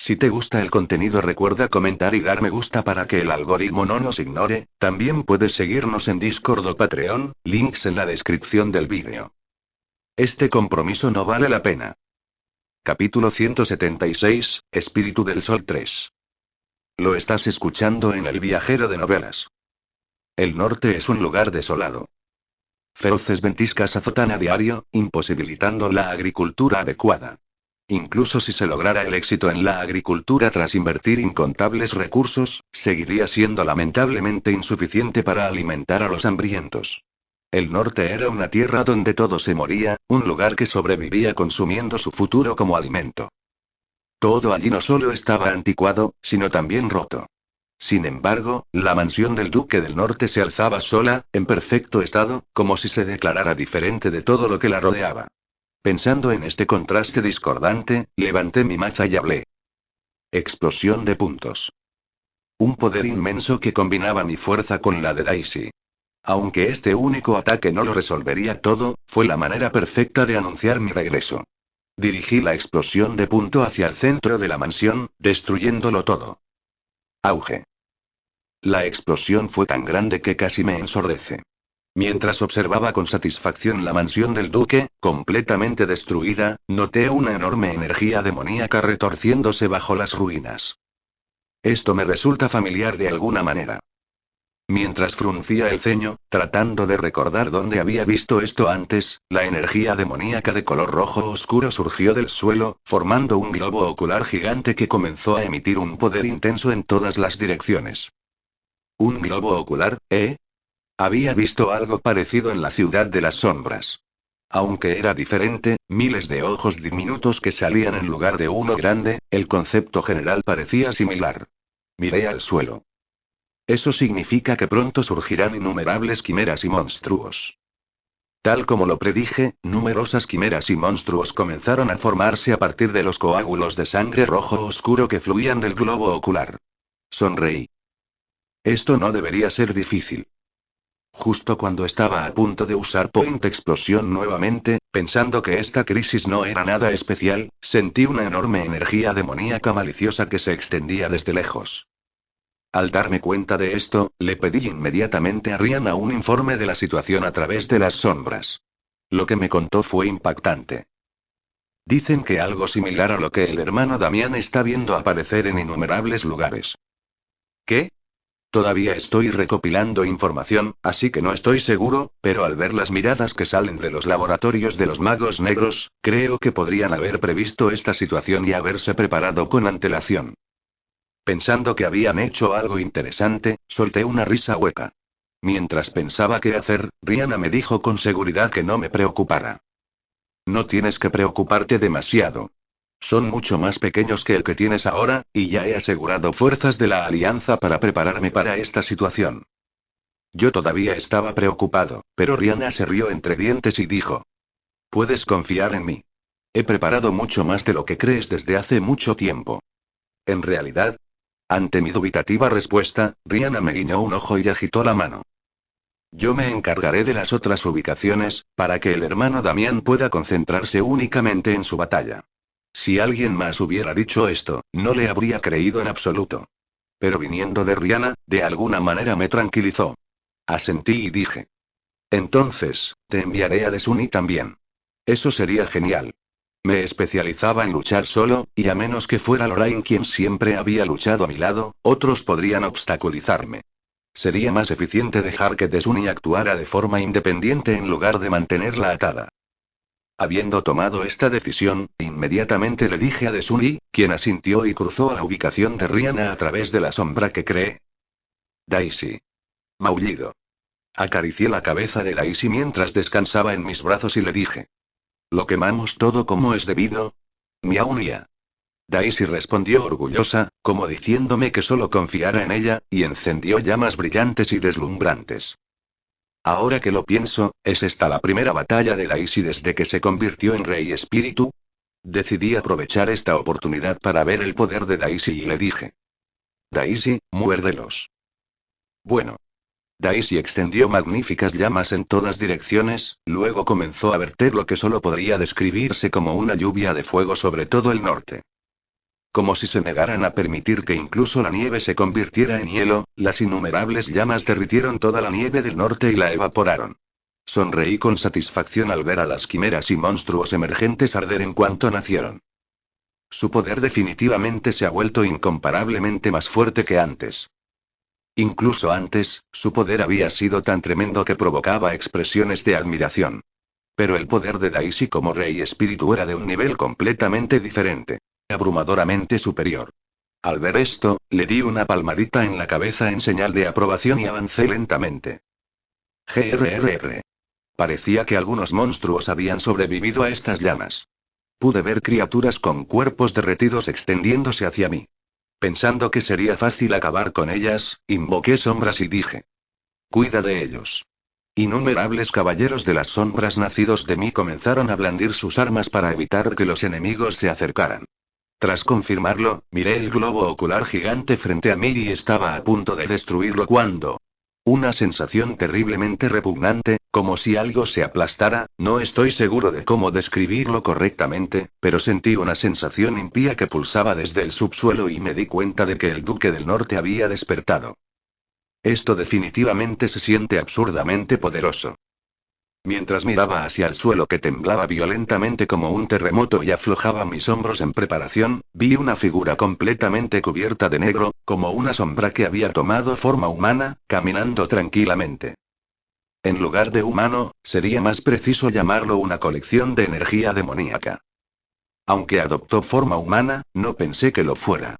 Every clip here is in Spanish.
Si te gusta el contenido, recuerda comentar y dar me gusta para que el algoritmo no nos ignore. También puedes seguirnos en Discord o Patreon, links en la descripción del vídeo. Este compromiso no vale la pena. Capítulo 176, Espíritu del Sol 3. Lo estás escuchando en El Viajero de Novelas. El norte es un lugar desolado. Feroces ventiscas azotan a diario, imposibilitando la agricultura adecuada. Incluso si se lograra el éxito en la agricultura tras invertir incontables recursos, seguiría siendo lamentablemente insuficiente para alimentar a los hambrientos. El norte era una tierra donde todo se moría, un lugar que sobrevivía consumiendo su futuro como alimento. Todo allí no solo estaba anticuado, sino también roto. Sin embargo, la mansión del Duque del Norte se alzaba sola, en perfecto estado, como si se declarara diferente de todo lo que la rodeaba. Pensando en este contraste discordante, levanté mi maza y hablé. Explosión de puntos. Un poder inmenso que combinaba mi fuerza con la de Daisy. Aunque este único ataque no lo resolvería todo, fue la manera perfecta de anunciar mi regreso. Dirigí la explosión de punto hacia el centro de la mansión, destruyéndolo todo. Auge. La explosión fue tan grande que casi me ensordece. Mientras observaba con satisfacción la mansión del duque, completamente destruida, noté una enorme energía demoníaca retorciéndose bajo las ruinas. Esto me resulta familiar de alguna manera. Mientras fruncía el ceño, tratando de recordar dónde había visto esto antes, la energía demoníaca de color rojo oscuro surgió del suelo, formando un globo ocular gigante que comenzó a emitir un poder intenso en todas las direcciones. ¿Un globo ocular, Había visto algo parecido en la ciudad de las sombras. Aunque era diferente, miles de ojos diminutos que salían en lugar de uno grande, el concepto general parecía similar. Miré al suelo. Eso significa que pronto surgirán innumerables quimeras y monstruos. Tal como lo predije, numerosas quimeras y monstruos comenzaron a formarse a partir de los coágulos de sangre rojo oscuro que fluían del globo ocular. Sonreí. Esto no debería ser difícil. Justo cuando estaba a punto de usar Point Explosión nuevamente, pensando que esta crisis no era nada especial, sentí una enorme energía demoníaca maliciosa que se extendía desde lejos. Al darme cuenta de esto, le pedí inmediatamente a Rihanna un informe de la situación a través de las sombras. Lo que me contó fue impactante. Dicen que algo similar a lo que el hermano Damián está viendo aparecer en innumerables lugares. ¿Qué? Todavía estoy recopilando información, así que no estoy seguro, pero al ver las miradas que salen de los laboratorios de los magos negros, creo que podrían haber previsto esta situación y haberse preparado con antelación. Pensando que habían hecho algo interesante, solté una risa hueca. Mientras pensaba qué hacer, Rihanna me dijo con seguridad que no me preocupara. No tienes que preocuparte demasiado. Son mucho más pequeños que el que tienes ahora, y ya he asegurado fuerzas de la Alianza para prepararme para esta situación. Yo todavía estaba preocupado, pero Rihanna se rió entre dientes y dijo. Puedes confiar en mí. He preparado mucho más de lo que crees desde hace mucho tiempo. En realidad, ante mi dubitativa respuesta, Rihanna me guiñó un ojo y agitó la mano. Yo me encargaré de las otras ubicaciones, para que el hermano Damián pueda concentrarse únicamente en su batalla. Si alguien más hubiera dicho esto, no le habría creído en absoluto. Pero viniendo de Rihanna, de alguna manera me tranquilizó. Asentí y dije. Entonces, te enviaré a Desuni también. Eso sería genial. Me especializaba en luchar solo, y a menos que fuera Lorraine quien siempre había luchado a mi lado, otros podrían obstaculizarme. Sería más eficiente dejar que Desuni actuara de forma independiente en lugar de mantenerla atada. Habiendo tomado esta decisión, inmediatamente le dije a Desuni, quien asintió y cruzó a la ubicación de Rihanna a través de la sombra que creé. Daisy. Maullido. Acaricié la cabeza de Daisy mientras descansaba en mis brazos y le dije. ¿Lo quemamos todo como es debido? Miau mía. Daisy respondió orgullosa, como diciéndome que solo confiara en ella, y encendió llamas brillantes y deslumbrantes. Ahora que lo pienso, ¿es esta la primera batalla de Daisy desde que se convirtió en Rey Espíritu? Decidí aprovechar esta oportunidad para ver el poder de Daisy y le dije. Daisy, muérdelos. Bueno. Daisy extendió magníficas llamas en todas direcciones, luego comenzó a verter lo que solo podría describirse como una lluvia de fuego sobre todo el norte. como si se negaran a permitir que incluso la nieve se convirtiera en hielo, las innumerables llamas derritieron toda la nieve del norte y la evaporaron. Sonreí con satisfacción al ver a las quimeras y monstruos emergentes arder en cuanto nacieron. Su poder definitivamente se ha vuelto incomparablemente más fuerte que antes. Incluso antes, su poder había sido tan tremendo que provocaba expresiones de admiración. Pero el poder de Daisy como rey espíritu era de un nivel completamente diferente. Abrumadoramente superior. Al ver esto, le di una palmadita en la cabeza en señal de aprobación y avancé lentamente. GRRR. Parecía que algunos monstruos habían sobrevivido a estas llamas. Pude ver criaturas con cuerpos derretidos extendiéndose hacia mí. Pensando que sería fácil acabar con ellas, invoqué sombras y dije: cuida de ellos. Innumerables caballeros de las sombras nacidos de mí comenzaron a blandir sus armas para evitar que los enemigos se acercaran. Tras confirmarlo, miré el globo ocular gigante frente a mí y estaba a punto de destruirlo cuando... una sensación terriblemente repugnante, como si algo se aplastara, no estoy seguro de cómo describirlo correctamente, pero sentí una sensación impía que pulsaba desde el subsuelo y me di cuenta de que el Duque del Norte había despertado. Esto definitivamente se siente absurdamente poderoso. Mientras miraba hacia el suelo que temblaba violentamente como un terremoto y aflojaba mis hombros en preparación, vi una figura completamente cubierta de negro, como una sombra que había tomado forma humana, caminando tranquilamente. En lugar de humano, sería más preciso llamarlo una colección de energía demoníaca. Aunque adoptó forma humana, no pensé que lo fuera.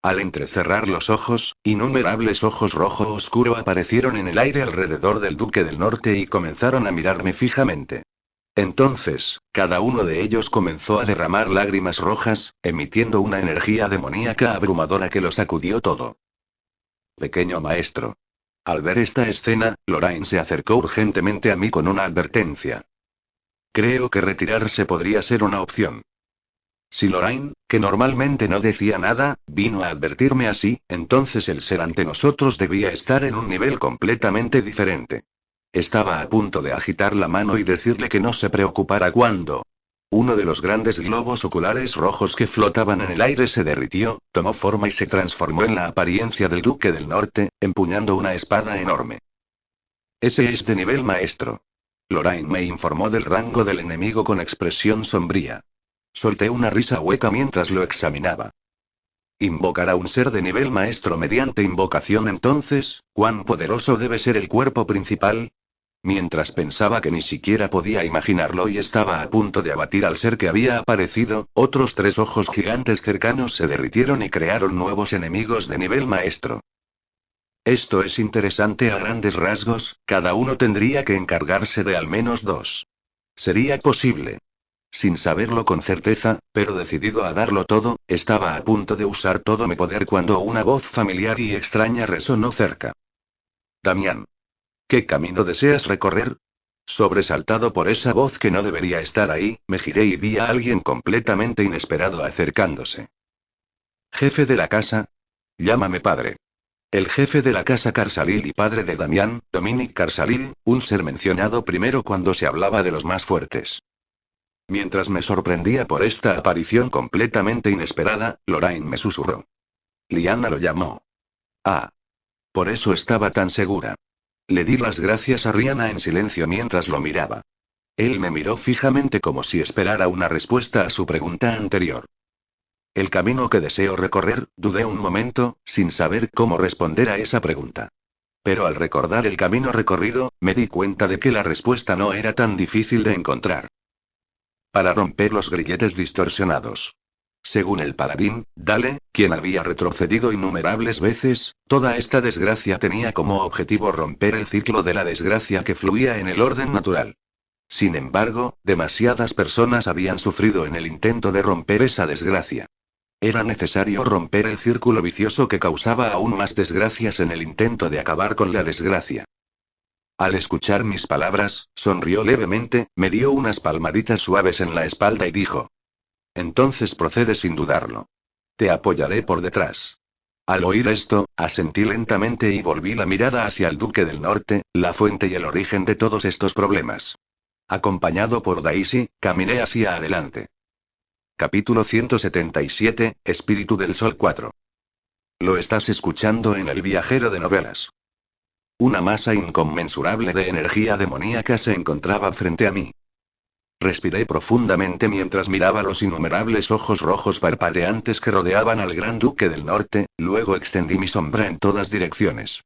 Al entrecerrar los ojos, innumerables ojos rojo oscuro aparecieron en el aire alrededor del Duque del Norte y comenzaron a mirarme fijamente. Entonces, cada uno de ellos comenzó a derramar lágrimas rojas, emitiendo una energía demoníaca abrumadora que lo sacudió todo. Pequeño maestro. Al ver esta escena, Lorraine se acercó urgentemente a mí con una advertencia. Creo que retirarse podría ser una opción. Si Lorraine, que normalmente no decía nada, vino a advertirme así, entonces el ser ante nosotros debía estar en un nivel completamente diferente. Estaba a punto de agitar la mano y decirle que no se preocupara cuando... uno de los grandes globos oculares rojos que flotaban en el aire se derritió, tomó forma y se transformó en la apariencia del Duque del Norte, empuñando una espada enorme. Ese es de nivel maestro. Lorraine me informó del rango del enemigo con expresión sombría. Solté una risa hueca mientras lo examinaba. ¿Invocar a un ser de nivel maestro mediante invocación entonces? ¿Cuán poderoso debe ser el cuerpo principal? Mientras pensaba que ni siquiera podía imaginarlo y estaba a punto de abatir al ser que había aparecido, otros 3 ojos gigantes cercanos se derritieron y crearon nuevos enemigos de nivel maestro. Esto es interesante a grandes rasgos, cada uno tendría que encargarse de al menos 2. Sería posible. Sin saberlo con certeza, pero decidido a darlo todo, estaba a punto de usar todo mi poder cuando una voz familiar y extraña resonó cerca. Damián. ¿Qué camino deseas recorrer? Sobresaltado por esa voz que no debería estar ahí, me giré y vi a alguien completamente inesperado acercándose. ¿Jefe de la casa? Llámame padre. El jefe de la casa Carsalil y padre de Damián, Dominic Carsalil, un ser mencionado primero cuando se hablaba de los más fuertes. Mientras me sorprendía por esta aparición completamente inesperada, Lorraine me susurró. Lyanna lo llamó. Ah. Por eso estaba tan segura. Le di las gracias a Rihanna en silencio mientras lo miraba. Él me miró fijamente como si esperara una respuesta a su pregunta anterior. El camino que deseo recorrer, dudé un momento, sin saber cómo responder a esa pregunta. Pero al recordar el camino recorrido, me di cuenta de que la respuesta no era tan difícil de encontrar. Para romper los grilletes distorsionados. Según el paladín, Dale, quien había retrocedido innumerables veces, toda esta desgracia tenía como objetivo romper el ciclo de la desgracia que fluía en el orden natural. Sin embargo, demasiadas personas habían sufrido en el intento de romper esa desgracia. Era necesario romper el círculo vicioso que causaba aún más desgracias en el intento de acabar con la desgracia. Al escuchar mis palabras, sonrió levemente, me dio unas palmaditas suaves en la espalda y dijo. Entonces procede sin dudarlo. Te apoyaré por detrás. Al oír esto, asentí lentamente y volví la mirada hacia el Duque del Norte, la fuente y el origen de todos estos problemas. Acompañado por Daisy, caminé hacia adelante. Capítulo 177, Espíritu del Sol 4. Lo estás escuchando en El viajero de novelas. Una masa inconmensurable de energía demoníaca se encontraba frente a mí. Respiré profundamente mientras miraba los innumerables ojos rojos parpadeantes que rodeaban al Gran Duque del Norte, luego extendí mi sombra en todas direcciones.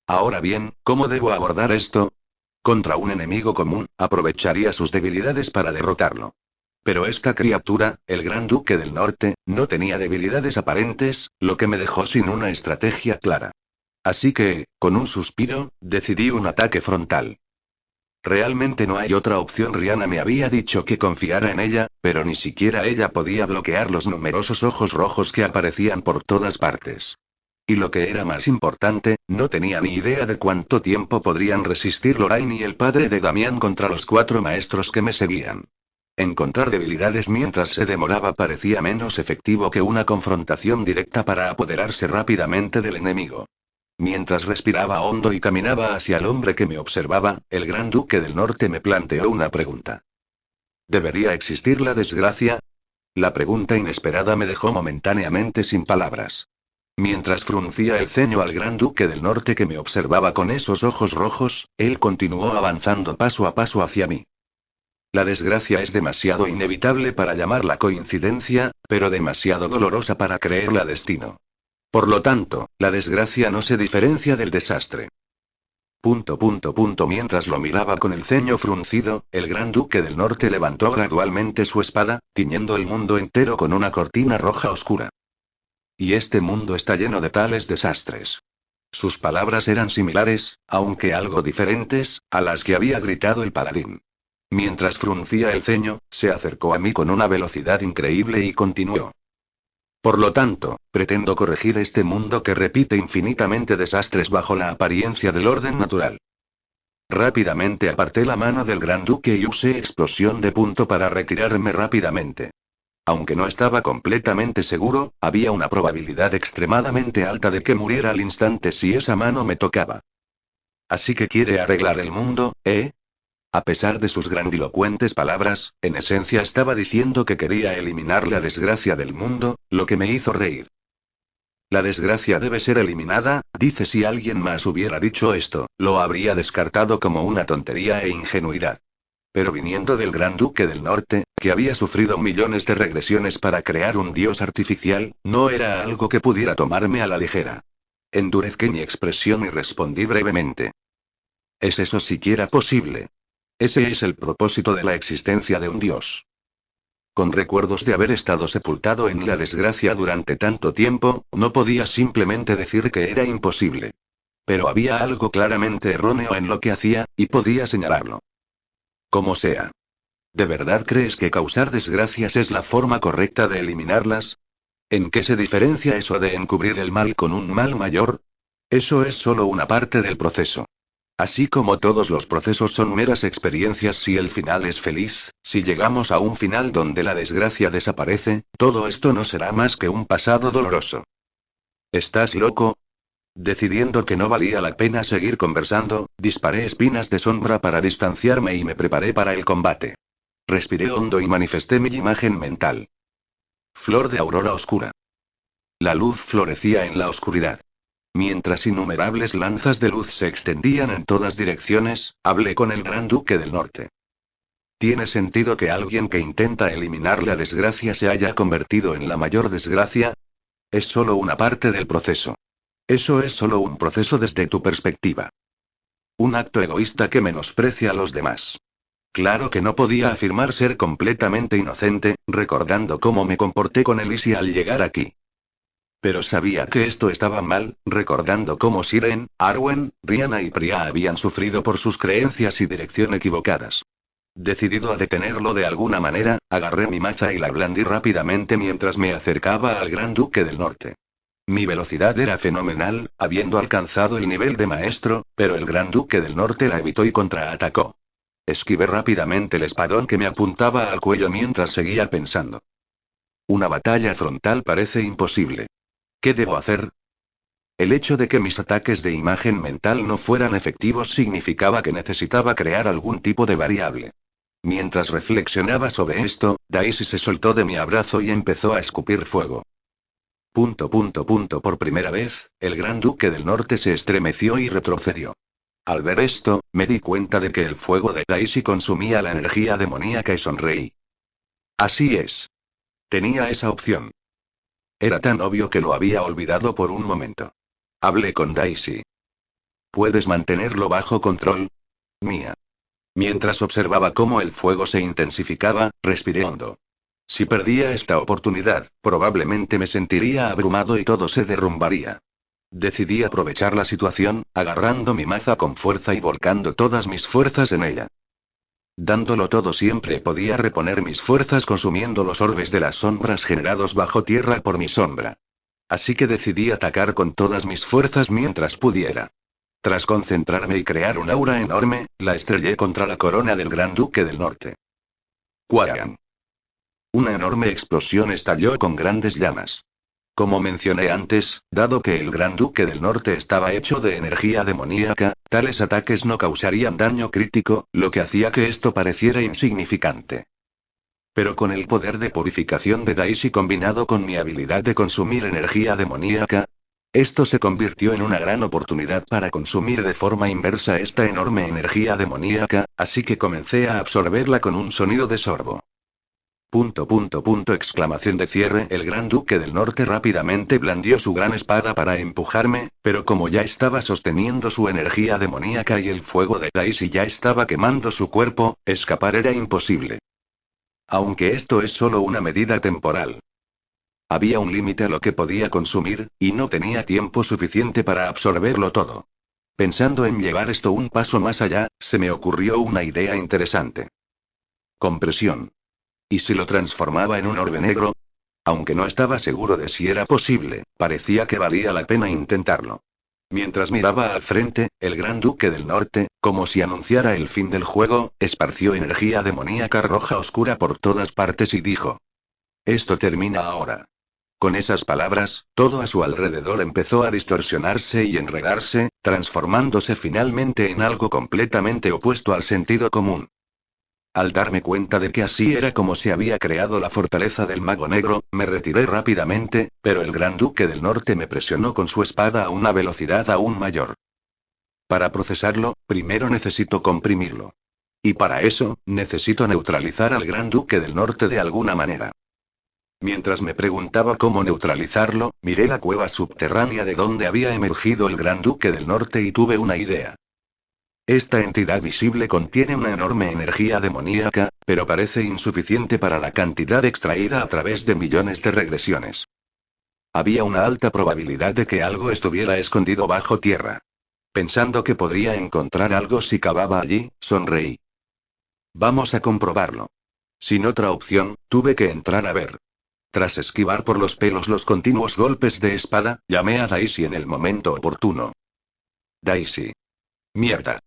Ahora bien, ¿cómo debo abordar esto? Contra un enemigo común, aprovecharía sus debilidades para derrotarlo. Pero esta criatura, el Gran Duque del Norte, no tenía debilidades aparentes, lo que me dejó sin una estrategia clara. Así que, con un suspiro, decidí un ataque frontal. Realmente no hay otra opción. Rihanna me había dicho que confiara en ella, pero ni siquiera ella podía bloquear los numerosos ojos rojos que aparecían por todas partes. Y lo que era más importante, no tenía ni idea de cuánto tiempo podrían resistir Lorraine y el padre de Damián contra los 4 maestros que me seguían. Encontrar debilidades mientras se demoraba parecía menos efectivo que una confrontación directa para apoderarse rápidamente del enemigo. Mientras respiraba hondo y caminaba hacia el hombre que me observaba, el Gran Duque del Norte me planteó una pregunta. ¿Debería existir la desgracia? La pregunta inesperada me dejó momentáneamente sin palabras. Mientras fruncía el ceño al Gran Duque del Norte que me observaba con esos ojos rojos, él continuó avanzando paso a paso hacia mí. La desgracia es demasiado inevitable para llamarla coincidencia, pero demasiado dolorosa para creerla destino. Por lo tanto, la desgracia no se diferencia del desastre. Mientras lo miraba con el ceño fruncido, el Gran Duque del Norte levantó gradualmente su espada, tiñendo el mundo entero con una cortina roja oscura. Y este mundo está lleno de tales desastres. Sus palabras eran similares, aunque algo diferentes, a las que había gritado el paladín. Mientras fruncía el ceño, se acercó a mí con una velocidad increíble y continuó. Por lo tanto, pretendo corregir este mundo que repite infinitamente desastres bajo la apariencia del orden natural. Rápidamente aparté la mano del Gran Duque y usé explosión de punto para retirarme rápidamente. Aunque no estaba completamente seguro, había una probabilidad extremadamente alta de que muriera al instante si esa mano me tocaba. Así que quiere arreglar el mundo, ¿eh? A pesar de sus grandilocuentes palabras, en esencia estaba diciendo que quería eliminar la desgracia del mundo, lo que me hizo reír. La desgracia debe ser eliminada, dice. Si alguien más hubiera dicho esto, lo habría descartado como una tontería e ingenuidad. Pero viniendo del Gran Duque del Norte, que había sufrido millones de regresiones para crear un dios artificial, no era algo que pudiera tomarme a la ligera. Endurezqué mi expresión y respondí brevemente. ¿Es eso siquiera posible? Ese es el propósito de la existencia de un dios. Con recuerdos de haber estado sepultado en la desgracia durante tanto tiempo, no podía simplemente decir que era imposible. Pero había algo claramente erróneo en lo que hacía, y podía señalarlo. Como sea. ¿De verdad crees que causar desgracias es la forma correcta de eliminarlas? ¿En qué se diferencia eso de encubrir el mal con un mal mayor? Eso es solo una parte del proceso. Así como todos los procesos son meras experiencias, si el final es feliz, si llegamos a un final donde la desgracia desaparece, todo esto no será más que un pasado doloroso. ¿Estás loco? Decidiendo que no valía la pena seguir conversando, disparé espinas de sombra para distanciarme y me preparé para el combate. Respiré hondo y manifesté mi imagen mental. Flor de aurora oscura. La luz florecía en la oscuridad. Mientras innumerables lanzas de luz se extendían en todas direcciones, hablé con el Gran Duque del Norte. ¿Tiene sentido que alguien que intenta eliminar la desgracia se haya convertido en la mayor desgracia? Es solo una parte del proceso. Eso es solo un proceso desde tu perspectiva. Un acto egoísta que menosprecia a los demás. Claro que no podía afirmar ser completamente inocente, recordando cómo me comporté con Elysia al llegar aquí. Pero sabía que esto estaba mal, recordando cómo Siren, Arwen, Rihanna y Priya habían sufrido por sus creencias y dirección equivocadas. Decidido a detenerlo de alguna manera, agarré mi maza y la blandí rápidamente mientras me acercaba al Gran Duque del Norte. Mi velocidad era fenomenal, habiendo alcanzado el nivel de maestro, pero el Gran Duque del Norte la evitó y contraatacó. Esquivé rápidamente el espadón que me apuntaba al cuello mientras seguía pensando. Una batalla frontal parece imposible. ¿Qué debo hacer? El hecho de que mis ataques de imagen mental no fueran efectivos significaba que necesitaba crear algún tipo de variable. Mientras reflexionaba sobre esto, Daisy se soltó de mi abrazo y empezó a escupir fuego. Por primera vez, el Gran Duque del Norte se estremeció y retrocedió. Al ver esto, me di cuenta de que el fuego de Daisy consumía la energía demoníaca y sonreí. Así es. Tenía esa opción. Era tan obvio que lo había olvidado por un momento. Hablé con Daisy. ¿Puedes mantenerlo bajo control? Mía. Mientras observaba cómo el fuego se intensificaba, respiré hondo. Si perdía esta oportunidad, probablemente me sentiría abrumado y todo se derrumbaría. Decidí aprovechar la situación, agarrando mi maza con fuerza y volcando todas mis fuerzas en ella. Dándolo todo siempre podía reponer mis fuerzas consumiendo los orbes de las sombras generados bajo tierra por mi sombra. Así que decidí atacar con todas mis fuerzas mientras pudiera. Tras concentrarme y crear un aura enorme, la estrellé contra la corona del Gran Duque del Norte. ¡Cuaran! Una enorme explosión estalló con grandes llamas. Como mencioné antes, dado que el Gran Duque del Norte estaba hecho de energía demoníaca, tales ataques no causarían daño crítico, lo que hacía que esto pareciera insignificante. Pero con el poder de purificación de Daisy combinado con mi habilidad de consumir energía demoníaca, esto se convirtió en una gran oportunidad para consumir de forma inversa esta enorme energía demoníaca, así que comencé a absorberla con un sonido de sorbo. Exclamación de cierre. El Gran Duque del Norte rápidamente blandió su gran espada para empujarme, pero como ya estaba sosteniendo su energía demoníaca y el fuego de Daisy ya estaba quemando su cuerpo, escapar era imposible. Aunque esto es solo una medida temporal. Había un límite a lo que podía consumir, y no tenía tiempo suficiente para absorberlo todo. Pensando en llevar esto un paso más allá, se me ocurrió una idea interesante. Compresión. ¿Y si lo transformaba en un orbe negro? Aunque no estaba seguro de si era posible, parecía que valía la pena intentarlo. Mientras miraba al frente, el Gran Duque del Norte, como si anunciara el fin del juego, esparció energía demoníaca roja oscura por todas partes y dijo: «Esto termina ahora». Con esas palabras, todo a su alrededor empezó a distorsionarse y enredarse, transformándose finalmente en algo completamente opuesto al sentido común. Al darme cuenta de que así era como se había creado la fortaleza del Mago Negro, me retiré rápidamente, pero el Gran Duque del Norte me presionó con su espada a una velocidad aún mayor. Para procesarlo, primero necesito comprimirlo. Y para eso, necesito neutralizar al Gran Duque del Norte de alguna manera. Mientras me preguntaba cómo neutralizarlo, miré la cueva subterránea de donde había emergido el Gran Duque del Norte y tuve una idea. Esta entidad visible contiene una enorme energía demoníaca, pero parece insuficiente para la cantidad extraída a través de millones de regresiones. Había una alta probabilidad de que algo estuviera escondido bajo tierra. Pensando que podría encontrar algo si cavaba allí, sonreí. Vamos a comprobarlo. Sin otra opción, tuve que entrar a ver. Tras esquivar por los pelos los continuos golpes de espada, llamé a Daisy en el momento oportuno. Daisy. Mierda.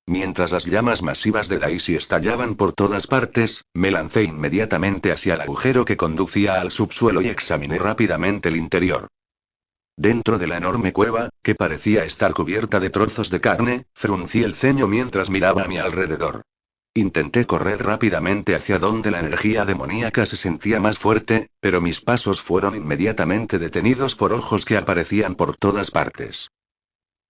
Mientras las llamas masivas de Daisy estallaban por todas partes, me lancé inmediatamente hacia el agujero que conducía al subsuelo y examiné rápidamente el interior. Dentro de la enorme cueva, que parecía estar cubierta de trozos de carne, fruncí el ceño mientras miraba a mi alrededor. Intenté correr rápidamente hacia donde la energía demoníaca se sentía más fuerte, pero mis pasos fueron inmediatamente detenidos por ojos que aparecían por todas partes.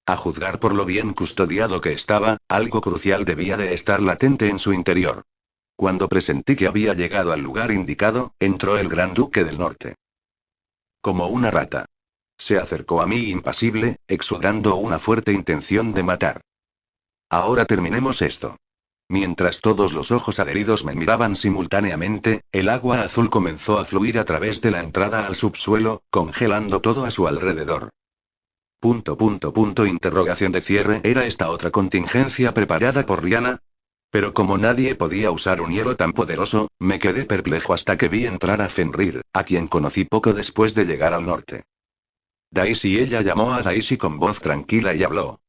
A juzgar por lo bien custodiado que estaba, algo crucial debía de estar latente en su interior. Cuando presentí que había llegado al lugar indicado, entró el Gran Duque del Norte. Como una rata. Se acercó a mí impasible, exudando una fuerte intención de matar. Ahora terminemos esto. Mientras todos los ojos adheridos me miraban simultáneamente, el agua azul comenzó a fluir a través de la entrada al subsuelo, congelando todo a su alrededor. Interrogación de cierre. ¿Era esta otra contingencia preparada por Rihanna? Pero como nadie podía usar un hielo tan poderoso, me quedé perplejo hasta que vi entrar a Fenrir, a quien conocí poco después de llegar al norte. Daisy. Ella llamó a Daisy con voz tranquila y habló.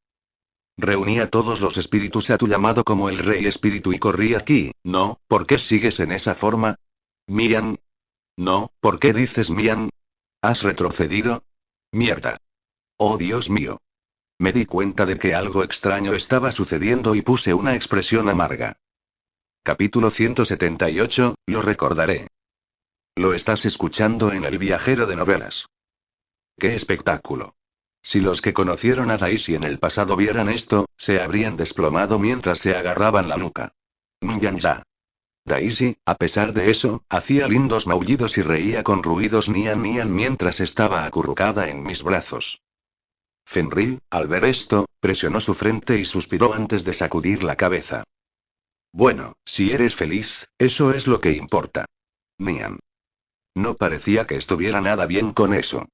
Reuní a todos los espíritus a tu llamado como el rey espíritu y corrí aquí. No, ¿por qué sigues en esa forma? Mian. No, ¿por qué dices Mian? ¿Has retrocedido? Mierda. Oh Dios mío. Me di cuenta de que algo extraño estaba sucediendo y puse una expresión amarga. Capítulo 178, lo recordaré. Lo estás escuchando en El Viajero de Novelas. ¡Qué espectáculo! Si los que conocieron a Daisy en el pasado vieran esto, se habrían desplomado mientras se agarraban la nuca. Nyanja. Daisy, a pesar de eso, hacía lindos maullidos y reía con ruidos nian nian mientras estaba acurrucada en mis brazos. Fenrir, al ver esto, presionó su frente y suspiró antes de sacudir la cabeza. Bueno, si eres feliz, eso es lo que importa. Nian. No parecía que estuviera nada bien con eso.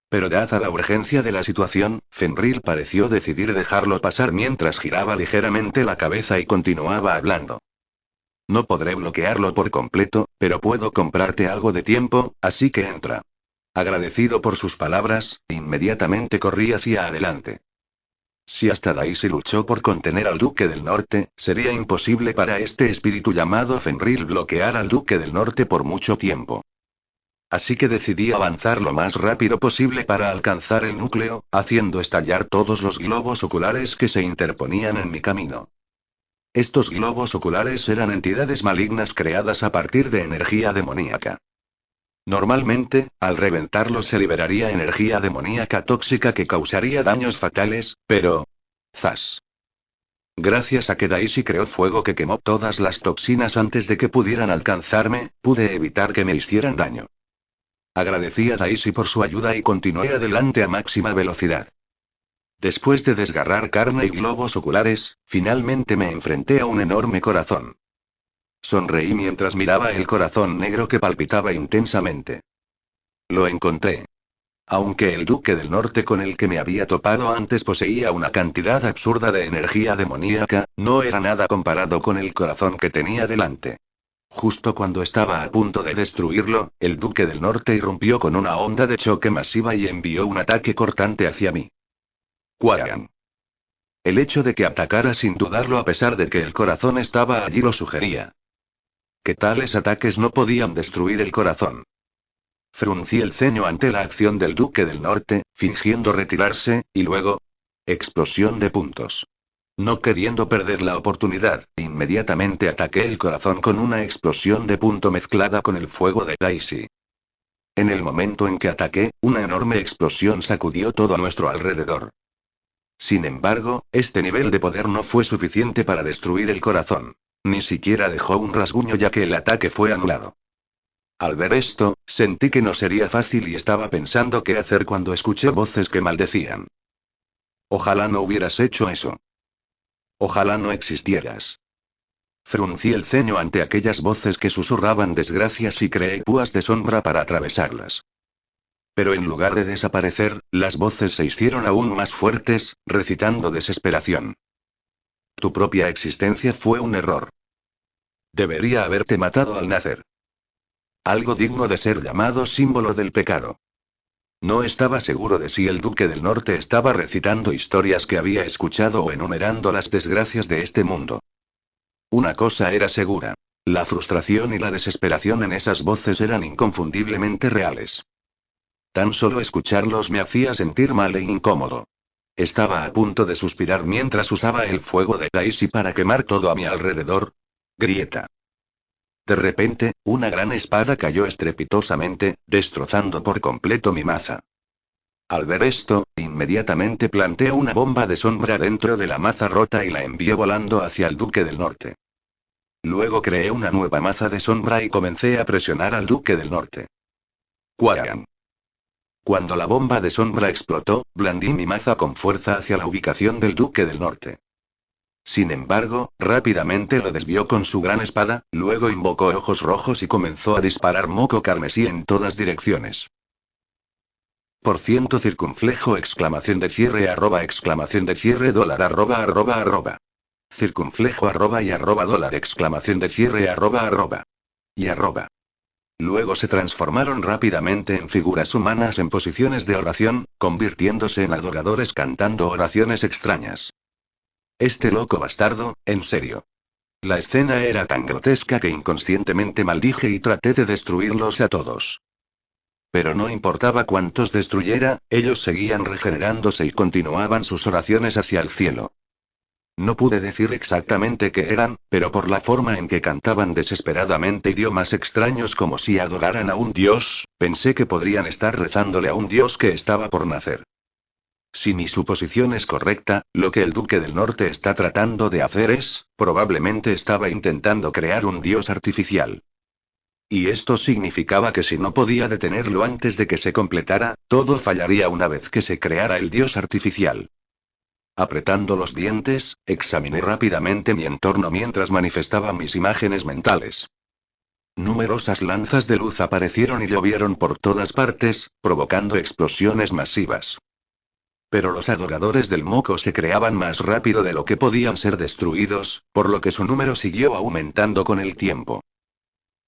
Pero dada la urgencia de la situación, Fenrir pareció decidir dejarlo pasar mientras giraba ligeramente la cabeza y continuaba hablando. No podré bloquearlo por completo, pero puedo comprarte algo de tiempo, así que entra. Agradecido por sus palabras, inmediatamente corrí hacia adelante. Si hasta Daisy luchó por contener al Duque del Norte, sería imposible para este espíritu llamado Fenrir bloquear al Duque del Norte por mucho tiempo. Así que decidí avanzar lo más rápido posible para alcanzar el núcleo, haciendo estallar todos los globos oculares que se interponían en mi camino. Estos globos oculares eran entidades malignas creadas a partir de energía demoníaca. Normalmente, al reventarlos se liberaría energía demoníaca tóxica que causaría daños fatales, pero... ¡zas! Gracias a que Daisy creó fuego que quemó todas las toxinas antes de que pudieran alcanzarme, pude evitar que me hicieran daño. Agradecí a Daisy por su ayuda y continué adelante a máxima velocidad. Después de desgarrar carne y globos oculares, finalmente me enfrenté a un enorme corazón. Sonreí mientras miraba el corazón negro que palpitaba intensamente. Lo encontré. Aunque el Duque del Norte con el que me había topado antes poseía una cantidad absurda de energía demoníaca, no era nada comparado con el corazón que tenía delante. Justo cuando estaba a punto de destruirlo, el Duque del Norte irrumpió con una onda de choque masiva y envió un ataque cortante hacia mí. Quarian. El hecho de que atacara sin dudarlo a pesar de que el corazón estaba allí lo sugería. Que tales ataques no podían destruir el corazón. Fruncí el ceño ante la acción del Duque del Norte, fingiendo retirarse, y luego... explosión de puntos. No queriendo perder la oportunidad, inmediatamente ataqué el corazón con una explosión de punto mezclada con el fuego de Daisy. En el momento en que ataqué, una enorme explosión sacudió todo a nuestro alrededor. Sin embargo, este nivel de poder no fue suficiente para destruir el corazón. Ni siquiera dejó un rasguño ya que el ataque fue anulado. Al ver esto, sentí que no sería fácil y estaba pensando qué hacer cuando escuché voces que maldecían. Ojalá no hubieras hecho eso. Ojalá no existieras. Fruncí el ceño ante aquellas voces que susurraban desgracias y creé púas de sombra para atravesarlas. Pero en lugar de desaparecer, las voces se hicieron aún más fuertes, recitando desesperación. Tu propia existencia fue un error. Debería haberte matado al nacer. Algo digno de ser llamado símbolo del pecado. No estaba seguro de si el Duque del Norte estaba recitando historias que había escuchado o enumerando las desgracias de este mundo. Una cosa era segura. La frustración y la desesperación en esas voces eran inconfundiblemente reales. Tan solo escucharlos me hacía sentir mal e incómodo. Estaba a punto de suspirar mientras usaba el fuego de Daisy para quemar todo a mi alrededor. Grieta. De repente, una gran espada cayó estrepitosamente, destrozando por completo mi maza. Al ver esto, inmediatamente planté una bomba de sombra dentro de la maza rota y la envié volando hacia el Duque del Norte. Luego creé una nueva maza de sombra y comencé a presionar al Duque del Norte. Quarian. Cuando la bomba de sombra explotó, blandí mi maza con fuerza hacia la ubicación del Duque del Norte. Sin embargo, rápidamente lo desvió con su gran espada, luego invocó ojos rojos y comenzó a disparar moco carmesí en todas direcciones. Por ciento circunflejo exclamación de cierre dólar arroba. Circunflejo arroba y arroba dólar exclamación de cierre arroba. Y arroba. Luego se transformaron rápidamente en figuras humanas en posiciones de oración, convirtiéndose en adoradores cantando oraciones extrañas. Este loco bastardo, en serio. La escena era tan grotesca que inconscientemente maldije y traté de destruirlos a todos. Pero no importaba cuántos destruyera, ellos seguían regenerándose y continuaban sus oraciones hacia el cielo. No pude decir exactamente qué eran, pero por la forma en que cantaban desesperadamente idiomas extraños como si adoraran a un dios, pensé que podrían estar rezándole a un dios que estaba por nacer. Si mi suposición es correcta, lo que el Duque del Norte está tratando de hacer es, probablemente estaba intentando crear un dios artificial. Y esto significaba que si no podía detenerlo antes de que se completara, todo fallaría una vez que se creara el dios artificial. Apretando los dientes, examiné rápidamente mi entorno mientras manifestaba mis imágenes mentales. Numerosas lanzas de luz aparecieron y llovieron por todas partes, provocando explosiones masivas. Pero los adoradores del moco se creaban más rápido de lo que podían ser destruidos, por lo que su número siguió aumentando con el tiempo.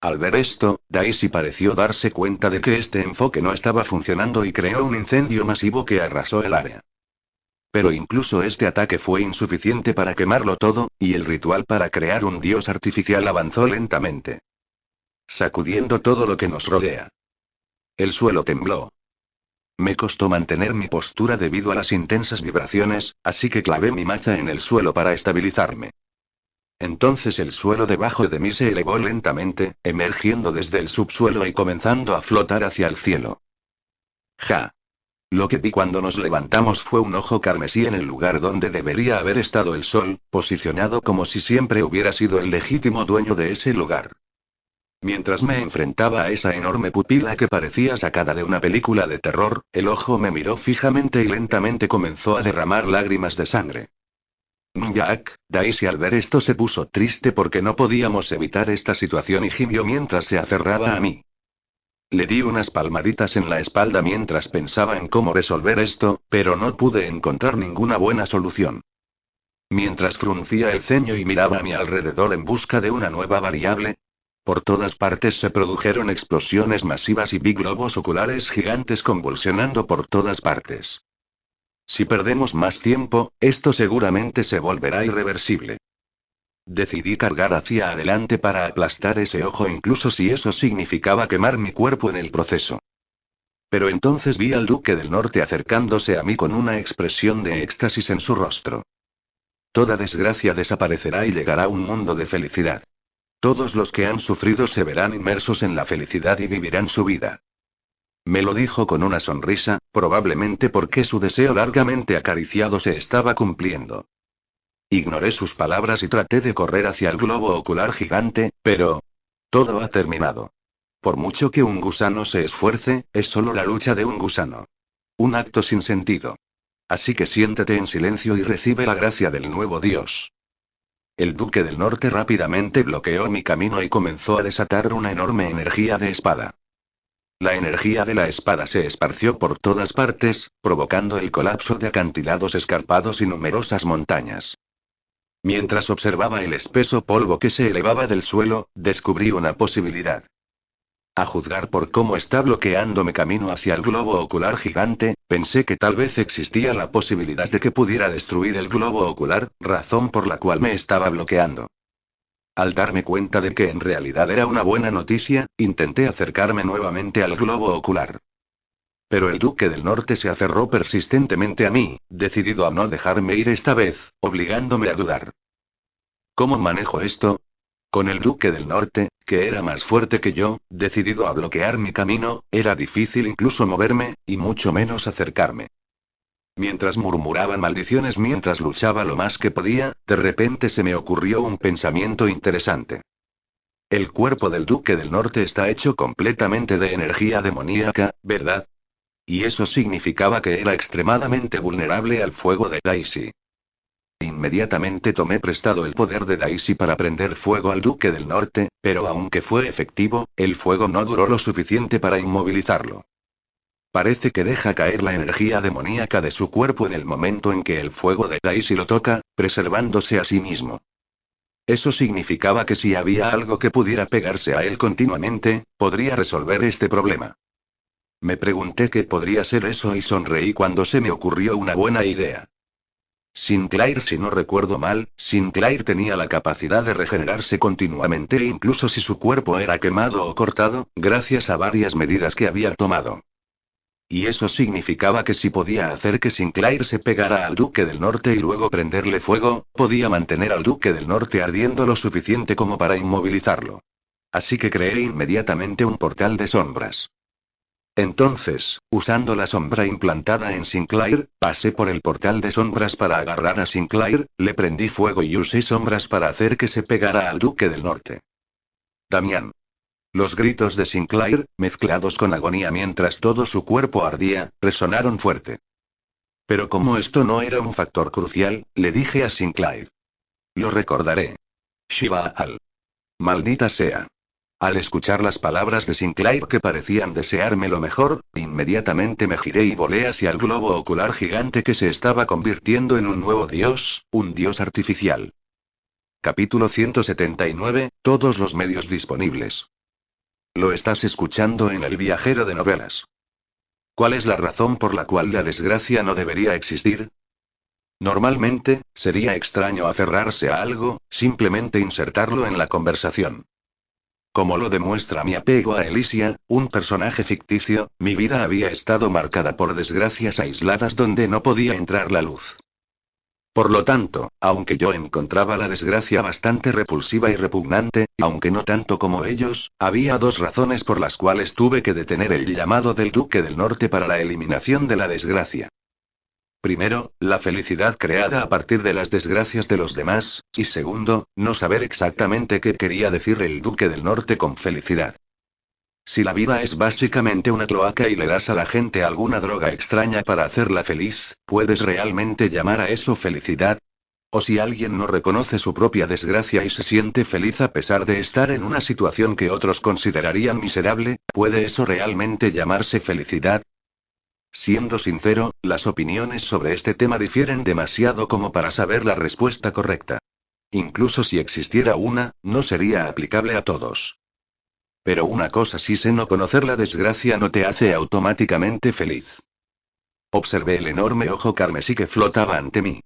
Al ver esto, Daisy pareció darse cuenta de que este enfoque no estaba funcionando y creó un incendio masivo que arrasó el área. Pero incluso este ataque fue insuficiente para quemarlo todo, y el ritual para crear un dios artificial avanzó lentamente, sacudiendo todo lo que nos rodea. El suelo tembló. Me costó mantener mi postura debido a las intensas vibraciones, así que clavé mi maza en el suelo para estabilizarme. Entonces el suelo debajo de mí se elevó lentamente, emergiendo desde el subsuelo y comenzando a flotar hacia el cielo. ¡Ja! Lo que vi cuando nos levantamos fue un ojo carmesí en el lugar donde debería haber estado el sol, posicionado como si siempre hubiera sido el legítimo dueño de ese lugar. Mientras me enfrentaba a esa enorme pupila que parecía sacada de una película de terror, el ojo me miró fijamente y lentamente comenzó a derramar lágrimas de sangre. Jack, Daisy al ver esto se puso triste porque no podíamos evitar esta situación y gimió mientras se aferraba a mí. Le di unas palmaditas en la espalda mientras pensaba en cómo resolver esto, pero no pude encontrar ninguna buena solución. Mientras fruncía el ceño y miraba a mi alrededor en busca de una nueva variable, por todas partes se produjeron explosiones masivas y vi globos oculares gigantes convulsionando por todas partes. Si perdemos más tiempo, esto seguramente se volverá irreversible. Decidí cargar hacia adelante para aplastar ese ojo incluso si eso significaba quemar mi cuerpo en el proceso. Pero entonces vi al Duque del Norte acercándose a mí con una expresión de éxtasis en su rostro. Toda desgracia desaparecerá y llegará un mundo de felicidad. Todos los que han sufrido se verán inmersos en la felicidad y vivirán su vida. Me lo dijo con una sonrisa, probablemente porque su deseo largamente acariciado se estaba cumpliendo. Ignoré sus palabras y traté de correr hacia el globo ocular gigante, pero... todo ha terminado. Por mucho que un gusano se esfuerce, es solo la lucha de un gusano. Un acto sin sentido. Así que siéntate en silencio y recibe la gracia del nuevo Dios. El Duque del Norte rápidamente bloqueó mi camino y comenzó a desatar una enorme energía de espada. La energía de la espada se esparció por todas partes, provocando el colapso de acantilados escarpados y numerosas montañas. Mientras observaba el espeso polvo que se elevaba del suelo, descubrí una posibilidad. A juzgar por cómo está bloqueando mi camino hacia el globo ocular gigante, pensé que tal vez existía la posibilidad de que pudiera destruir el globo ocular, razón por la cual me estaba bloqueando. Al darme cuenta de que en realidad era una buena noticia, intenté acercarme nuevamente al globo ocular. Pero el Duque del Norte se aferró persistentemente a mí, decidido a no dejarme ir esta vez, obligándome a dudar. ¿Cómo manejo esto? Con el Duque del Norte, que era más fuerte que yo, decidido a bloquear mi camino, era difícil incluso moverme, y mucho menos acercarme. Mientras murmuraba maldiciones mientras luchaba lo más que podía, de repente se me ocurrió un pensamiento interesante. El cuerpo del Duque del Norte está hecho completamente de energía demoníaca, ¿verdad? Y eso significaba que era extremadamente vulnerable al fuego de Daisy. Inmediatamente tomé prestado el poder de Daisy para prender fuego al Duque del Norte, pero aunque fue efectivo, el fuego no duró lo suficiente para inmovilizarlo. Parece que deja caer la energía demoníaca de su cuerpo en el momento en que el fuego de Daisy lo toca, preservándose a sí mismo. Eso significaba que si había algo que pudiera pegarse a él continuamente, podría resolver este problema. Me pregunté qué podría ser eso y sonreí cuando se me ocurrió una buena idea. Sinclair, si no recuerdo mal, Sinclair tenía la capacidad de regenerarse continuamente e incluso si su cuerpo era quemado o cortado, gracias a varias medidas que había tomado. Y eso significaba que si podía hacer que Sinclair se pegara al Duque del Norte y luego prenderle fuego, podía mantener al Duque del Norte ardiendo lo suficiente como para inmovilizarlo. Así que creé inmediatamente un portal de sombras. Entonces, usando la sombra implantada en Sinclair, pasé por el portal de sombras para agarrar a Sinclair, le prendí fuego y usé sombras para hacer que se pegara al Duque del Norte. Damián. Los gritos de Sinclair, mezclados con agonía mientras todo su cuerpo ardía, resonaron fuerte. Pero como esto no era un factor crucial, le dije a Sinclair. Lo recordaré. Shiva al. Maldita sea. Al escuchar las palabras de Sinclair que parecían desearme lo mejor, inmediatamente me giré y volé hacia el globo ocular gigante que se estaba convirtiendo en un nuevo dios, un dios artificial. Capítulo 179, todos los medios disponibles. Lo estás escuchando en El Viajero de Novelas. ¿Cuál es la razón por la cual la desgracia no debería existir? Normalmente, sería extraño aferrarse a algo, simplemente insertarlo en la conversación. Como lo demuestra mi apego a Elysia, un personaje ficticio, mi vida había estado marcada por desgracias aisladas donde no podía entrar la luz. Por lo tanto, aunque yo encontraba la desgracia bastante repulsiva y repugnante, aunque no tanto como ellos, había dos razones por las cuales tuve que detener el llamado del Duque del Norte para la eliminación de la desgracia. Primero, la felicidad creada a partir de las desgracias de los demás, y segundo, no saber exactamente qué quería decir el Duque del Norte con felicidad. Si la vida es básicamente una cloaca y le das a la gente alguna droga extraña para hacerla feliz, ¿puedes realmente llamar a eso felicidad? O si alguien no reconoce su propia desgracia y se siente feliz a pesar de estar en una situación que otros considerarían miserable, ¿puede eso realmente llamarse felicidad? Siendo sincero, las opiniones sobre este tema difieren demasiado como para saber la respuesta correcta. Incluso si existiera una, no sería aplicable a todos. Pero una cosa sí sé: no conocer la desgracia no te hace automáticamente feliz. Observé el enorme ojo carmesí que flotaba ante mí.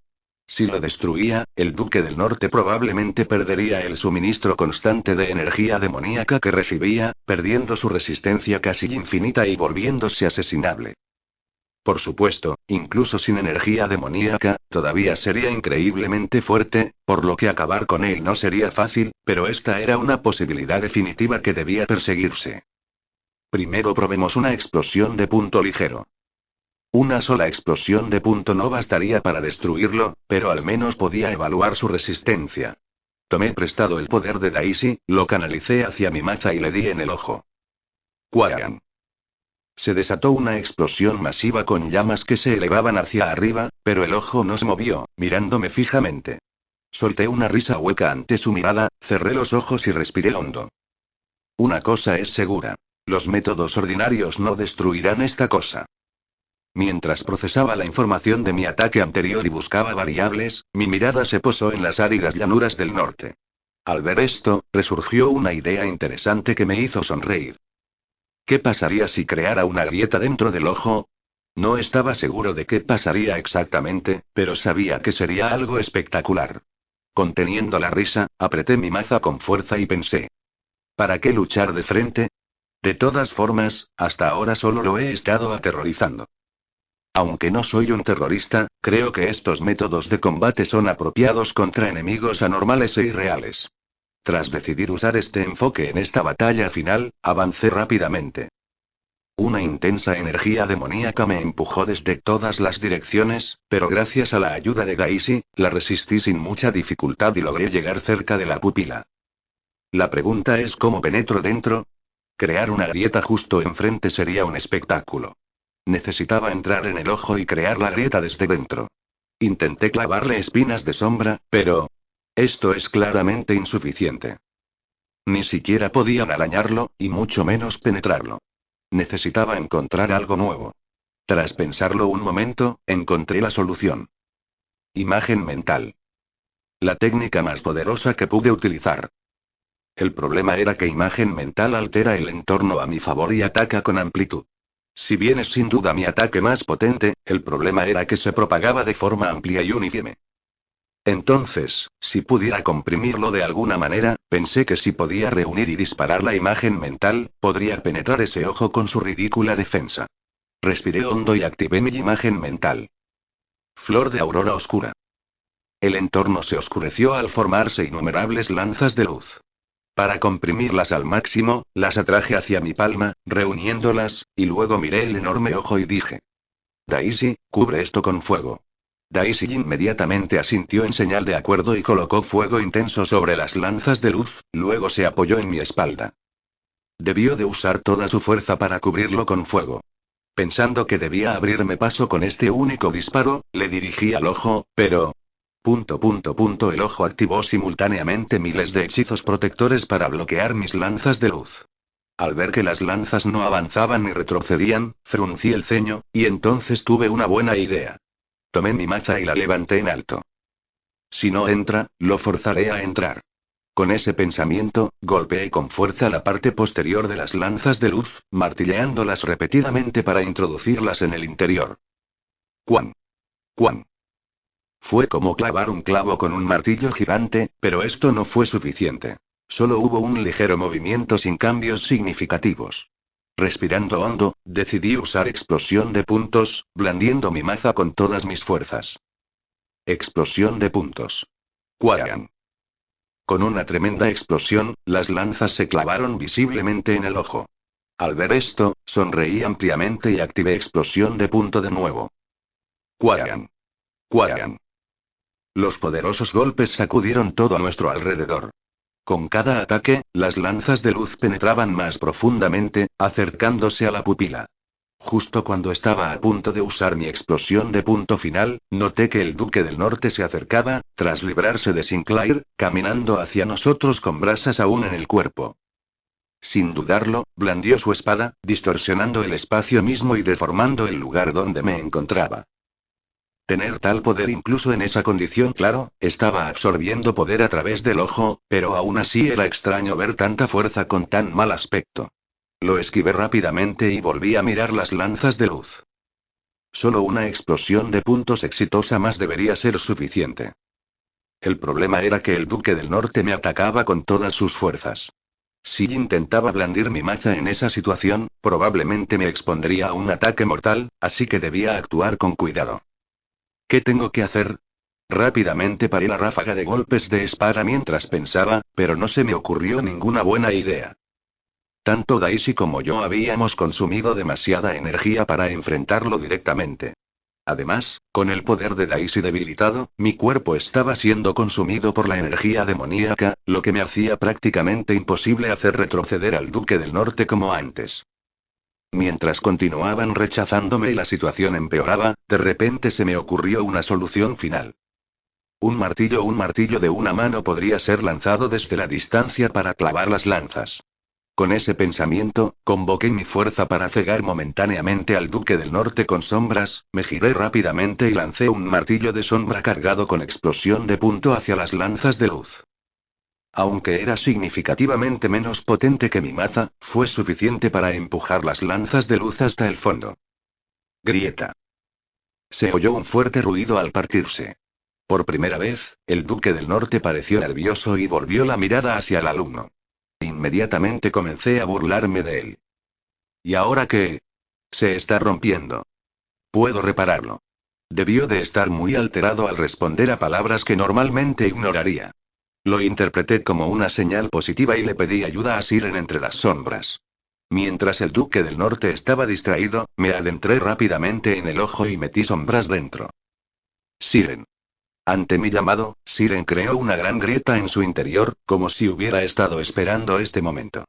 Si lo destruía, el Duque del Norte probablemente perdería el suministro constante de energía demoníaca que recibía, perdiendo su resistencia casi infinita y volviéndose asesinable. Por supuesto, incluso sin energía demoníaca, todavía sería increíblemente fuerte, por lo que acabar con él no sería fácil, pero esta era una posibilidad definitiva que debía perseguirse. Primero probemos una explosión de punto ligero. Una sola explosión de punto no bastaría para destruirlo, pero al menos podía evaluar su resistencia. Tomé prestado el poder de Daisy, lo canalicé hacia mi maza y le di en el ojo. ¡Cuaran! Se desató una explosión masiva con llamas que se elevaban hacia arriba, pero el ojo no se movió, mirándome fijamente. Solté una risa hueca ante su mirada, cerré los ojos y respiré hondo. Una cosa es segura: los métodos ordinarios no destruirán esta cosa. Mientras procesaba la información de mi ataque anterior y buscaba variables, mi mirada se posó en las áridas llanuras del norte. Al ver esto, resurgió una idea interesante que me hizo sonreír. ¿Qué pasaría si creara una grieta dentro del ojo? No estaba seguro de qué pasaría exactamente, pero sabía que sería algo espectacular. Conteniendo la risa, apreté mi maza con fuerza y pensé: ¿para qué luchar de frente? De todas formas, hasta ahora solo lo he estado aterrorizando. Aunque no soy un terrorista, creo que estos métodos de combate son apropiados contra enemigos anormales e irreales. Tras decidir usar este enfoque en esta batalla final, avancé rápidamente. Una intensa energía demoníaca me empujó desde todas las direcciones, pero gracias a la ayuda de Daisy, la resistí sin mucha dificultad y logré llegar cerca de la pupila. La pregunta es: ¿cómo penetro dentro? Crear una grieta justo enfrente sería un espectáculo. Necesitaba entrar en el ojo y crear la grieta desde dentro. Intenté clavarle espinas de sombra, pero esto es claramente insuficiente. Ni siquiera podían arañarlo, y mucho menos penetrarlo. Necesitaba encontrar algo nuevo. Tras pensarlo un momento, encontré la solución. Imagen mental. La técnica más poderosa que pude utilizar. El problema era que imagen mental altera el entorno a mi favor y ataca con amplitud. Si bien es sin duda mi ataque más potente, el problema era que se propagaba de forma amplia y uniforme. Entonces, si pudiera comprimirlo de alguna manera, pensé que si podía reunir y disparar la imagen mental, podría penetrar ese ojo con su ridícula defensa. Respiré hondo y activé mi imagen mental. Flor de aurora oscura. El entorno se oscureció al formarse innumerables lanzas de luz. Para comprimirlas al máximo, las atraje hacia mi palma, reuniéndolas, y luego miré el enorme ojo y dije: Daisy, cubre esto con fuego. Daisy inmediatamente asintió en señal de acuerdo y colocó fuego intenso sobre las lanzas de luz, luego se apoyó en mi espalda. Debió de usar toda su fuerza para cubrirlo con fuego. Pensando que debía abrirme paso con este único disparo, le dirigí al ojo, pero... El ojo activó simultáneamente miles de hechizos protectores para bloquear mis lanzas de luz. Al ver que las lanzas no avanzaban ni retrocedían, fruncí el ceño, y entonces tuve una buena idea. Tomé mi maza y la levanté en alto. Si no entra, lo forzaré a entrar. Con ese pensamiento, golpeé con fuerza la parte posterior de las lanzas de luz, martilleándolas repetidamente para introducirlas en el interior. ¡Cuán! ¡Cuán! Fue como clavar un clavo con un martillo gigante, pero esto no fue suficiente. Solo hubo un ligero movimiento sin cambios significativos. Respirando hondo, decidí usar explosión de puntos, blandiendo mi maza con todas mis fuerzas. Explosión de puntos. ¡Cuaran! Con una tremenda explosión, las lanzas se clavaron visiblemente en el ojo. Al ver esto, sonreí ampliamente y activé explosión de punto de nuevo. ¡Cuaran! ¡Cuaran! Los poderosos golpes sacudieron todo a nuestro alrededor. Con cada ataque, las lanzas de luz penetraban más profundamente, acercándose a la pupila. Justo cuando estaba a punto de usar mi explosión de punto final, noté que el Duque del Norte se acercaba, tras librarse de Sinclair, caminando hacia nosotros con brasas aún en el cuerpo. Sin dudarlo, blandió su espada, distorsionando el espacio mismo y deformando el lugar donde me encontraba. Tener tal poder incluso en esa condición, claro, estaba absorbiendo poder a través del ojo, pero aún así era extraño ver tanta fuerza con tan mal aspecto. Lo esquivé rápidamente y volví a mirar las lanzas de luz. Solo una explosión de puntos exitosa más debería ser suficiente. El problema era que el Duque del Norte me atacaba con todas sus fuerzas. Si intentaba blandir mi maza en esa situación, probablemente me expondría a un ataque mortal, así que debía actuar con cuidado. ¿Qué tengo que hacer? Rápidamente paré la ráfaga de golpes de espada mientras pensaba, pero no se me ocurrió ninguna buena idea. Tanto Daisy como yo habíamos consumido demasiada energía para enfrentarlo directamente. Además, con el poder de Daisy debilitado, mi cuerpo estaba siendo consumido por la energía demoníaca, lo que me hacía prácticamente imposible hacer retroceder al Duque del Norte como antes. Mientras continuaban rechazándome y la situación empeoraba, de repente se me ocurrió una solución final. Un martillo de una mano podría ser lanzado desde la distancia para clavar las lanzas. Con ese pensamiento, convoqué mi fuerza para cegar momentáneamente al Duque del Norte con sombras, me giré rápidamente y lancé un martillo de sombra cargado con explosión de punto hacia las lanzas de luz. Aunque era significativamente menos potente que mi maza, fue suficiente para empujar las lanzas de luz hasta el fondo. Grieta. Se oyó un fuerte ruido al partirse. Por primera vez, el Duque del Norte pareció nervioso y volvió la mirada hacia el alumno. Inmediatamente comencé a burlarme de él. ¿Y ahora qué? Se está rompiendo. Puedo repararlo. Debió de estar muy alterado al responder a palabras que normalmente ignoraría. Lo interpreté como una señal positiva y le pedí ayuda a Siren entre las sombras. Mientras el Duque del Norte estaba distraído, me adentré rápidamente en el ojo y metí sombras dentro. Siren. Ante mi llamado, Siren creó una gran grieta en su interior, como si hubiera estado esperando este momento.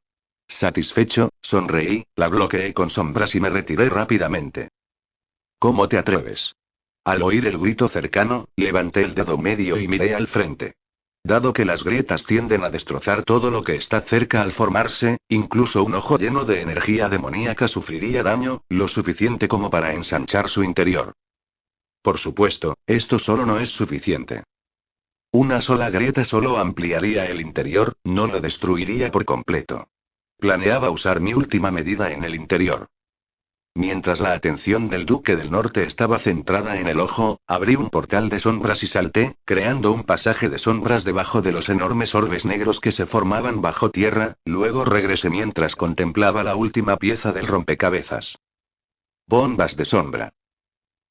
Satisfecho, sonreí, la bloqueé con sombras y me retiré rápidamente. ¿Cómo te atreves? Al oír el grito cercano, levanté el dedo medio y miré al frente. Dado que las grietas tienden a destrozar todo lo que está cerca al formarse, incluso un ojo lleno de energía demoníaca sufriría daño, lo suficiente como para ensanchar su interior. Por supuesto, esto solo no es suficiente. Una sola grieta solo ampliaría el interior, no lo destruiría por completo. Planeaba usar mi última medida en el interior. Mientras la atención del Duque del Norte estaba centrada en el ojo, abrí un portal de sombras y salté, creando un pasaje de sombras debajo de los enormes orbes negros que se formaban bajo tierra, luego regresé mientras contemplaba la última pieza del rompecabezas. Bombas de sombra.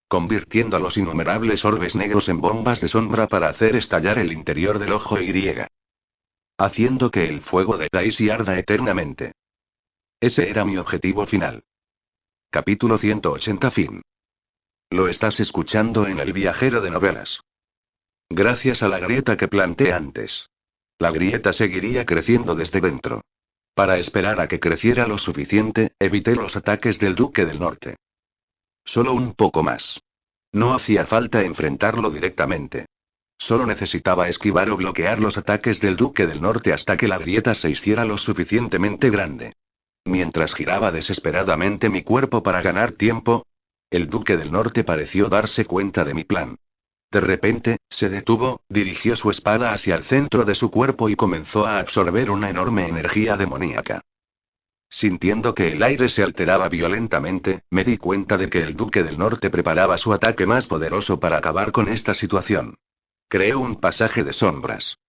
Convirtiendo a los innumerables orbes negros en bombas de sombra para hacer estallar el interior del ojo Y. Haciendo que el fuego de Daisy arda eternamente. Ese era mi objetivo final. Capítulo 180 fin. Lo estás escuchando en El Viajero de Novelas. Gracias a la grieta que planté antes. La grieta seguiría creciendo desde dentro. Para esperar a que creciera lo suficiente, evité los ataques del Duque del Norte. Solo un poco más. No hacía falta enfrentarlo directamente. Solo necesitaba esquivar o bloquear los ataques del Duque del Norte hasta que la grieta se hiciera lo suficientemente grande. Mientras giraba desesperadamente mi cuerpo para ganar tiempo, el Duque del Norte pareció darse cuenta de mi plan. De repente, se detuvo, dirigió su espada hacia el centro de su cuerpo y comenzó a absorber una enorme energía demoníaca. Sintiendo que el aire se alteraba violentamente, me di cuenta de que el Duque del Norte preparaba su ataque más poderoso para acabar con esta situación. Creó un pasaje de sombras.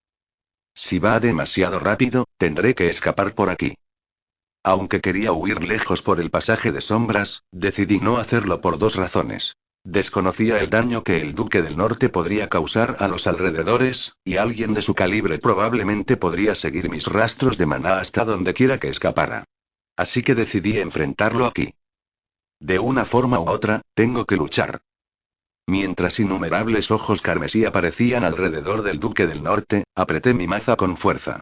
Si va demasiado rápido, tendré que escapar por aquí. Aunque quería huir lejos por el pasaje de sombras, decidí no hacerlo por dos razones. Desconocía el daño que el Duque del Norte podría causar a los alrededores, y alguien de su calibre probablemente podría seguir mis rastros de maná hasta donde quiera que escapara. Así que decidí enfrentarlo aquí. De una forma u otra, tengo que luchar. Mientras innumerables ojos carmesí aparecían alrededor del Duque del Norte, apreté mi maza con fuerza.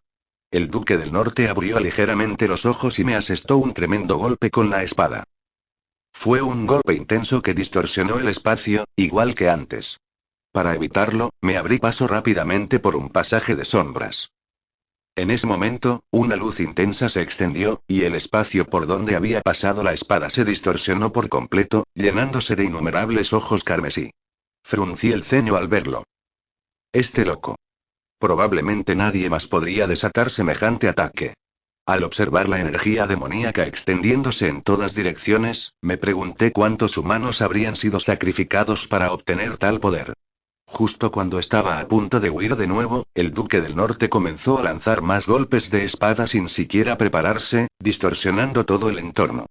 El Duque del Norte abrió ligeramente los ojos y me asestó un tremendo golpe con la espada. Fue un golpe intenso que distorsionó el espacio, igual que antes. Para evitarlo, me abrí paso rápidamente por un pasaje de sombras. En ese momento, una luz intensa se extendió, y el espacio por donde había pasado la espada se distorsionó por completo, llenándose de innumerables ojos carmesí. Fruncí el ceño al verlo. Este loco. Probablemente nadie más podría desatar semejante ataque. Al observar la energía demoníaca extendiéndose en todas direcciones, me pregunté cuántos humanos habrían sido sacrificados para obtener tal poder. Justo cuando estaba a punto de huir de nuevo, el Duque del Norte comenzó a lanzar más golpes de espada sin siquiera prepararse, distorsionando todo el entorno.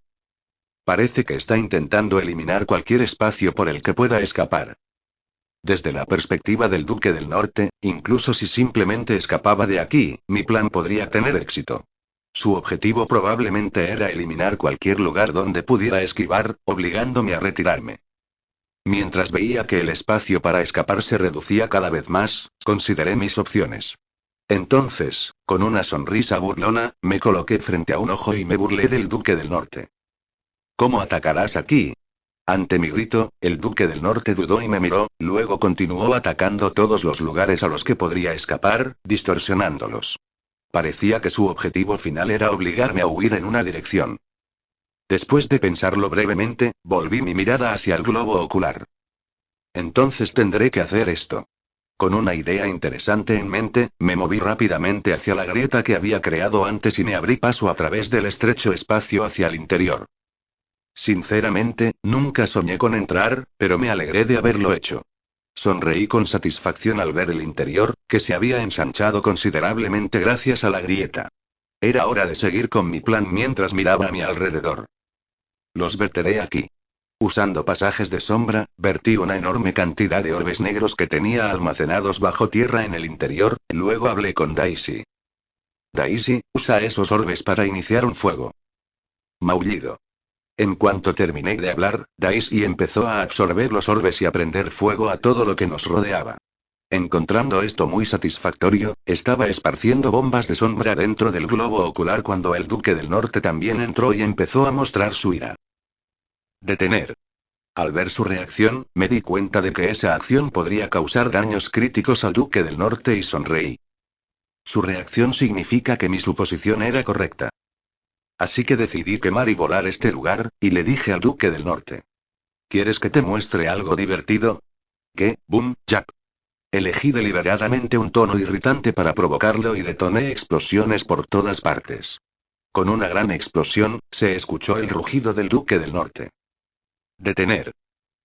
Parece que está intentando eliminar cualquier espacio por el que pueda escapar. Desde la perspectiva del Duque del Norte, incluso si simplemente escapaba de aquí, mi plan podría tener éxito. Su objetivo probablemente era eliminar cualquier lugar donde pudiera esquivar, obligándome a retirarme. Mientras veía que el espacio para escapar se reducía cada vez más, consideré mis opciones. Entonces, con una sonrisa burlona, me coloqué frente a un ojo y me burlé del Duque del Norte. ¿Cómo atacarás aquí? Ante mi grito, el Duque del Norte dudó y me miró, luego continuó atacando todos los lugares a los que podría escapar, distorsionándolos. Parecía que su objetivo final era obligarme a huir en una dirección. Después de pensarlo brevemente, volví mi mirada hacia el globo ocular. Entonces tendré que hacer esto. Con una idea interesante en mente, me moví rápidamente hacia la grieta que había creado antes y me abrí paso a través del estrecho espacio hacia el interior. Sinceramente, nunca soñé con entrar, pero me alegré de haberlo hecho. Sonreí con satisfacción al ver el interior, que se había ensanchado considerablemente gracias a la grieta. Era hora de seguir con mi plan mientras miraba a mi alrededor. Los verteré aquí. Usando pasajes de sombra, vertí una enorme cantidad de orbes negros que tenía almacenados bajo tierra en el interior, luego hablé con Daisy. Daisy, usa esos orbes para iniciar un fuego. Maullido. En cuanto terminé de hablar, Daisy empezó a absorber los orbes y a prender fuego a todo lo que nos rodeaba. Encontrando esto muy satisfactorio, estaba esparciendo bombas de sombra dentro del globo ocular cuando el Duque del Norte también entró y empezó a mostrar su ira. Detener. Al ver su reacción, me di cuenta de que esa acción podría causar daños críticos al Duque del Norte y sonreí. Su reacción significa que mi suposición era correcta. Así que decidí quemar y volar este lugar, y le dije al Duque del Norte. ¿Quieres que te muestre algo divertido? ¿Qué? Boom, Jack. Elegí deliberadamente un tono irritante para provocarlo y detoné explosiones por todas partes. Con una gran explosión, se escuchó el rugido del Duque del Norte. Detener.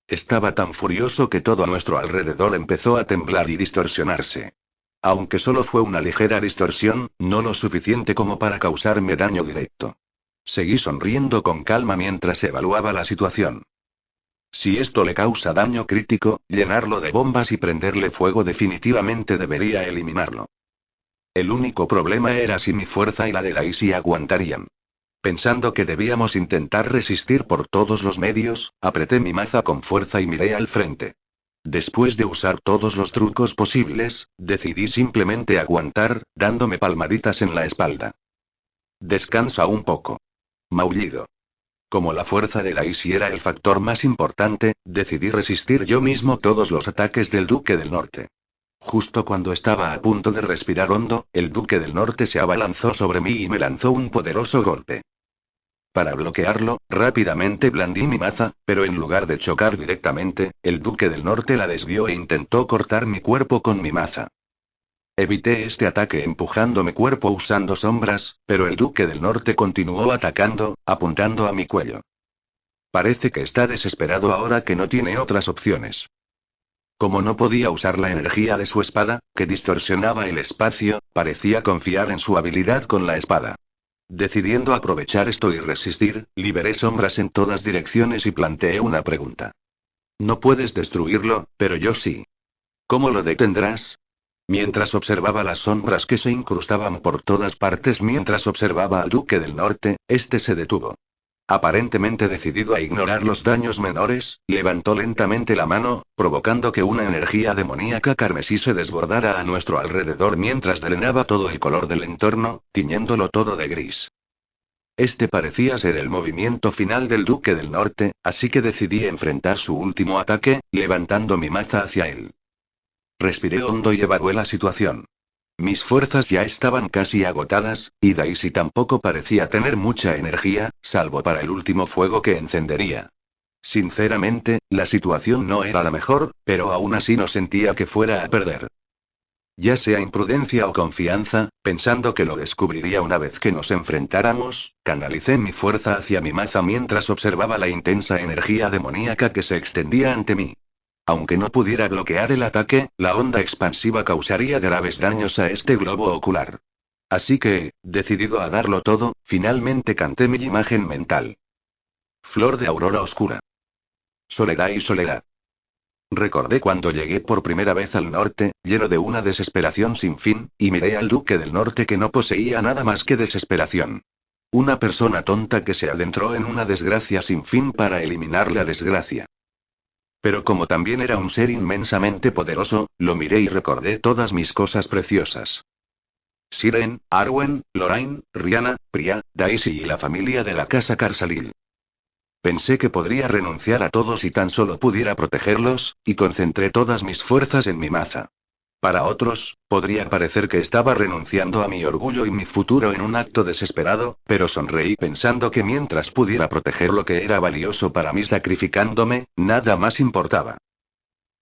Estaba tan furioso que todo a nuestro alrededor empezó a temblar y distorsionarse. Aunque solo fue una ligera distorsión, no lo suficiente como para causarme daño directo. Seguí sonriendo con calma mientras evaluaba la situación. Si esto le causa daño crítico, llenarlo de bombas y prenderle fuego definitivamente debería eliminarlo. El único problema era si mi fuerza y la de Daisy aguantarían. Pensando que debíamos intentar resistir por todos los medios, apreté mi maza con fuerza y miré al frente. Después de usar todos los trucos posibles, decidí simplemente aguantar, dándome palmaditas en la espalda. Descansa un poco. Maullido. Como la fuerza de Daisy era el factor más importante, decidí resistir yo mismo todos los ataques del Duque del Norte. Justo cuando estaba a punto de respirar hondo, el Duque del Norte se abalanzó sobre mí y me lanzó un poderoso golpe. Para bloquearlo, rápidamente blandí mi maza, pero en lugar de chocar directamente, el Duque del Norte la desvió e intentó cortar mi cuerpo con mi maza. Evité este ataque empujando mi cuerpo usando sombras, pero el Duque del Norte continuó atacando, apuntando a mi cuello. Parece que está desesperado ahora que no tiene otras opciones. Como no podía usar la energía de su espada, que distorsionaba el espacio, parecía confiar en su habilidad con la espada. Decidiendo aprovechar esto y resistir, liberé sombras en todas direcciones y planteé una pregunta. No puedes destruirlo, pero yo sí. ¿Cómo lo detendrás? Mientras observaba las sombras que se incrustaban por todas partes mientras observaba al Duque del Norte, este se detuvo. Aparentemente decidido a ignorar los daños menores, levantó lentamente la mano, provocando que una energía demoníaca carmesí se desbordara a nuestro alrededor mientras drenaba todo el color del entorno, tiñéndolo todo de gris. Este parecía ser el movimiento final del Duque del Norte, así que decidí enfrentar su último ataque, levantando mi maza hacia él. Respiré hondo y evalué la situación. Mis fuerzas ya estaban casi agotadas, y Daisy tampoco parecía tener mucha energía, salvo para el último fuego que encendería. Sinceramente, la situación no era la mejor, pero aún así no sentía que fuera a perder. Ya sea imprudencia o confianza, pensando que lo descubriría una vez que nos enfrentáramos, canalicé mi fuerza hacia mi maza mientras observaba la intensa energía demoníaca que se extendía ante mí. Aunque no pudiera bloquear el ataque, la onda expansiva causaría graves daños a este globo ocular. Así que, decidido a darlo todo, finalmente canté mi imagen mental. Flor de aurora oscura. Soledad y soledad. Recordé cuando llegué por primera vez al norte, lleno de una desesperación sin fin, y miré al Duque del Norte que no poseía nada más que desesperación. Una persona tonta que se adentró en una desgracia sin fin para eliminar la desgracia. Pero como también era un ser inmensamente poderoso, lo miré y recordé todas mis cosas preciosas. Siren, Arwen, Lorraine, Rihanna, Priya, Daisy y la familia de la casa Karsalil. Pensé que podría renunciar a todos si tan solo pudiera protegerlos, y concentré todas mis fuerzas en mi maza. Para otros, podría parecer que estaba renunciando a mi orgullo y mi futuro en un acto desesperado, pero sonreí pensando que mientras pudiera proteger lo que era valioso para mí sacrificándome, nada más importaba.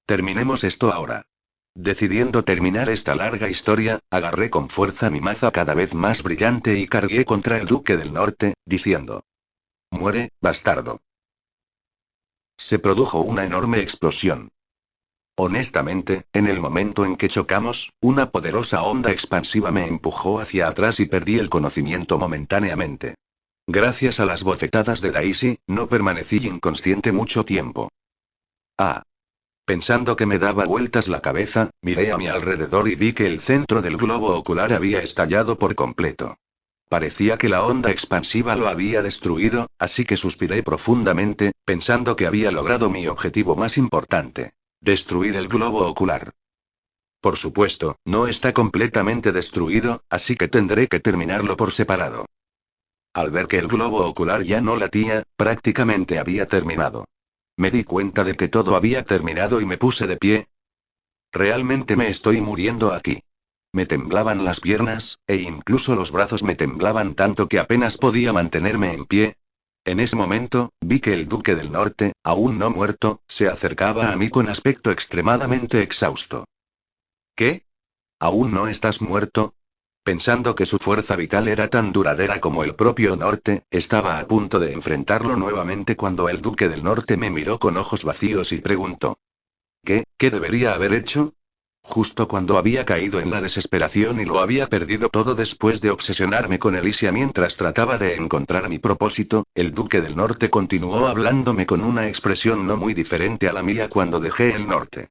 Terminemos esto ahora. Decidiendo terminar esta larga historia, agarré con fuerza mi maza cada vez más brillante y cargué contra el Duque del Norte, diciendo: «Muere, bastardo». Se produjo una enorme explosión. Honestamente, en el momento en que chocamos, una poderosa onda expansiva me empujó hacia atrás y perdí el conocimiento momentáneamente. Gracias a las bofetadas de Daisy, no permanecí inconsciente mucho tiempo. Pensando que me daba vueltas la cabeza, miré a mi alrededor y vi que el centro del globo ocular había estallado por completo. Parecía que la onda expansiva lo había destruido, así que suspiré profundamente, pensando que había logrado mi objetivo más importante. Destruir el globo ocular. Por supuesto, no está completamente destruido, así que tendré que terminarlo por separado. Al ver que el globo ocular ya no latía, prácticamente había terminado. Me di cuenta de que todo había terminado y me puse de pie. Realmente me estoy muriendo aquí. Me temblaban las piernas, e incluso los brazos me temblaban tanto que apenas podía mantenerme en pie. En ese momento, vi que el Duque del Norte, aún no muerto, se acercaba a mí con aspecto extremadamente exhausto. ¿Qué? ¿Aún no estás muerto? Pensando que su fuerza vital era tan duradera como el propio Norte, estaba a punto de enfrentarlo nuevamente cuando el Duque del Norte me miró con ojos vacíos y preguntó: ¿Qué debería haber hecho? Justo cuando había caído en la desesperación y lo había perdido todo después de obsesionarme con Elysia mientras trataba de encontrar mi propósito, el Duque del Norte continuó hablándome con una expresión no muy diferente a la mía cuando dejé el norte.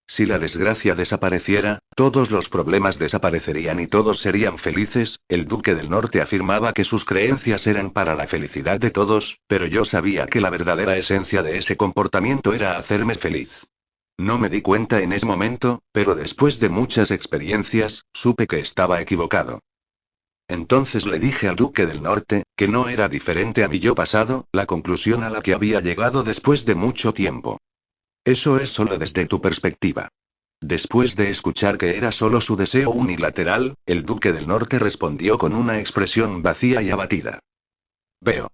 Si la desgracia desapareciera, todos los problemas desaparecerían y todos serían felices. El Duque del Norte afirmaba que sus creencias eran para la felicidad de todos, pero yo sabía que la verdadera esencia de ese comportamiento era hacerme feliz. No me di cuenta en ese momento, pero después de muchas experiencias, supe que estaba equivocado. Entonces le dije al Duque del Norte, que no era diferente a mi yo pasado, la conclusión a la que había llegado después de mucho tiempo. Eso es solo desde tu perspectiva. Después de escuchar que era solo su deseo unilateral, el Duque del Norte respondió con una expresión vacía y abatida. Veo.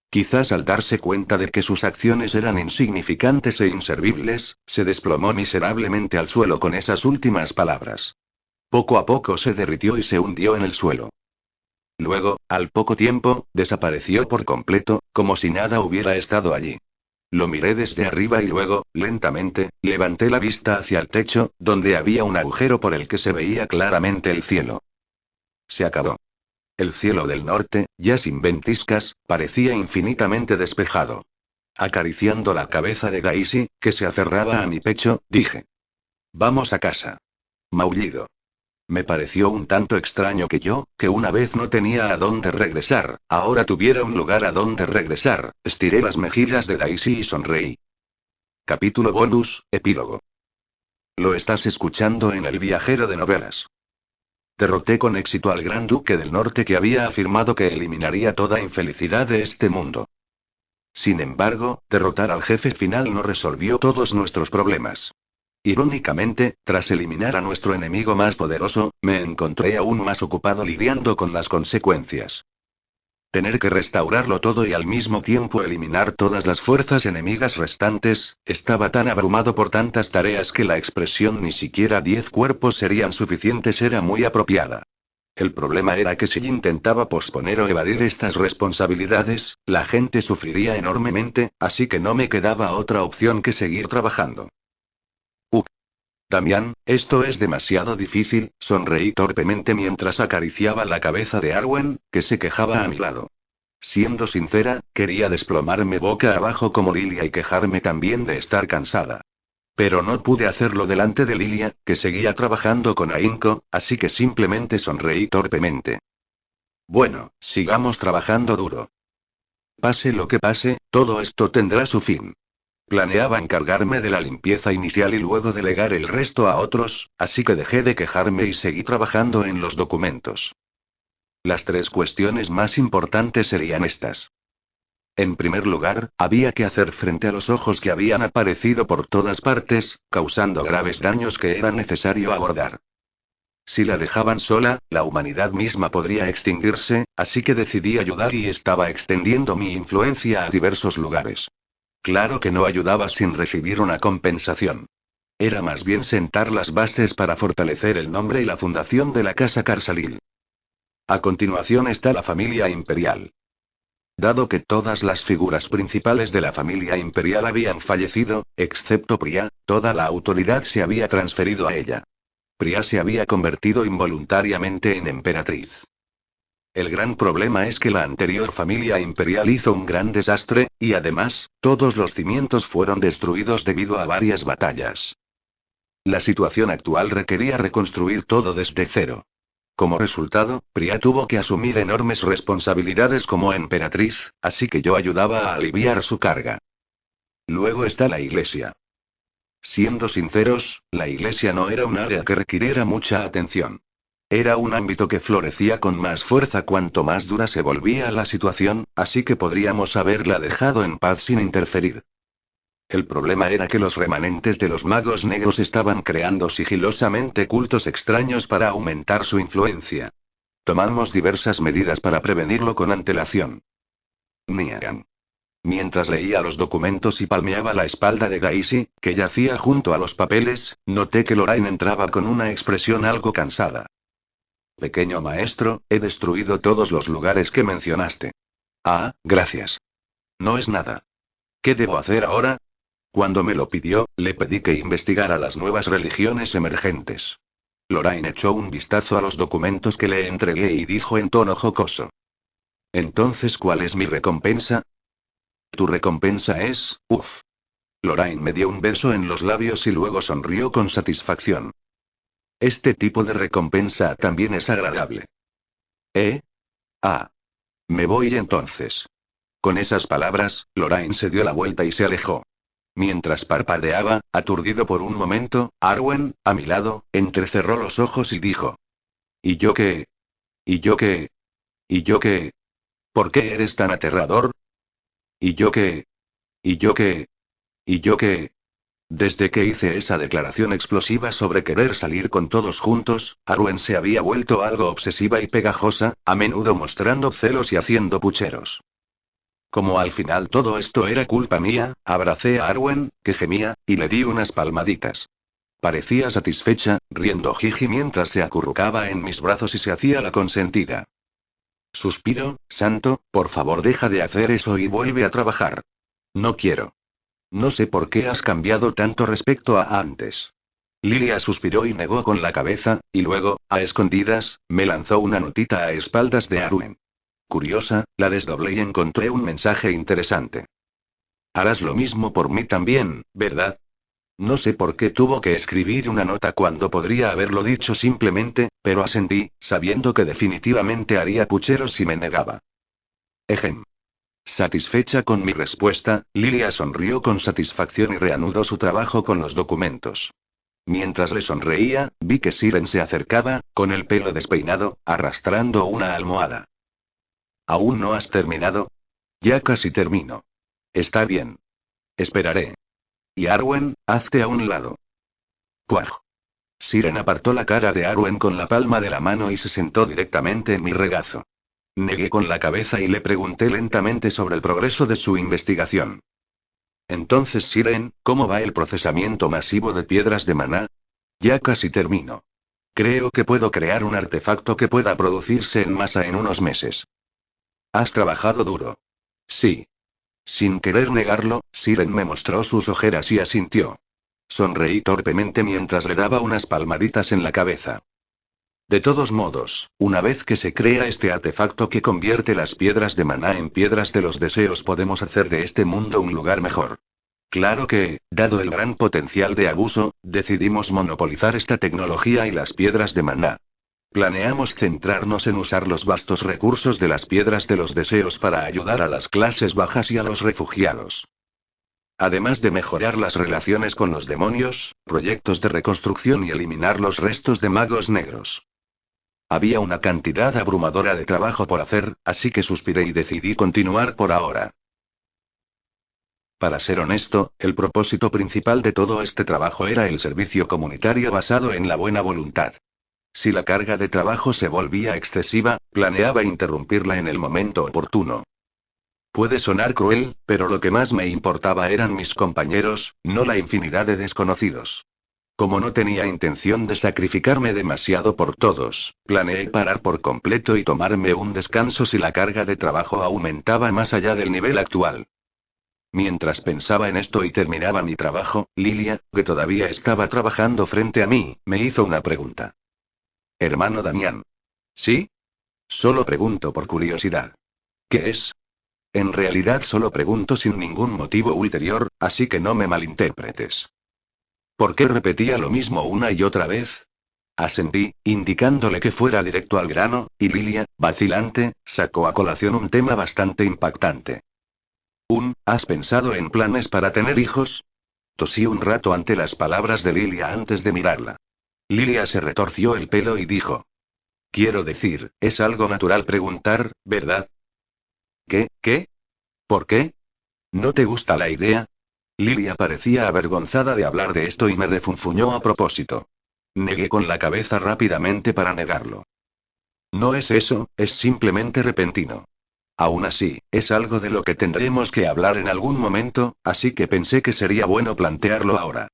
Quizás al darse cuenta de que sus acciones eran insignificantes e inservibles, se desplomó miserablemente al suelo con esas últimas palabras. Poco a poco se derritió y se hundió en el suelo. Luego, al poco tiempo, desapareció por completo, como si nada hubiera estado allí. Lo miré desde arriba y luego, lentamente, levanté la vista hacia el techo, donde había un agujero por el que se veía claramente el cielo. Se acabó. El cielo del norte, ya sin ventiscas, parecía infinitamente despejado. Acariciando la cabeza de Daisy, que se aferraba a mi pecho, dije. Vamos a casa. Maullido. Me pareció un tanto extraño que yo, que una vez no tenía a dónde regresar, ahora tuviera un lugar a dónde regresar. Estiré las mejillas de Daisy y sonreí. Capítulo bonus, epílogo. Lo estás escuchando en El Viajero de Novelas. Derroté con éxito al Gran Duque del Norte que había afirmado que eliminaría toda infelicidad de este mundo. Sin embargo, derrotar al jefe final no resolvió todos nuestros problemas. Irónicamente, tras eliminar a nuestro enemigo más poderoso, me encontré aún más ocupado lidiando con las consecuencias. Tener que restaurarlo todo y al mismo tiempo eliminar todas las fuerzas enemigas restantes, estaba tan abrumado por tantas tareas que la expresión ni siquiera 10 cuerpos serían suficientes era muy apropiada. El problema era que si intentaba posponer o evadir estas responsabilidades, la gente sufriría enormemente, así que no me quedaba otra opción que seguir trabajando. Damián, esto es demasiado difícil, sonreí torpemente mientras acariciaba la cabeza de Arwen, que se quejaba a mi lado. Siendo sincera, quería desplomarme boca abajo como Lilia y quejarme también de estar cansada. Pero no pude hacerlo delante de Lilia, que seguía trabajando con ahínco, así que simplemente sonreí torpemente. Bueno, sigamos trabajando duro. Pase lo que pase, todo esto tendrá su fin. Planeaba encargarme de la limpieza inicial y luego delegar el resto a otros, así que dejé de quejarme y seguí trabajando en los documentos. Las 3 cuestiones más importantes serían estas. En primer lugar, había que hacer frente a los ojos que habían aparecido por todas partes, causando graves daños que era necesario abordar. Si la dejaban sola, la humanidad misma podría extinguirse, así que decidí ayudar y estaba extendiendo mi influencia a diversos lugares. Claro que no ayudaba sin recibir una compensación. Era más bien sentar las bases para fortalecer el nombre y la fundación de la Casa Karsalil. A continuación está la familia imperial. Dado que todas las figuras principales de la familia imperial habían fallecido, excepto Priya, toda la autoridad se había transferido a ella. Priya se había convertido involuntariamente en emperatriz. El gran problema es que la anterior familia imperial hizo un gran desastre, y además, todos los cimientos fueron destruidos debido a varias batallas. La situación actual requería reconstruir todo desde cero. Como resultado, Priya tuvo que asumir enormes responsabilidades como emperatriz, así que yo ayudaba a aliviar su carga. Luego está la iglesia. Siendo sinceros, la iglesia no era un área que requiriera mucha atención. Era un ámbito que florecía con más fuerza cuanto más dura se volvía la situación, así que podríamos haberla dejado en paz sin interferir. El problema era que los remanentes de los magos negros estaban creando sigilosamente cultos extraños para aumentar su influencia. Tomamos diversas medidas para prevenirlo con antelación. Niagan. Mientras leía los documentos y palmeaba la espalda de Daisy, que yacía junto a los papeles, noté que Lorraine entraba con una expresión algo cansada. Pequeño maestro, he destruido todos los lugares que mencionaste. Ah, gracias. No es nada. ¿Qué debo hacer ahora? Cuando me lo pidió, le pedí que investigara las nuevas religiones emergentes. Lorraine echó un vistazo a los documentos que le entregué y dijo en tono jocoso. Entonces, ¿cuál es mi recompensa? Tu recompensa es, uff. Lorraine me dio un beso en los labios y luego sonrió con satisfacción. Este tipo de recompensa también es agradable. ¿Eh? Ah. Me voy entonces. Con esas palabras, Lorraine se dio la vuelta y se alejó. Mientras parpadeaba, aturdido por un momento, Arwen, a mi lado, entrecerró los ojos y dijo. ¿Y yo qué? ¿Y yo qué? ¿Y yo qué? ¿Por qué eres tan aterrador? ¿Y yo qué? ¿Y yo qué? ¿Y yo qué? Desde que hice esa declaración explosiva sobre querer salir con todos juntos, Arwen se había vuelto algo obsesiva y pegajosa, a menudo mostrando celos y haciendo pucheros. Como al final todo esto era culpa mía, abracé a Arwen, que gemía, y le di unas palmaditas. Parecía satisfecha, riendo jiji mientras se acurrucaba en mis brazos y se hacía la consentida. Suspiro, santo, por favor deja de hacer eso y vuelve a trabajar. No quiero. No sé por qué has cambiado tanto respecto a antes. Lilia suspiró y negó con la cabeza, y luego, a escondidas, me lanzó una notita a espaldas de Arwen. Curiosa, la desdoblé y encontré un mensaje interesante. Harás lo mismo por mí también, ¿verdad? No sé por qué tuvo que escribir una nota cuando podría haberlo dicho simplemente, pero asentí, sabiendo que definitivamente haría pucheros si me negaba. Ejem. Satisfecha con mi respuesta, Lilia sonrió con satisfacción y reanudó su trabajo con los documentos. Mientras le sonreía, vi que Siren se acercaba, con el pelo despeinado, arrastrando una almohada. ¿Aún no has terminado? Ya casi termino. Está bien. Esperaré. Y Arwen, hazte a un lado. ¡Puaj! Siren apartó la cara de Arwen con la palma de la mano y se sentó directamente en mi regazo. Negué con la cabeza y le pregunté lentamente sobre el progreso de su investigación. Entonces, Siren, ¿cómo va el procesamiento masivo de piedras de maná? Ya casi termino. Creo que puedo crear un artefacto que pueda producirse en masa en unos meses. Has trabajado duro. Sí. Sin querer negarlo, Siren me mostró sus ojeras y asintió. Sonreí torpemente mientras le daba unas palmaditas en la cabeza. De todos modos, una vez que se crea este artefacto que convierte las piedras de maná en piedras de los deseos, podemos hacer de este mundo un lugar mejor. Claro que, dado el gran potencial de abuso, decidimos monopolizar esta tecnología y las piedras de maná. Planeamos centrarnos en usar los vastos recursos de las piedras de los deseos para ayudar a las clases bajas y a los refugiados. Además de mejorar las relaciones con los demonios, proyectos de reconstrucción y eliminar los restos de magos negros. Había una cantidad abrumadora de trabajo por hacer, así que suspiré y decidí continuar por ahora. Para ser honesto, el propósito principal de todo este trabajo era el servicio comunitario basado en la buena voluntad. Si la carga de trabajo se volvía excesiva, planeaba interrumpirla en el momento oportuno. Puede sonar cruel, pero lo que más me importaba eran mis compañeros, no la infinidad de desconocidos. Como no tenía intención de sacrificarme demasiado por todos, planeé parar por completo y tomarme un descanso si la carga de trabajo aumentaba más allá del nivel actual. Mientras pensaba en esto y terminaba mi trabajo, Lilia, que todavía estaba trabajando frente a mí, me hizo una pregunta. Hermano Damián. ¿Sí? Solo pregunto por curiosidad. ¿Qué es? En realidad solo pregunto sin ningún motivo ulterior, así que no me malinterpretes. ¿Por qué repetía lo mismo una y otra vez? Asentí, indicándole que fuera directo al grano, y Lilia, vacilante, sacó a colación un tema bastante impactante. ¿Has pensado en planes para tener hijos? Tosí un rato ante las palabras de Lilia antes de mirarla. Lilia se retorció el pelo y dijo. Quiero decir, es algo natural preguntar, ¿verdad? ¿Qué? ¿Por qué? ¿No te gusta la idea? Lilia parecía avergonzada de hablar de esto y me refunfuñó a propósito. Negué con la cabeza rápidamente para negarlo. No es eso, es simplemente repentino. Aún así, es algo de lo que tendremos que hablar en algún momento, así que pensé que sería bueno plantearlo ahora.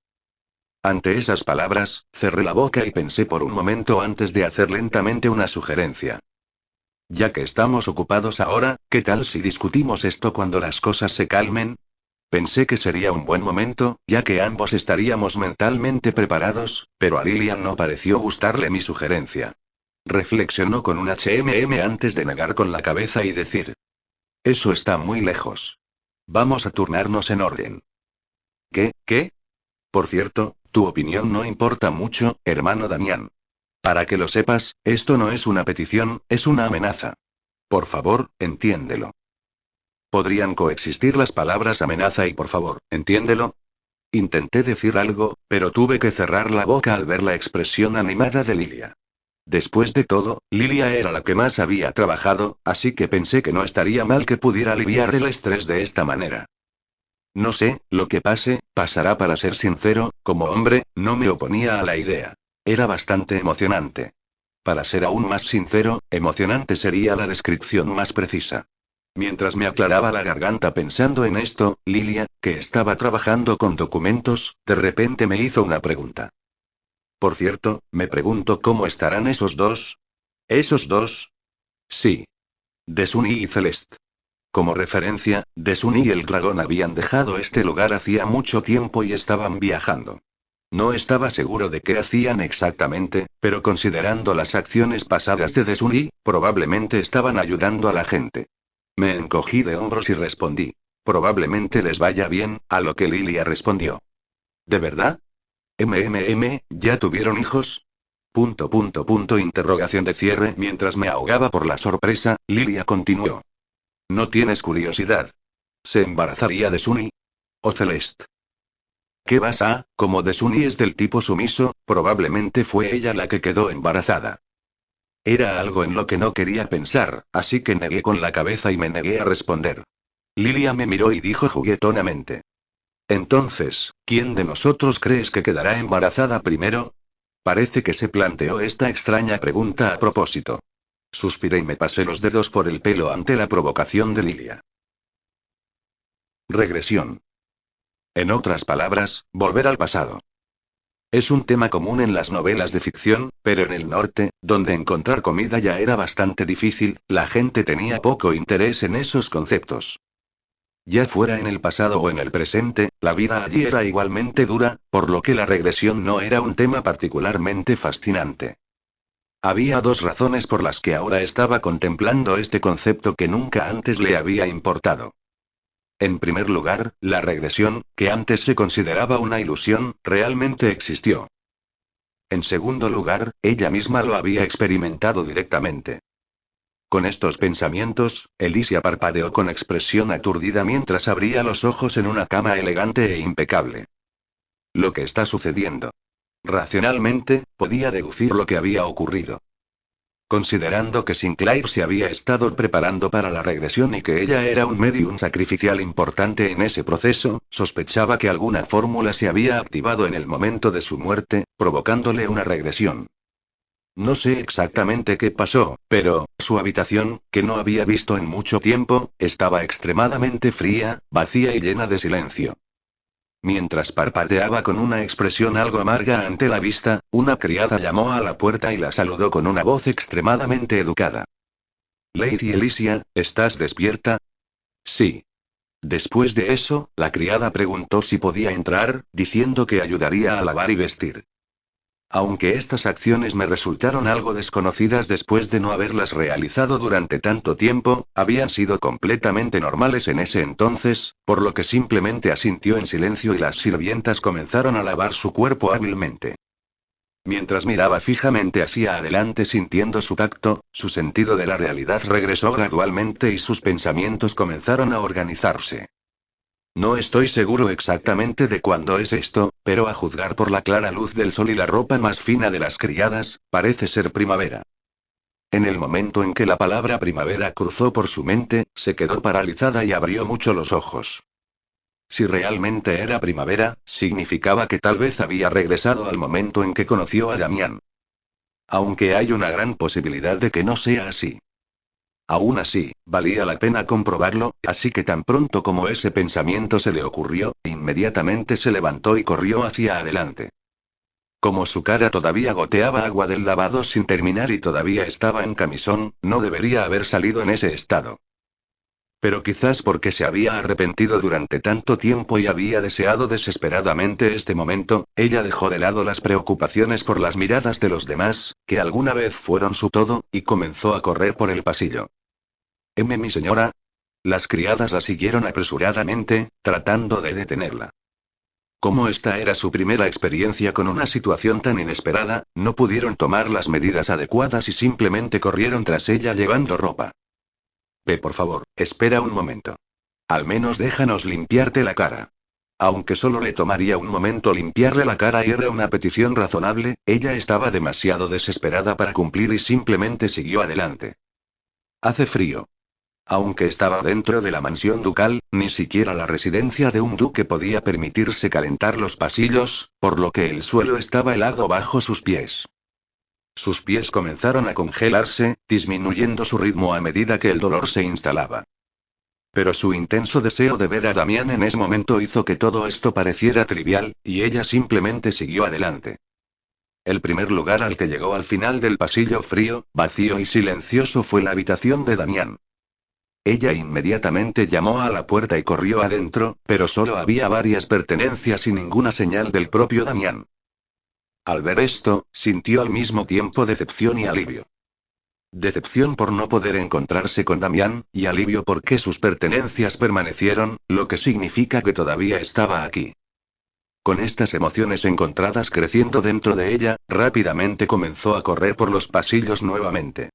Ante esas palabras, cerré la boca y pensé por un momento antes de hacer lentamente una sugerencia. Ya que estamos ocupados ahora, ¿qué tal si discutimos esto cuando las cosas se calmen? Pensé que sería un buen momento, ya que ambos estaríamos mentalmente preparados, pero a Lilian no pareció gustarle mi sugerencia. Reflexionó con un antes de negar con la cabeza y decir: eso está muy lejos. Vamos a turnarnos en orden. ¿Qué? Por cierto, tu opinión no importa mucho, hermano Damián. Para que lo sepas, esto no es una petición, es una amenaza. Por favor, entiéndelo. Podrían coexistir las palabras amenaza y por favor, entiéndelo. Intenté decir algo, pero tuve que cerrar la boca al ver la expresión animada de Lilia. Después de todo, Lilia era la que más había trabajado, así que pensé que no estaría mal que pudiera aliviar el estrés de esta manera. No sé, lo que pase, pasará. Para ser sincero, como hombre, no me oponía a la idea. Era bastante emocionante. Para ser aún más sincero, emocionante sería la descripción más precisa. Mientras me aclaraba la garganta pensando en esto, Lilia, que estaba trabajando con documentos, de repente me hizo una pregunta. Por cierto, me pregunto cómo estarán esos dos. ¿Esos dos? Sí. Desuni y Celeste. Como referencia, Desuni y el dragón habían dejado este lugar hacía mucho tiempo y estaban viajando. No estaba seguro de qué hacían exactamente, pero considerando las acciones pasadas de Desuni, probablemente estaban ayudando a la gente. Me encogí de hombros y respondí: probablemente les vaya bien, a lo que Lilia respondió: ¿de verdad? ¿Ya tuvieron hijos? Interrogación de cierre. Mientras me ahogaba por la sorpresa, Lilia continuó: ¿no tienes curiosidad? ¿Se embarazaría de Suni? ¿O Celeste? ¿Qué vas a? Como Desuni es del tipo sumiso, probablemente fue ella la que quedó embarazada. Era algo en lo que no quería pensar, así que negué con la cabeza y me negué a responder. Lilia me miró y dijo juguetonamente: entonces, ¿quién de nosotros crees que quedará embarazada primero? Parece que se planteó esta extraña pregunta a propósito. Suspiré y me pasé los dedos por el pelo ante la provocación de Lilia. Regresión. En otras palabras, volver al pasado. Es un tema común en las novelas de ficción, pero en el norte, donde encontrar comida ya era bastante difícil, la gente tenía poco interés en esos conceptos. Ya fuera en el pasado o en el presente, la vida allí era igualmente dura, por lo que la regresión no era un tema particularmente fascinante. Había dos razones por las que ahora estaba contemplando este concepto que nunca antes le había importado. En primer lugar, la regresión, que antes se consideraba una ilusión, realmente existió. En segundo lugar, ella misma lo había experimentado directamente. Con estos pensamientos, Elysia parpadeó con expresión aturdida mientras abría los ojos en una cama elegante e impecable. Lo que está sucediendo. Racionalmente, podía deducir lo que había ocurrido. Considerando que Sinclair se había estado preparando para la regresión y que ella era un medium sacrificial importante en ese proceso, sospechaba que alguna fórmula se había activado en el momento de su muerte, provocándole una regresión. No sé exactamente qué pasó, pero, su habitación, que no había visto en mucho tiempo, estaba extremadamente fría, vacía y llena de silencio. Mientras parpadeaba con una expresión algo amarga ante la vista, una criada llamó a la puerta y la saludó con una voz extremadamente educada. Lady Elysia, ¿estás despierta? Sí. Después de eso, la criada preguntó si podía entrar, diciendo que ayudaría a lavar y vestir. Aunque estas acciones me resultaron algo desconocidas después de no haberlas realizado durante tanto tiempo, habían sido completamente normales en ese entonces, por lo que simplemente asintió en silencio y las sirvientas comenzaron a lavar su cuerpo hábilmente. Mientras miraba fijamente hacia adelante sintiendo su tacto, su sentido de la realidad regresó gradualmente y sus pensamientos comenzaron a organizarse. No estoy seguro exactamente de cuándo es esto, pero a juzgar por la clara luz del sol y la ropa más fina de las criadas, parece ser primavera. En el momento en que la palabra primavera cruzó por su mente, se quedó paralizada y abrió mucho los ojos. Si realmente era primavera, significaba que tal vez había regresado al momento en que conoció a Damián. Aunque hay una gran posibilidad de que no sea así. Aún así, valía la pena comprobarlo, así que tan pronto como ese pensamiento se le ocurrió, inmediatamente se levantó y corrió hacia adelante. Como su cara todavía goteaba agua del lavado sin terminar y todavía estaba en camisón, no debería haber salido en ese estado. Pero quizás porque se había arrepentido durante tanto tiempo y había deseado desesperadamente este momento, ella dejó de lado las preocupaciones por las miradas de los demás, que alguna vez fueron su todo, y comenzó a correr por el pasillo. Mi señora. Las criadas la siguieron apresuradamente, tratando de detenerla. Como esta era su primera experiencia con una situación tan inesperada, no pudieron tomar las medidas adecuadas y simplemente corrieron tras ella llevando ropa. Por favor, espera un momento. Al menos déjanos limpiarte la cara. Aunque solo le tomaría un momento limpiarle la cara y era una petición razonable, ella estaba demasiado desesperada para cumplir y simplemente siguió adelante. Hace frío. Aunque estaba dentro de la mansión ducal, ni siquiera la residencia de un duque podía permitirse calentar los pasillos, por lo que el suelo estaba helado bajo sus pies. Sus pies comenzaron a congelarse, disminuyendo su ritmo a medida que el dolor se instalaba. Pero su intenso deseo de ver a Damián en ese momento hizo que todo esto pareciera trivial, y ella simplemente siguió adelante. El primer lugar al que llegó al final del pasillo frío, vacío y silencioso fue la habitación de Damián. Ella inmediatamente llamó a la puerta y corrió adentro, pero solo había varias pertenencias y ninguna señal del propio Damián. Al ver esto, sintió al mismo tiempo decepción y alivio. Decepción por no poder encontrarse con Damián, y alivio porque sus pertenencias permanecieron, lo que significa que todavía estaba aquí. Con estas emociones encontradas creciendo dentro de ella, rápidamente comenzó a correr por los pasillos nuevamente.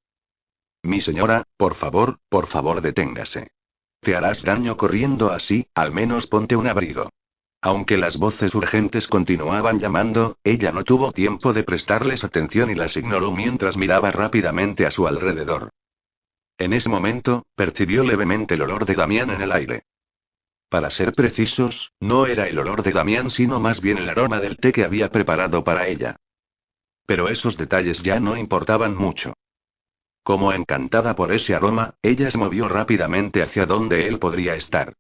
Mi señora, por favor, deténgase. Te harás daño corriendo así, al menos ponte un abrigo. Aunque las voces urgentes continuaban llamando, ella no tuvo tiempo de prestarles atención y las ignoró mientras miraba rápidamente a su alrededor. En ese momento, percibió levemente el olor de Damián en el aire. Para ser precisos, no era el olor de Damián sino más bien el aroma del té que había preparado para ella. Pero esos detalles ya no importaban mucho. Como encantada por ese aroma, ella se movió rápidamente hacia donde él podría estar.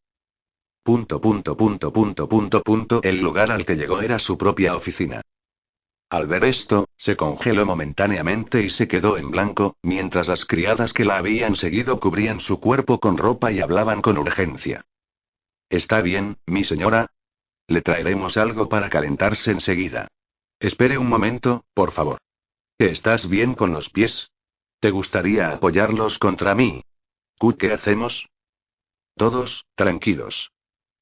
El lugar al que llegó era su propia oficina. Al ver esto, se congeló momentáneamente y se quedó en blanco, mientras las criadas que la habían seguido cubrían su cuerpo con ropa y hablaban con urgencia. ¿Está bien, mi señora? Le traeremos algo para calentarse enseguida. Espere un momento, por favor. ¿Estás bien con los pies? ¿Te gustaría apoyarlos contra mí? ¿Qué hacemos? Todos, tranquilos.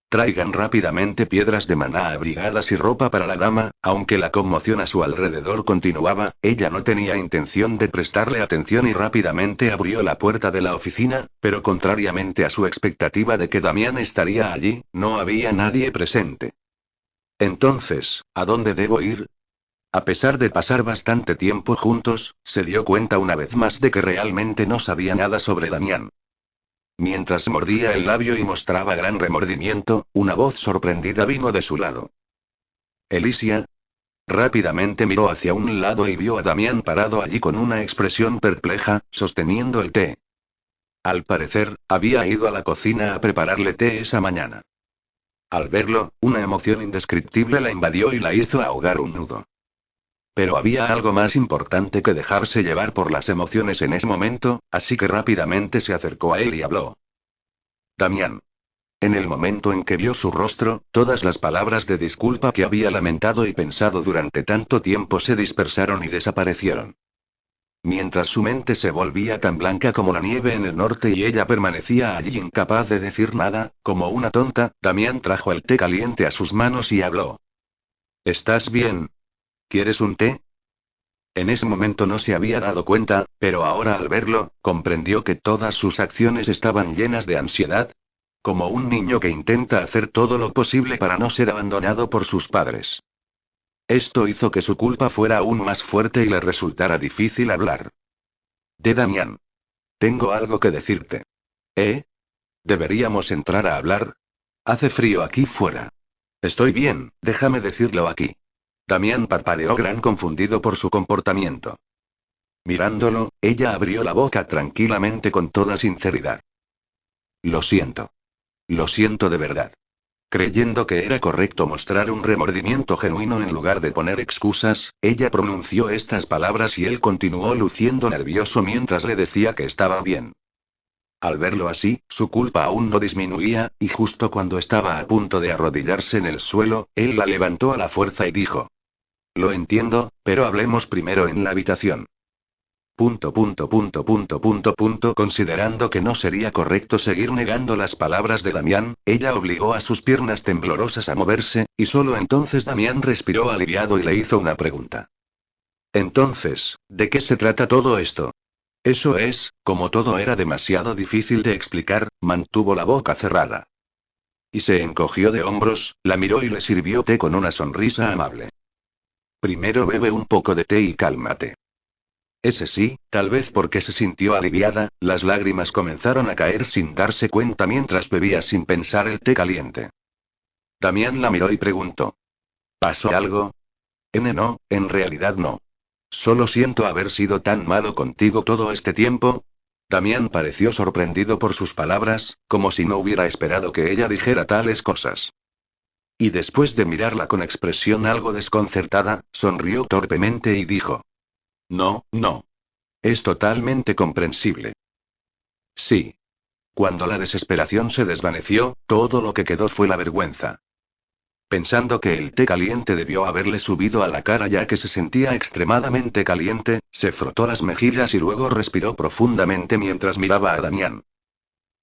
Traigan rápidamente piedras de maná abrigadas y ropa para la dama, aunque la conmoción a su alrededor continuaba, ella no tenía intención de prestarle atención y rápidamente abrió la puerta de la oficina, pero contrariamente a su expectativa de que Damián estaría allí, no había nadie presente. Entonces, ¿a dónde debo ir? A pesar de pasar bastante tiempo juntos, se dio cuenta una vez más de que realmente no sabía nada sobre Damián. Mientras mordía el labio y mostraba gran remordimiento, una voz sorprendida vino de su lado. ¿Elicia? Rápidamente miró hacia un lado y vio a Damián parado allí con una expresión perpleja, sosteniendo el té. Al parecer, había ido a la cocina a prepararle té esa mañana. Al verlo, una emoción indescriptible la invadió y la hizo ahogar un nudo. Pero había algo más importante que dejarse llevar por las emociones en ese momento, así que rápidamente se acercó a él y habló. Damián. En el momento en que vio su rostro, todas las palabras de disculpa que había lamentado y pensado durante tanto tiempo se dispersaron y desaparecieron. Mientras su mente se volvía tan blanca como la nieve en el norte y ella permanecía allí incapaz de decir nada, como una tonta, Damián trajo el té caliente a sus manos y habló. ¿Estás bien? ¿Quieres un té? En ese momento no se había dado cuenta, pero ahora al verlo, comprendió que todas sus acciones estaban llenas de ansiedad. Como un niño que intenta hacer todo lo posible para no ser abandonado por sus padres. Esto hizo que su culpa fuera aún más fuerte y le resultara difícil hablar. Damián. Tengo algo que decirte. ¿Deberíamos entrar a hablar? Hace frío aquí fuera. Estoy bien, déjame decirlo aquí. Damián parpadeó gran confundido por su comportamiento. Mirándolo, ella abrió la boca tranquilamente con toda sinceridad. Lo siento. Lo siento de verdad. Creyendo que era correcto mostrar un remordimiento genuino en lugar de poner excusas, ella pronunció estas palabras y él continuó luciendo nervioso mientras le decía que estaba bien. Al verlo así, su culpa aún no disminuía, y justo cuando estaba a punto de arrodillarse en el suelo, él la levantó a la fuerza y dijo: Lo entiendo, pero hablemos primero en la habitación. Considerando que no sería correcto seguir negando las palabras de Damián, ella obligó a sus piernas temblorosas a moverse, y solo entonces Damián respiró aliviado y le hizo una pregunta. Entonces, ¿de qué se trata todo esto? Eso es, como todo era demasiado difícil de explicar, mantuvo la boca cerrada. Y se encogió de hombros, la miró y le sirvió té con una sonrisa amable. Primero bebe un poco de té y cálmate. Ese sí, tal vez porque se sintió aliviada, las lágrimas comenzaron a caer sin darse cuenta mientras bebía sin pensar el té caliente. Damián la miró y preguntó: ¿Pasó algo? No, en realidad no. Solo siento haber sido tan malo contigo todo este tiempo. Damián pareció sorprendido por sus palabras, como si no hubiera esperado que ella dijera tales cosas. Y después de mirarla con expresión algo desconcertada, sonrió torpemente y dijo: No, no. Es totalmente comprensible. Sí. Cuando la desesperación se desvaneció, todo lo que quedó fue la vergüenza. Pensando que el té caliente debió haberle subido a la cara ya que se sentía extremadamente caliente, se frotó las mejillas y luego respiró profundamente mientras miraba a Damián.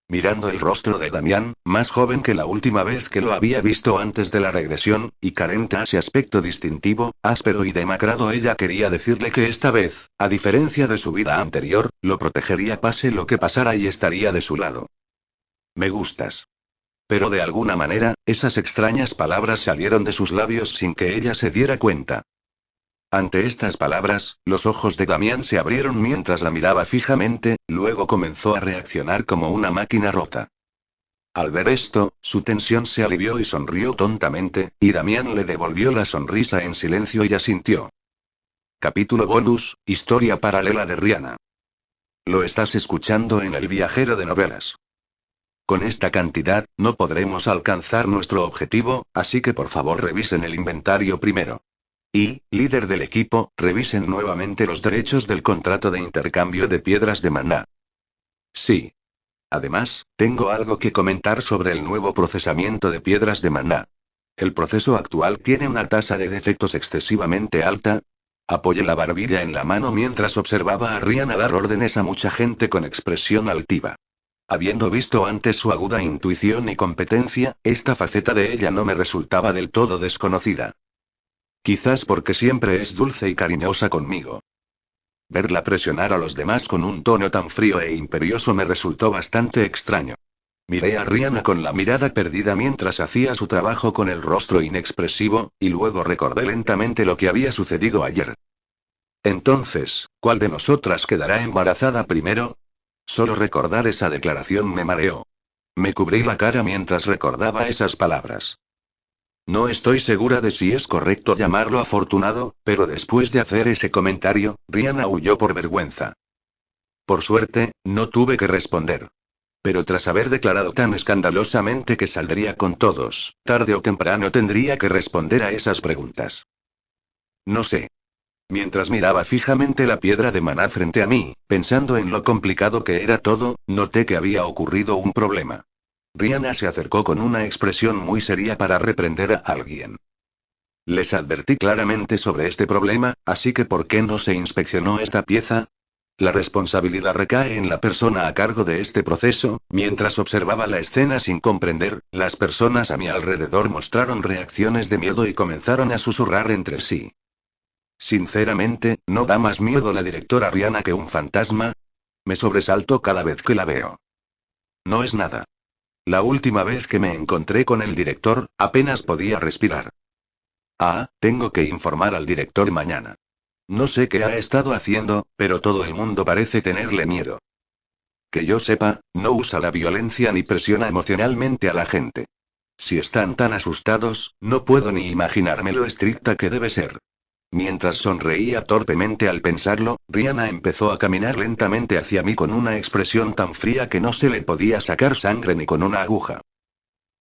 Mirando el rostro de Damián, más joven que la última vez que lo había visto antes de la regresión, y carente a ese aspecto distintivo, áspero y demacrado, ella quería decirle que esta vez, a diferencia de su vida anterior, lo protegería pase lo que pasara y estaría de su lado. Me gustas. Pero de alguna manera, esas extrañas palabras salieron de sus labios sin que ella se diera cuenta. Ante estas palabras, los ojos de Damián se abrieron mientras la miraba fijamente, luego comenzó a reaccionar como una máquina rota. Al ver esto, su tensión se alivió y sonrió tontamente, y Damián le devolvió la sonrisa en silencio y asintió. Capítulo bonus, historia paralela de Rihanna. Lo estás escuchando en El Viajero de Novelas. Con esta cantidad, no podremos alcanzar nuestro objetivo, así que por favor revisen el inventario primero. Y, líder del equipo, revisen nuevamente los derechos del contrato de intercambio de piedras de maná. Sí. Además, tengo algo que comentar sobre el nuevo procesamiento de piedras de maná. El proceso actual tiene una tasa de defectos excesivamente alta. Apoyé la barbilla en la mano mientras observaba a Rihanna dar órdenes a mucha gente con expresión altiva. Habiendo visto antes su aguda intuición y competencia, esta faceta de ella no me resultaba del todo desconocida. Quizás porque siempre es dulce y cariñosa conmigo. Verla presionar a los demás con un tono tan frío e imperioso me resultó bastante extraño. Miré a Rihanna con la mirada perdida mientras hacía su trabajo con el rostro inexpresivo, y luego recordé lentamente lo que había sucedido ayer. Entonces, ¿cuál de nosotras quedará embarazada primero? Solo recordar esa declaración me mareó. Me cubrí la cara mientras recordaba esas palabras. No estoy segura de si es correcto llamarlo afortunado, pero después de hacer ese comentario, Rihanna huyó por vergüenza. Por suerte, no tuve que responder. Pero tras haber declarado tan escandalosamente que saldría con todos, tarde o temprano tendría que responder a esas preguntas. No sé. Mientras miraba fijamente la piedra de maná frente a mí, pensando en lo complicado que era todo, noté que había ocurrido un problema. Rihanna se acercó con una expresión muy seria para reprender a alguien. Les advertí claramente sobre este problema, así que ¿por qué no se inspeccionó esta pieza? La responsabilidad recae en la persona a cargo de este proceso. Mientras observaba la escena sin comprender, las personas a mi alrededor mostraron reacciones de miedo y comenzaron a susurrar entre sí. Sinceramente, ¿no da más miedo la directora Rihanna que un fantasma? Me sobresalto cada vez que la veo. No es nada. La última vez que me encontré con el director, apenas podía respirar. Tengo que informar al director mañana. No sé qué ha estado haciendo, pero todo el mundo parece tenerle miedo. Que yo sepa, no usa la violencia ni presiona emocionalmente a la gente. Si están tan asustados, no puedo ni imaginarme lo estricta que debe ser. Mientras sonreía torpemente al pensarlo, Rihanna empezó a caminar lentamente hacia mí con una expresión tan fría que no se le podía sacar sangre ni con una aguja.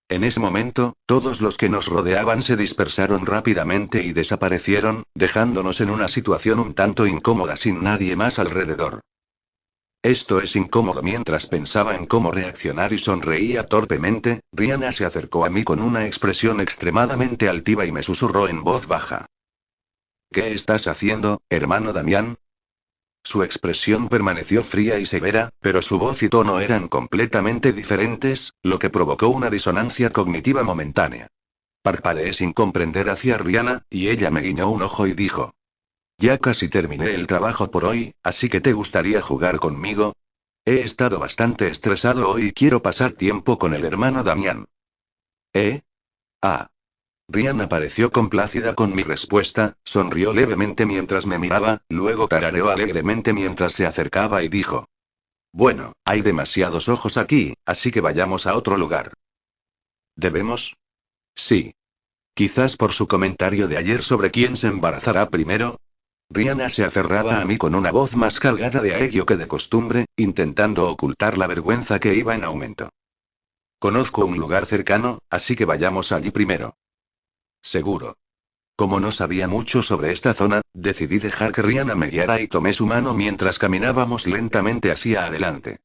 En ese momento, todos los que nos rodeaban se dispersaron rápidamente y desaparecieron, dejándonos en una situación un tanto incómoda sin nadie más alrededor. Esto es incómodo. Mientras pensaba en cómo reaccionar y sonreía torpemente, Rihanna se acercó a mí con una expresión extremadamente altiva y me susurró en voz baja. ¿Qué estás haciendo, hermano Damián? Su expresión permaneció fría y severa, pero su voz y tono eran completamente diferentes, lo que provocó una disonancia cognitiva momentánea. Parpadeé sin comprender hacia Rihanna, y ella me guiñó un ojo y dijo. Ya casi terminé el trabajo por hoy, así que ¿te gustaría jugar conmigo? He estado bastante estresado hoy y quiero pasar tiempo con el hermano Damián. ¿Eh? Ah. Rihanna pareció complácida con mi respuesta, sonrió levemente mientras me miraba, luego tarareó alegremente mientras se acercaba y dijo. Bueno, hay demasiados ojos aquí, así que vayamos a otro lugar. ¿Debemos? Sí. Quizás por su comentario de ayer sobre quién se embarazará primero. Rihanna se aferraba a mí con una voz más cargada de aegio que de costumbre, intentando ocultar la vergüenza que iba en aumento. Conozco un lugar cercano, así que vayamos allí primero. Seguro. Como no sabía mucho sobre esta zona, decidí dejar que Rihanna me guiara y tomé su mano mientras caminábamos lentamente hacia adelante.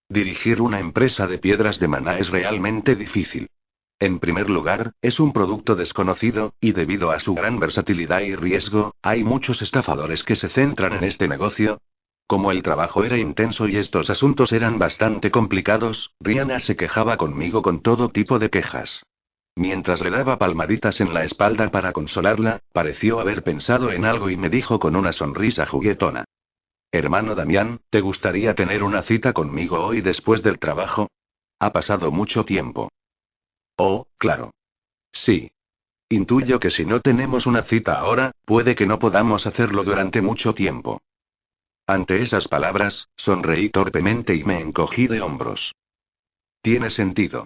Dirigir una empresa de piedras de maná es realmente difícil. En primer lugar, es un producto desconocido, y debido a su gran versatilidad y riesgo, hay muchos estafadores que se centran en este negocio. Como el trabajo era intenso y estos asuntos eran bastante complicados, Rihanna se quejaba conmigo con todo tipo de quejas. Mientras le daba palmaditas en la espalda para consolarla, pareció haber pensado en algo y me dijo con una sonrisa juguetona. Hermano Damián, ¿te gustaría tener una cita conmigo hoy después del trabajo? Ha pasado mucho tiempo. Oh, claro. Sí. Intuyo que si no tenemos una cita ahora, puede que no podamos hacerlo durante mucho tiempo. Ante esas palabras, sonreí torpemente y me encogí de hombros. Tiene sentido.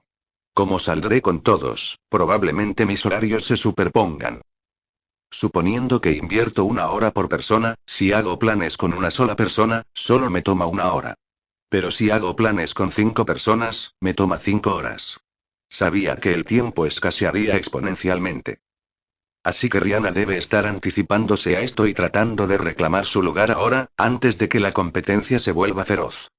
Como saldré con todos, probablemente mis horarios se superpongan. Suponiendo que invierto 1 hora por persona, si hago planes con una sola persona, solo me toma 1 hora. Pero si hago planes con 5 personas, me toma 5 horas. Sabía que el tiempo escasearía exponencialmente. Así que Rihanna debe estar anticipándose a esto y tratando de reclamar su lugar ahora, antes de que la competencia se vuelva feroz.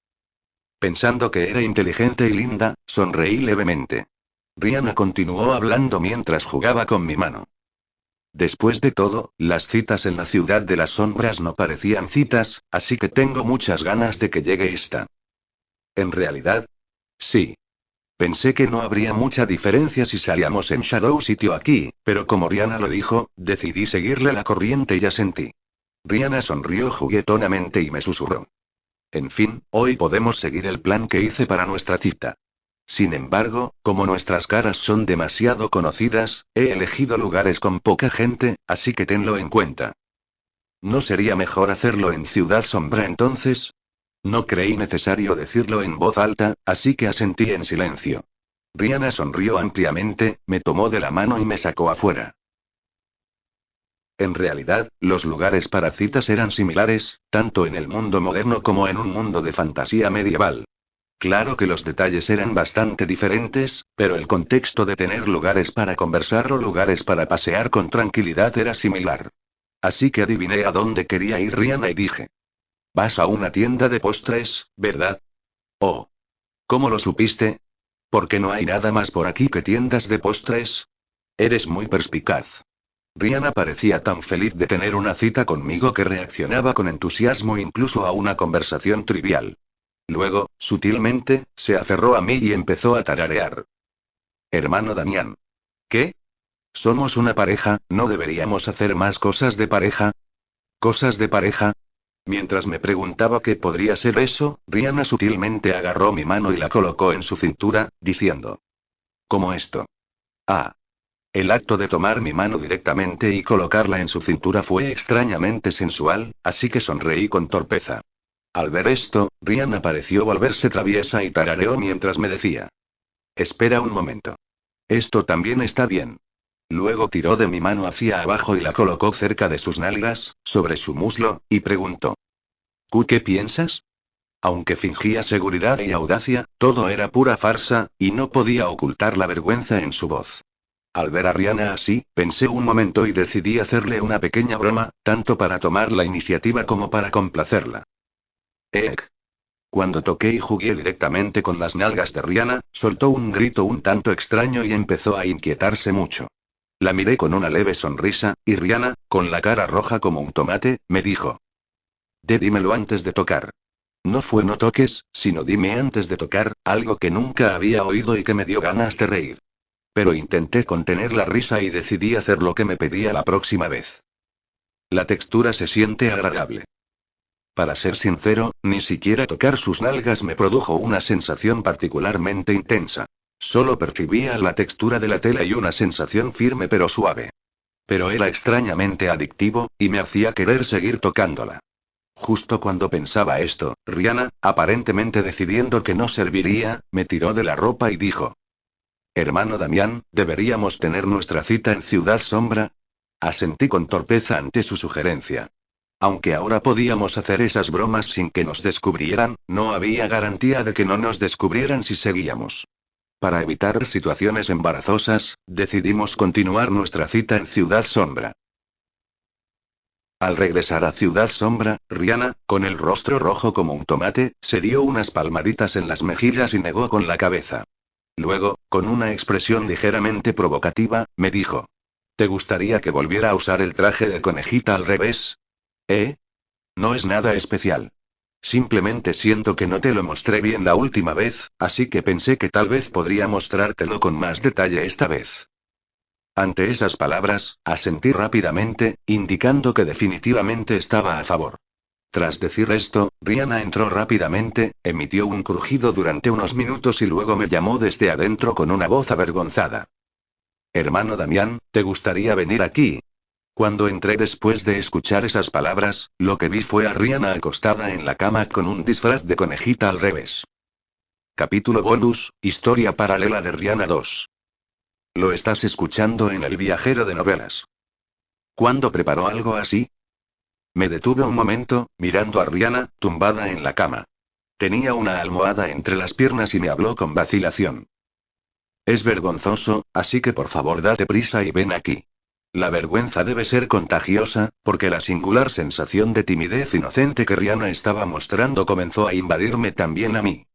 Pensando que era inteligente y linda, sonreí levemente. Rihanna continuó hablando mientras jugaba con mi mano. Después de todo, las citas en la ciudad de las sombras no parecían citas, así que tengo muchas ganas de que llegue esta. En realidad, sí. Pensé que no habría mucha diferencia si salíamos en Shadow City o aquí, pero como Rihanna lo dijo, decidí seguirle la corriente y asentí. Rihanna sonrió juguetonamente y me susurró. En fin, hoy podemos seguir el plan que hice para nuestra cita. Sin embargo, como nuestras caras son demasiado conocidas, he elegido lugares con poca gente, así que tenlo en cuenta. ¿No sería mejor hacerlo en Ciudad Sombra entonces? No creí necesario decirlo en voz alta, así que asentí en silencio. Rihanna sonrió ampliamente, me tomó de la mano y me sacó afuera. En realidad, los lugares para citas eran similares, tanto en el mundo moderno como en un mundo de fantasía medieval. Claro que los detalles eran bastante diferentes, pero el contexto de tener lugares para conversar o lugares para pasear con tranquilidad era similar. Así que adiviné a dónde quería ir Rihanna y dije. Vas a una tienda de postres, ¿verdad? Oh. ¿Cómo lo supiste? ¿Por qué no hay nada más por aquí que tiendas de postres? Eres muy perspicaz. Rihanna parecía tan feliz de tener una cita conmigo que reaccionaba con entusiasmo incluso a una conversación trivial. Luego, sutilmente, se aferró a mí y empezó a tararear. Hermano Damián. ¿Qué? Somos una pareja, ¿no deberíamos hacer más cosas de pareja? ¿Cosas de pareja? Mientras me preguntaba qué podría ser eso, Rihanna sutilmente agarró mi mano y la colocó en su cintura, diciendo. ¿Cómo esto? Ah. El acto de tomar mi mano directamente y colocarla en su cintura fue extrañamente sensual, así que sonreí con torpeza. Al ver esto, Rihanna pareció volverse traviesa y tarareó mientras me decía. Espera un momento. Esto también está bien. Luego tiró de mi mano hacia abajo y la colocó cerca de sus nalgas, sobre su muslo, y preguntó. ¿Qué piensas? Aunque fingía seguridad y audacia, todo era pura farsa, y no podía ocultar la vergüenza en su voz. Al ver a Rihanna así, pensé un momento y decidí hacerle una pequeña broma, tanto para tomar la iniciativa como para complacerla. Eek. Cuando toqué y jugué directamente con las nalgas de Rihanna, soltó un grito un tanto extraño y empezó a inquietarse mucho. La miré con una leve sonrisa, y Rihanna, con la cara roja como un tomate, me dijo: dímelo antes de tocar. No fue no toques, sino dime antes de tocar, algo que nunca había oído y que me dio ganas de reír. Pero intenté contener la risa y decidí hacer lo que me pedía la próxima vez. La textura se siente agradable. Para ser sincero, ni siquiera tocar sus nalgas me produjo una sensación particularmente intensa. Solo percibía la textura de la tela y una sensación firme pero suave. Pero era extrañamente adictivo, y me hacía querer seguir tocándola. Justo cuando pensaba esto, Rihanna, aparentemente decidiendo que no serviría, me tiró de la ropa y dijo: Hermano Damián, ¿deberíamos tener nuestra cita en Ciudad Sombra? Asentí con torpeza ante su sugerencia. Aunque ahora podíamos hacer esas bromas sin que nos descubrieran, no había garantía de que no nos descubrieran si seguíamos. Para evitar situaciones embarazosas, decidimos continuar nuestra cita en Ciudad Sombra. Al regresar a Ciudad Sombra, Rihanna, con el rostro rojo como un tomate, se dio unas palmaditas en las mejillas y negó con la cabeza. Luego, con una expresión ligeramente provocativa, me dijo: ¿te gustaría que volviera a usar el traje de conejita al revés? No es nada especial. Simplemente siento que no te lo mostré bien la última vez, así que pensé que tal vez podría mostrártelo con más detalle esta vez. Ante esas palabras, asentí rápidamente, indicando que definitivamente estaba a favor. Tras decir esto, Rihanna entró rápidamente, emitió un crujido durante unos minutos y luego me llamó desde adentro con una voz avergonzada. Hermano Damián, ¿te gustaría venir aquí? Cuando entré después de escuchar esas palabras, lo que vi fue a Rihanna acostada en la cama con un disfraz de conejita al revés. Capítulo bonus, historia paralela de Rihanna 2. Lo estás escuchando en El Viajero de Novelas. ¿Cuándo preparó algo así? Me detuve un momento, mirando a Rihanna, tumbada en la cama. Tenía una almohada entre las piernas y me habló con vacilación. Es vergonzoso, así que por favor date prisa y ven aquí. La vergüenza debe ser contagiosa, porque la singular sensación de timidez inocente que Rihanna estaba mostrando comenzó a invadirme también a mí.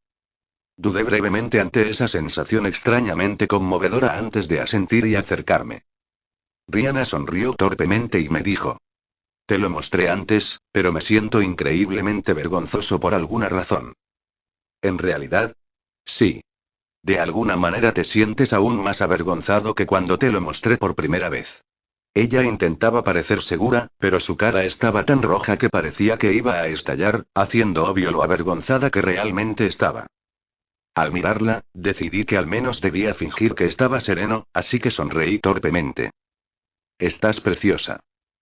Dudé brevemente ante esa sensación extrañamente conmovedora antes de asentir y acercarme. Rihanna sonrió torpemente y me dijo: te lo mostré antes, pero me siento increíblemente vergonzoso por alguna razón. ¿En realidad? Sí. De alguna manera te sientes aún más avergonzado que cuando te lo mostré por primera vez. Ella intentaba parecer segura, pero su cara estaba tan roja que parecía que iba a estallar, haciendo obvio lo avergonzada que realmente estaba. Al mirarla, decidí que al menos debía fingir que estaba sereno, así que sonreí torpemente. Estás preciosa.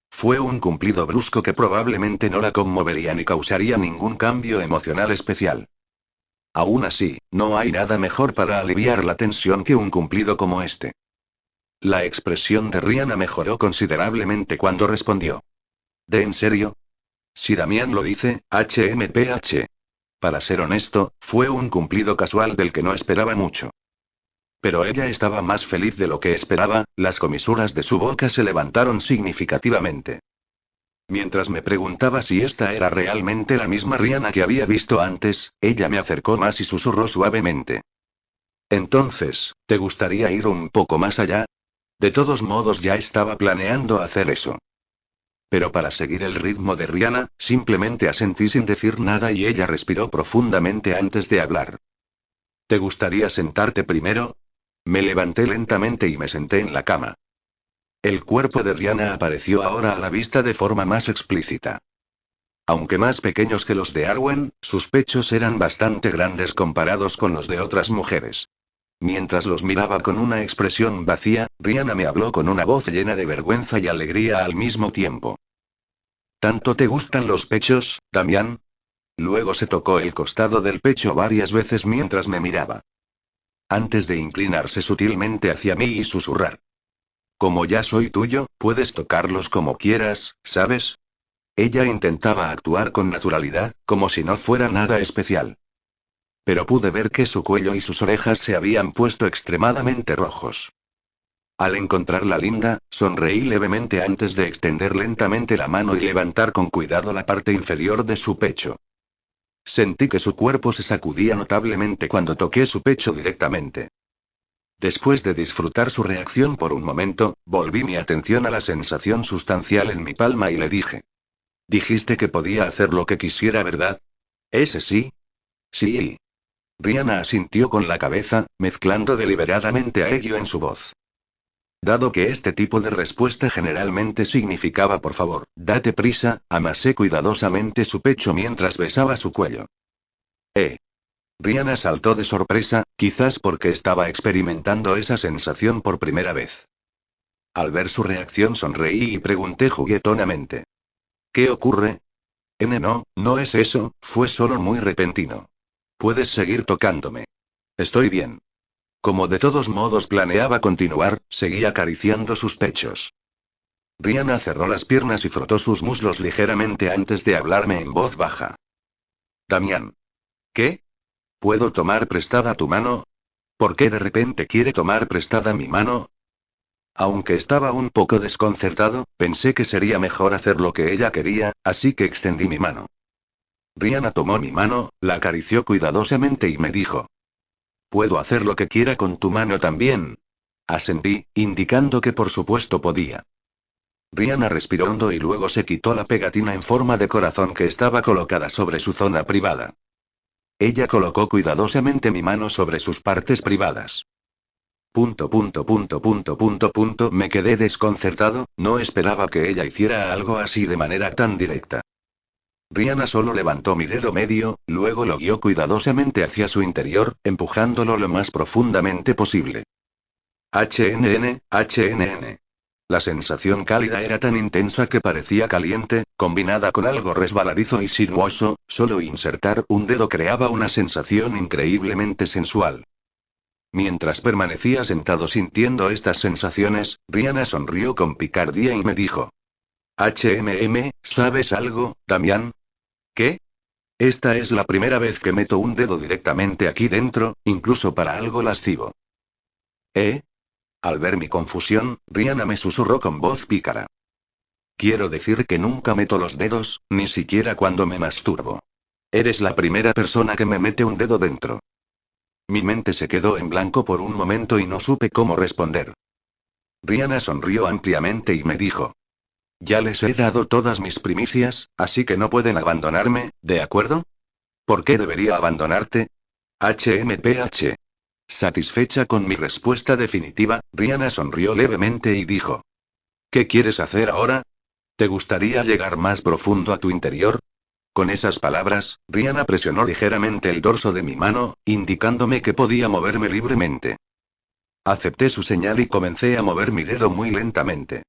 Fue un cumplido brusco que probablemente no la conmovería ni causaría ningún cambio emocional especial. Aún así, no hay nada mejor para aliviar la tensión que un cumplido como este. La expresión de Rihanna mejoró considerablemente cuando respondió: ¿de en serio? Si Damián lo dice, HMPH. Para ser honesto, fue un cumplido casual del que no esperaba mucho. Pero ella estaba más feliz de lo que esperaba, las comisuras de su boca se levantaron significativamente. Mientras me preguntaba si esta era realmente la misma Rihanna que había visto antes, ella me acercó más y susurró suavemente: entonces, ¿te gustaría ir un poco más allá? De todos modos ya estaba planeando hacer eso. Pero para seguir el ritmo de Rihanna, simplemente asentí sin decir nada y ella respiró profundamente antes de hablar. ¿Te gustaría sentarte primero? Me levanté lentamente y me senté en la cama. El cuerpo de Rihanna apareció ahora a la vista de forma más explícita. Aunque más pequeños que los de Arwen, sus pechos eran bastante grandes comparados con los de otras mujeres. Mientras los miraba con una expresión vacía, Rihanna me habló con una voz llena de vergüenza y alegría al mismo tiempo. ¿Tanto te gustan los pechos, Damián? Luego se tocó el costado del pecho varias veces mientras me miraba. Antes de inclinarse sutilmente hacia mí y susurrar: como ya soy tuyo, puedes tocarlos como quieras, ¿sabes? Ella intentaba actuar con naturalidad, como si no fuera nada especial. Pero pude ver que su cuello y sus orejas se habían puesto extremadamente rojos. Al encontrarla linda, sonreí levemente antes de extender lentamente la mano y levantar con cuidado la parte inferior de su pecho. Sentí que su cuerpo se sacudía notablemente cuando toqué su pecho directamente. Después de disfrutar su reacción por un momento, volví mi atención a la sensación sustancial en mi palma y le dije. Dijiste que podía hacer lo que quisiera, ¿verdad? ¿Ese sí? Sí. Rihanna asintió con la cabeza, mezclando deliberadamente a ello en su voz. Dado que este tipo de respuesta generalmente significaba por favor, date prisa, amasé cuidadosamente su pecho mientras besaba su cuello. Rihanna saltó de sorpresa, quizás porque estaba experimentando esa sensación por primera vez. Al ver su reacción sonreí y pregunté juguetonamente. ¿Qué ocurre? No es eso, fue solo muy repentino. Puedes seguir tocándome. Estoy bien. Como de todos modos planeaba continuar, seguí acariciando sus pechos. Rihanna cerró las piernas y frotó sus muslos ligeramente antes de hablarme en voz baja. Damián. ¿Qué? ¿Puedo tomar prestada tu mano? ¿Por qué de repente quiere tomar prestada mi mano? Aunque estaba un poco desconcertado, pensé que sería mejor hacer lo que ella quería, así que extendí mi mano. Rihanna tomó mi mano, la acarició cuidadosamente y me dijo. ¿Puedo hacer lo que quiera con tu mano también? Asentí, indicando que por supuesto podía. Rihanna respiró hondo y luego se quitó la pegatina en forma de corazón que estaba colocada sobre su zona privada. Ella colocó cuidadosamente mi mano sobre sus partes privadas. Me quedé desconcertado, no esperaba que ella hiciera algo así de manera tan directa. Rihanna solo levantó mi dedo medio, luego lo guió cuidadosamente hacia su interior, empujándolo lo más profundamente posible. HNN. La sensación cálida era tan intensa que parecía caliente, combinada con algo resbaladizo y sinuoso, solo insertar un dedo creaba una sensación increíblemente sensual. Mientras permanecía sentado sintiendo estas sensaciones, Rihanna sonrió con picardía y me dijo. ¿Sabes algo, Damián? ¿Qué? Esta es la primera vez que meto un dedo directamente aquí dentro, incluso para algo lascivo. Al ver mi confusión, Rihanna me susurró con voz pícara. Quiero decir que nunca meto los dedos, ni siquiera cuando me masturbo. Eres la primera persona que me mete un dedo dentro. Mi mente se quedó en blanco por un momento y no supe cómo responder. Rihanna sonrió ampliamente y me dijo. Ya les he dado todas mis primicias, así que no pueden abandonarme, ¿de acuerdo? ¿Por qué debería abandonarte? HMPH. Satisfecha con mi respuesta definitiva, Rihanna sonrió levemente y dijo. ¿Qué quieres hacer ahora? ¿Te gustaría llegar más profundo a tu interior? Con esas palabras, Rihanna presionó ligeramente el dorso de mi mano, indicándome que podía moverme libremente. Acepté su señal y comencé a mover mi dedo muy lentamente.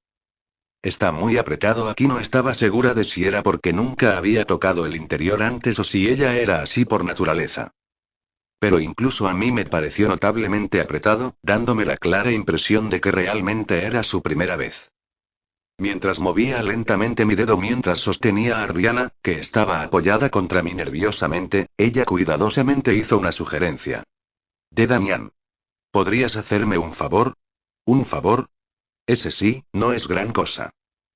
Está muy apretado aquí, no estaba segura de si era porque nunca había tocado el interior antes o si ella era así por naturaleza. Pero incluso a mí me pareció notablemente apretado, dándome la clara impresión de que realmente era su primera vez. Mientras movía lentamente mi dedo mientras sostenía a Rihanna, que estaba apoyada contra mí nerviosamente, ella cuidadosamente hizo una sugerencia. De Damián. ¿Podrías hacerme un favor? ¿Un favor? Ese sí, no es gran cosa.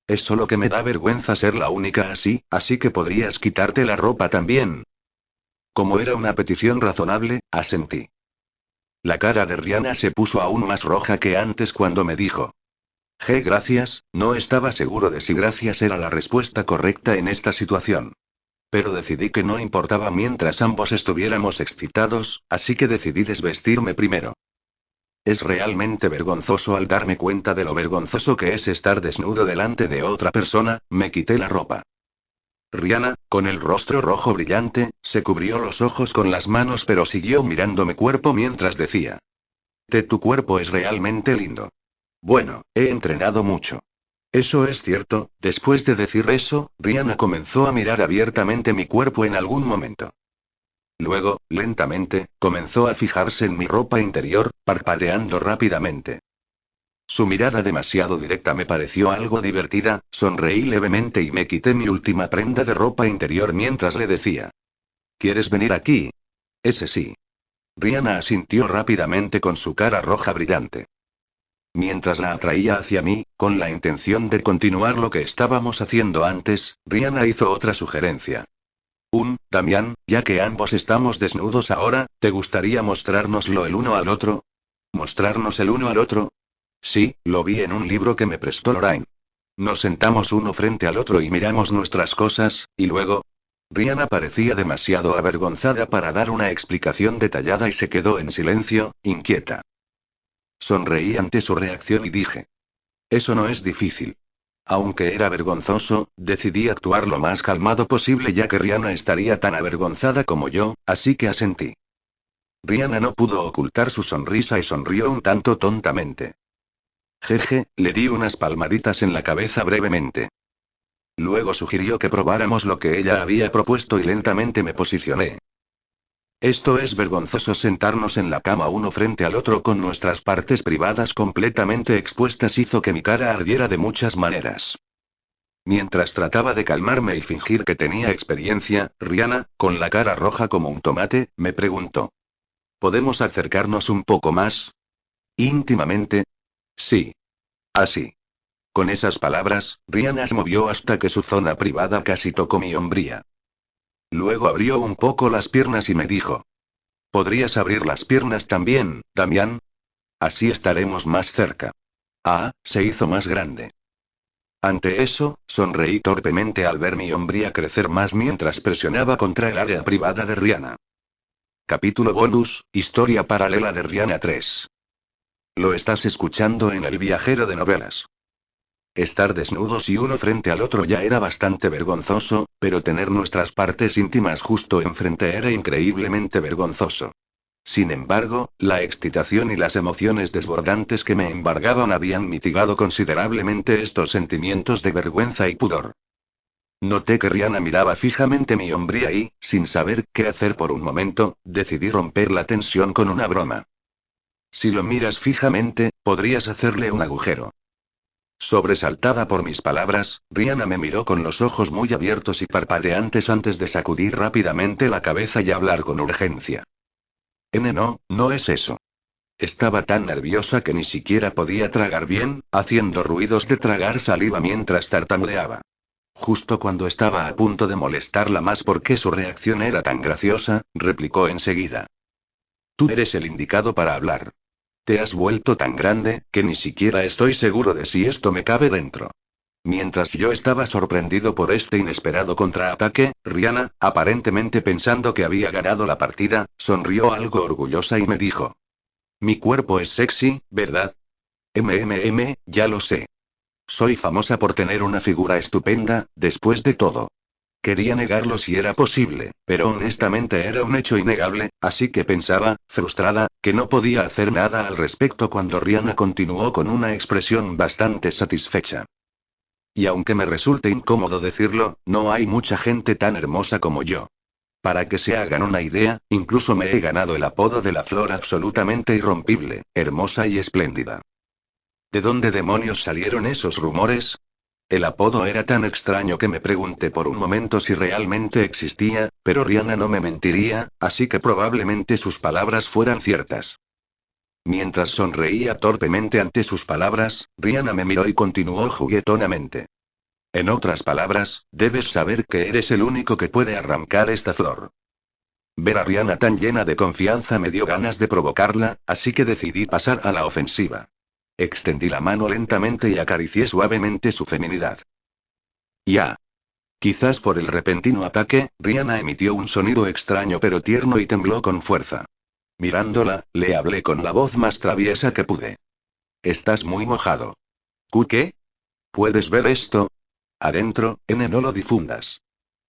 Es solo que me da vergüenza ser la única así que podrías quitarte la ropa también. Como era una petición razonable, asentí. La cara de Rihanna se puso aún más roja que antes cuando me dijo. Gracias, no estaba seguro de si gracias era la respuesta correcta en esta situación. Pero decidí que no importaba mientras ambos estuviéramos excitados, así que decidí desvestirme primero. Es realmente vergonzoso. Al darme cuenta de lo vergonzoso que es estar desnudo delante de otra persona, me quité la ropa. Rihanna, con el rostro rojo brillante, se cubrió los ojos con las manos pero siguió mirando mi cuerpo mientras decía. Tu cuerpo es realmente lindo. Bueno, he entrenado mucho. Eso es cierto. Después de decir eso, Rihanna comenzó a mirar abiertamente mi cuerpo en algún momento. Luego, lentamente, comenzó a fijarse en mi ropa interior, parpadeando rápidamente. Su mirada demasiado directa me pareció algo divertida, sonreí levemente y me quité mi última prenda de ropa interior mientras le decía. ¿Quieres venir aquí? Ese sí. Rihanna asintió rápidamente con su cara roja brillante. Mientras la atraía hacia mí, con la intención de continuar lo que estábamos haciendo antes, Rihanna hizo otra sugerencia. Damián, ya que ambos estamos desnudos ahora, ¿te gustaría mostrárnoslo el uno al otro? ¿Mostrarnos el uno al otro? Sí, lo vi en un libro que me prestó Lorraine. Nos sentamos uno frente al otro y miramos nuestras cosas, y luego... Rihanna parecía demasiado avergonzada para dar una explicación detallada y se quedó en silencio, inquieta. Sonreí ante su reacción y dije. Eso no es difícil. Aunque era vergonzoso, decidí actuar lo más calmado posible ya que Rihanna estaría tan avergonzada como yo, así que asentí. Rihanna no pudo ocultar su sonrisa y sonrió un tanto tontamente. Jeje, le di unas palmaditas en la cabeza brevemente. Luego sugirió que probáramos lo que ella había propuesto y lentamente me posicioné. Esto es vergonzoso sentarnos en la cama uno frente al otro con nuestras partes privadas completamente expuestas hizo que mi cara ardiera de muchas maneras. Mientras trataba de calmarme y fingir que tenía experiencia, Rihanna, con la cara roja como un tomate, me preguntó. ¿Podemos acercarnos un poco más? ¿Íntimamente? Sí. Así. Con esas palabras, Rihanna se movió hasta que su zona privada casi tocó mi hombría. Luego abrió un poco las piernas y me dijo. ¿Podrías abrir las piernas también, Damián? Así estaremos más cerca. Ah, se hizo más grande. Ante eso, sonreí torpemente al ver mi hombría crecer más mientras presionaba contra el área privada de Rihanna. Capítulo bonus, historia paralela de Rihanna 3. Lo estás escuchando en El Viajero de Novelas. Estar desnudos y uno frente al otro ya era bastante vergonzoso, pero tener nuestras partes íntimas justo enfrente era increíblemente vergonzoso. Sin embargo, la excitación y las emociones desbordantes que me embargaban habían mitigado considerablemente estos sentimientos de vergüenza y pudor. Noté que Rihanna miraba fijamente mi hombría y, sin saber qué hacer por un momento, decidí romper la tensión con una broma. Si lo miras fijamente, podrías hacerle un agujero. Sobresaltada por mis palabras, Rihanna me miró con los ojos muy abiertos y parpadeantes antes de sacudir rápidamente la cabeza y hablar con urgencia. No es eso. Estaba tan nerviosa que ni siquiera podía tragar bien, haciendo ruidos de tragar saliva mientras tartamudeaba. Justo cuando estaba a punto de molestarla más porque su reacción era tan graciosa, replicó enseguida. Tú eres el indicado para hablar. Te has vuelto tan grande, que ni siquiera estoy seguro de si esto me cabe dentro. Mientras yo estaba sorprendido por este inesperado contraataque, Rihanna, aparentemente pensando que había ganado la partida, sonrió algo orgullosa y me dijo. Mi cuerpo es sexy, ¿verdad? Ya lo sé. Soy famosa por tener una figura estupenda, después de todo. Quería negarlo si era posible, pero honestamente era un hecho innegable, así que pensaba, frustrada, que no podía hacer nada al respecto cuando Rihanna continuó con una expresión bastante satisfecha. Y aunque me resulte incómodo decirlo, no hay mucha gente tan hermosa como yo. Para que se hagan una idea, incluso me he ganado el apodo de la flor absolutamente irrompible, hermosa y espléndida. ¿De dónde demonios salieron esos rumores? El apodo era tan extraño que me pregunté por un momento si realmente existía, pero Rihanna no me mentiría, así que probablemente sus palabras fueran ciertas. Mientras sonreía torpemente ante sus palabras, Rihanna me miró y continuó juguetonamente. En otras palabras, debes saber que eres el único que puede arrancar esta flor. Ver a Rihanna tan llena de confianza me dio ganas de provocarla, así que decidí pasar a la ofensiva. Extendí la mano lentamente y acaricié suavemente su feminidad. Ya. Quizás por el repentino ataque, Rihanna emitió un sonido extraño pero tierno y tembló con fuerza. Mirándola, le hablé con la voz más traviesa que pude. Estás muy mojado. ¿Qué? ¿Puedes ver esto? Adentro, no lo difundas.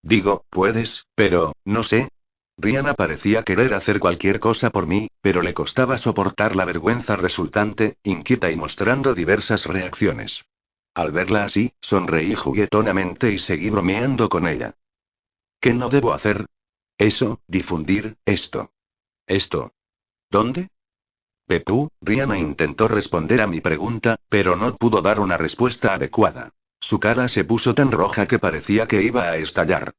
Digo, puedes, pero, no sé. Rihanna parecía querer hacer cualquier cosa por mí, pero le costaba soportar la vergüenza resultante, inquieta y mostrando diversas reacciones. Al verla así, sonreí juguetonamente y seguí bromeando con ella. ¿Qué no debo hacer? Eso, difundir, esto. ¿Esto? ¿Dónde? Pepú, Rihanna intentó responder a mi pregunta, pero no pudo dar una respuesta adecuada. Su cara se puso tan roja que parecía que iba a estallar.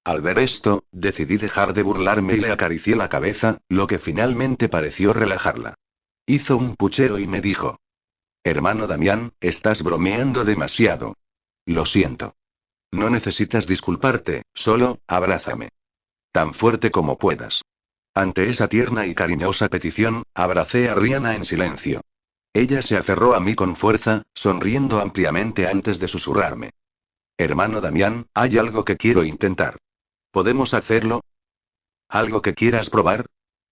Al ver esto, decidí dejar de burlarme y le acaricié la cabeza, lo que finalmente pareció relajarla. Hizo un puchero y me dijo. Hermano Damián, estás bromeando demasiado. Lo siento. No necesitas disculparte, solo, abrázame. Tan fuerte como puedas. Ante esa tierna y cariñosa petición, abracé a Rihanna en silencio. Ella se aferró a mí con fuerza, sonriendo ampliamente antes de susurrarme. Hermano Damián, hay algo que quiero intentar. ¿Podemos hacerlo? ¿Algo que quieras probar?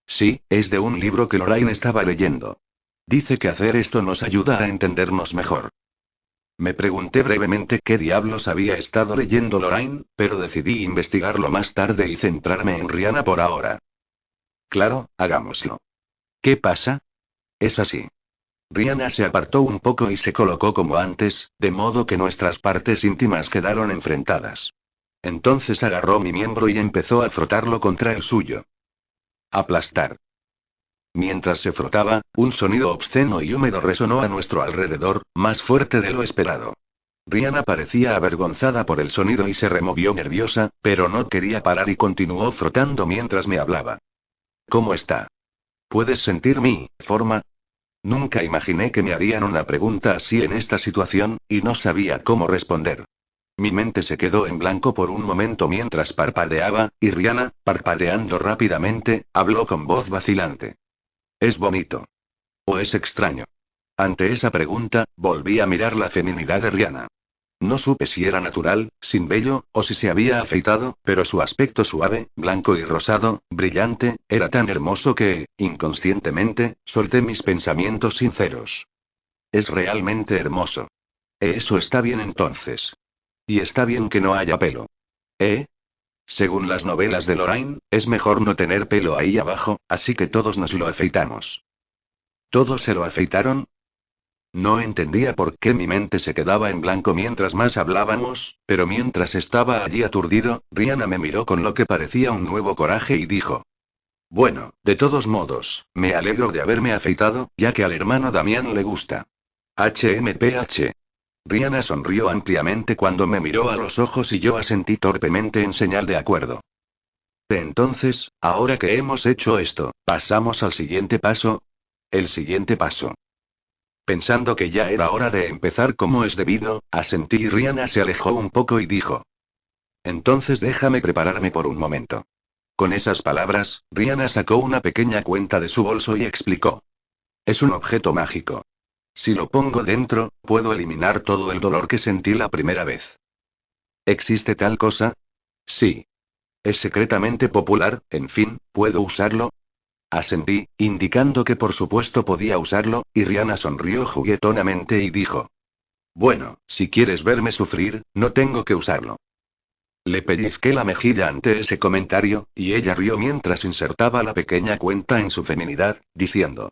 Sí, es de un libro que Lorraine estaba leyendo. Dice que hacer esto nos ayuda a entendernos mejor. Me pregunté brevemente qué diablos había estado leyendo Lorraine, pero decidí investigarlo más tarde y centrarme en Rihanna por ahora. Claro, hagámoslo. ¿Qué pasa? Es así. Rihanna se apartó un poco y se colocó como antes, de modo que nuestras partes íntimas quedaron enfrentadas. Entonces agarró mi miembro y empezó a frotarlo contra el suyo. Aplastar. Mientras se frotaba, un sonido obsceno y húmedo resonó a nuestro alrededor, más fuerte de lo esperado. Rihanna parecía avergonzada por el sonido y se removió nerviosa, pero no quería parar y continuó frotando mientras me hablaba. ¿Cómo está? ¿Puedes sentir mi forma? Nunca imaginé que me harían una pregunta así en esta situación, y no sabía cómo responder. Mi mente se quedó en blanco por un momento mientras parpadeaba, y Rihanna, parpadeando rápidamente, habló con voz vacilante. ¿Es bonito? ¿O es extraño? Ante esa pregunta, volví a mirar la feminidad de Rihanna. No supe si era natural, sin vello, o si se había afeitado, pero su aspecto suave, blanco y rosado, brillante, era tan hermoso que, inconscientemente, solté mis pensamientos sinceros. Es realmente hermoso. Eso está bien entonces. Y está bien que no haya pelo. ¿Eh? Según las novelas de Lorraine, es mejor no tener pelo ahí abajo, así que todos nos lo afeitamos. ¿Todos se lo afeitaron? No entendía por qué mi mente se quedaba en blanco mientras más hablábamos, pero mientras estaba allí aturdido, Rihanna me miró con lo que parecía un nuevo coraje y dijo. Bueno, de todos modos, me alegro de haberme afeitado, ya que al hermano Damián le gusta. HMPH. Rihanna sonrió ampliamente cuando me miró a los ojos y yo asentí torpemente en señal de acuerdo. Entonces, ahora que hemos hecho esto, ¿pasamos al siguiente paso? El siguiente paso. Pensando que ya era hora de empezar como es debido, asentí y Rihanna se alejó un poco y dijo. Entonces déjame prepararme por un momento. Con esas palabras, Rihanna sacó una pequeña cuenta de su bolso y explicó. Es un objeto mágico. Si lo pongo dentro, puedo eliminar todo el dolor que sentí la primera vez. ¿Existe tal cosa? Sí. Es secretamente popular, en fin, ¿puedo usarlo? Asentí, indicando que por supuesto podía usarlo, y Rihanna sonrió juguetonamente y dijo. Bueno, si quieres verme sufrir, no tengo que usarlo. Le pellizqué la mejilla ante ese comentario, y ella rió mientras insertaba la pequeña cuenta en su feminidad, diciendo.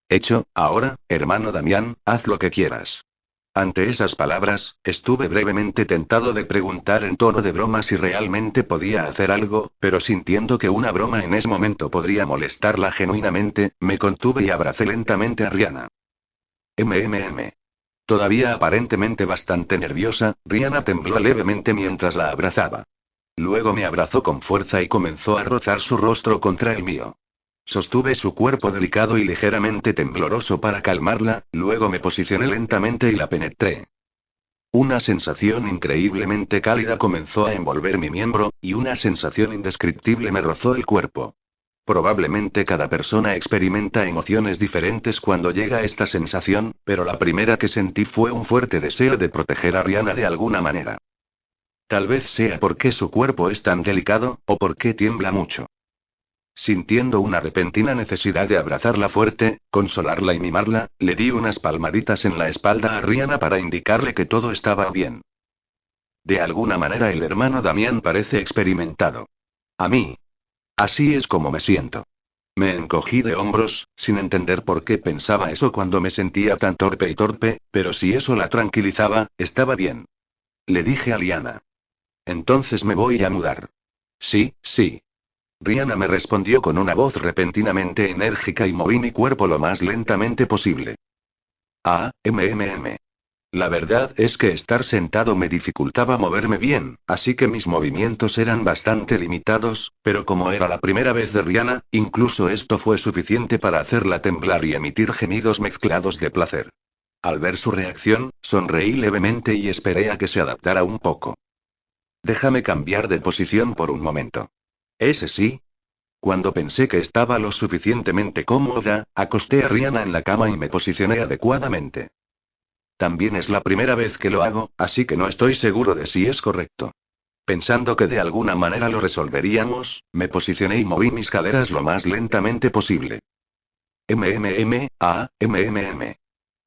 Hecho, ahora, hermano Damián, haz lo que quieras. Ante esas palabras, estuve brevemente tentado de preguntar en tono de broma si realmente podía hacer algo, pero sintiendo que una broma en ese momento podría molestarla genuinamente, me contuve y abracé lentamente a Rihanna. Todavía aparentemente bastante nerviosa, Rihanna tembló levemente mientras la abrazaba. Luego me abrazó con fuerza y comenzó a rozar su rostro contra el mío. Sostuve su cuerpo delicado y ligeramente tembloroso para calmarla, luego me posicioné lentamente y la penetré. Una sensación increíblemente cálida comenzó a envolver mi miembro, y una sensación indescriptible me rozó el cuerpo. Probablemente cada persona experimenta emociones diferentes cuando llega esta sensación, pero la primera que sentí fue un fuerte deseo de proteger a Rihanna de alguna manera. Tal vez sea porque su cuerpo es tan delicado, o porque tiembla mucho. Sintiendo una repentina necesidad de abrazarla fuerte, consolarla y mimarla, le di unas palmaditas en la espalda a Rihanna para indicarle que todo estaba bien. De alguna manera el hermano Damián parece experimentado. A mí. Así es como me siento. Me encogí de hombros, sin entender por qué pensaba eso cuando me sentía tan torpe, pero si eso la tranquilizaba, estaba bien. Le dije a Liana. Entonces me voy a mudar. Sí, sí. Rihanna me respondió con una voz repentinamente enérgica y moví mi cuerpo lo más lentamente posible. La verdad es que estar sentado me dificultaba moverme bien, así que mis movimientos eran bastante limitados, pero como era la primera vez de Rihanna, incluso esto fue suficiente para hacerla temblar y emitir gemidos mezclados de placer. Al ver su reacción, sonreí levemente y esperé a que se adaptara un poco. Déjame cambiar de posición por un momento. Ese sí. Cuando pensé que estaba lo suficientemente cómoda, acosté a Rihanna en la cama y me posicioné adecuadamente. También es la primera vez que lo hago, así que no estoy seguro de si es correcto. Pensando que de alguna manera lo resolveríamos, me posicioné y moví mis caderas lo más lentamente posible. MMM.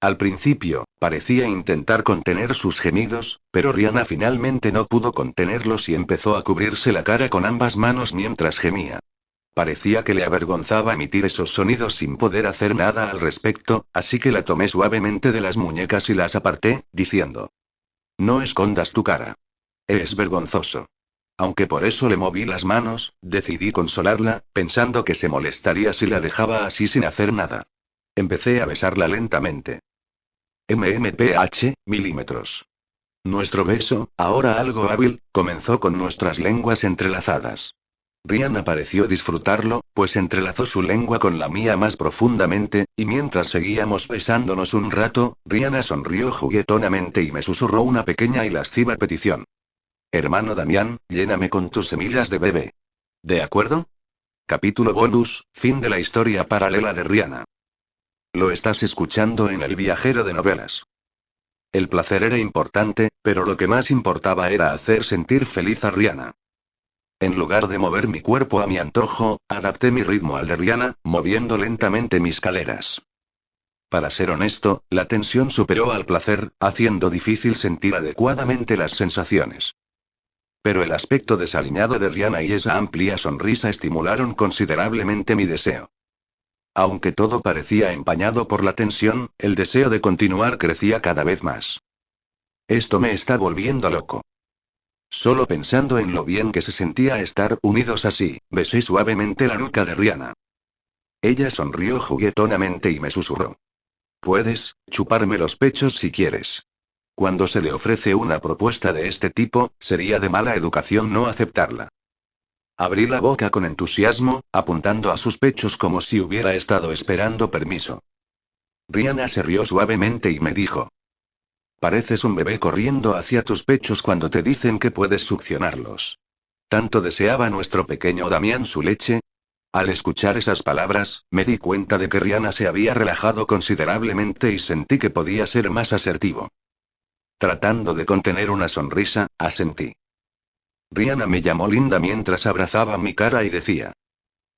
Al principio, parecía intentar contener sus gemidos, pero Rihanna finalmente no pudo contenerlos y empezó a cubrirse la cara con ambas manos mientras gemía. Parecía que le avergonzaba emitir esos sonidos sin poder hacer nada al respecto, así que la tomé suavemente de las muñecas y las aparté, diciendo: No escondas tu cara. Es vergonzoso. Aunque por eso le moví las manos, decidí consolarla, pensando que se molestaría si la dejaba así sin hacer nada. Empecé a besarla lentamente. milímetros. Nuestro beso, ahora algo hábil, comenzó con nuestras lenguas entrelazadas. Rihanna pareció disfrutarlo, pues entrelazó su lengua con la mía más profundamente, y mientras seguíamos besándonos un rato, Rihanna sonrió juguetonamente y me susurró una pequeña y lasciva petición. Hermano Damián, lléname con tus semillas de bebé. ¿De acuerdo? Capítulo bonus, fin de la historia paralela de Rihanna. Lo estás escuchando en El Viajero de Novelas. El placer era importante, pero lo que más importaba era hacer sentir feliz a Rihanna. En lugar de mover mi cuerpo a mi antojo, adapté mi ritmo al de Rihanna, moviendo lentamente mis caderas. Para ser honesto, la tensión superó al placer, haciendo difícil sentir adecuadamente las sensaciones. Pero el aspecto desaliñado de Rihanna y esa amplia sonrisa estimularon considerablemente mi deseo. Aunque todo parecía empañado por la tensión, el deseo de continuar crecía cada vez más. Esto me está volviendo loco. Solo pensando en lo bien que se sentía estar unidos así, besé suavemente la nuca de Rihanna. Ella sonrió juguetonamente y me susurró: Puedes chuparme los pechos si quieres. Cuando se le ofrece una propuesta de este tipo, sería de mala educación no aceptarla. Abrí la boca con entusiasmo, apuntando a sus pechos como si hubiera estado esperando permiso. Rihanna se rió suavemente y me dijo: Pareces un bebé corriendo hacia tus pechos cuando te dicen que puedes succionarlos. ¿Tanto deseaba nuestro pequeño Damián su leche? Al escuchar esas palabras, me di cuenta de que Rihanna se había relajado considerablemente y sentí que podía ser más asertivo. Tratando de contener una sonrisa, asentí. Rihanna me llamó linda mientras abrazaba mi cara y decía: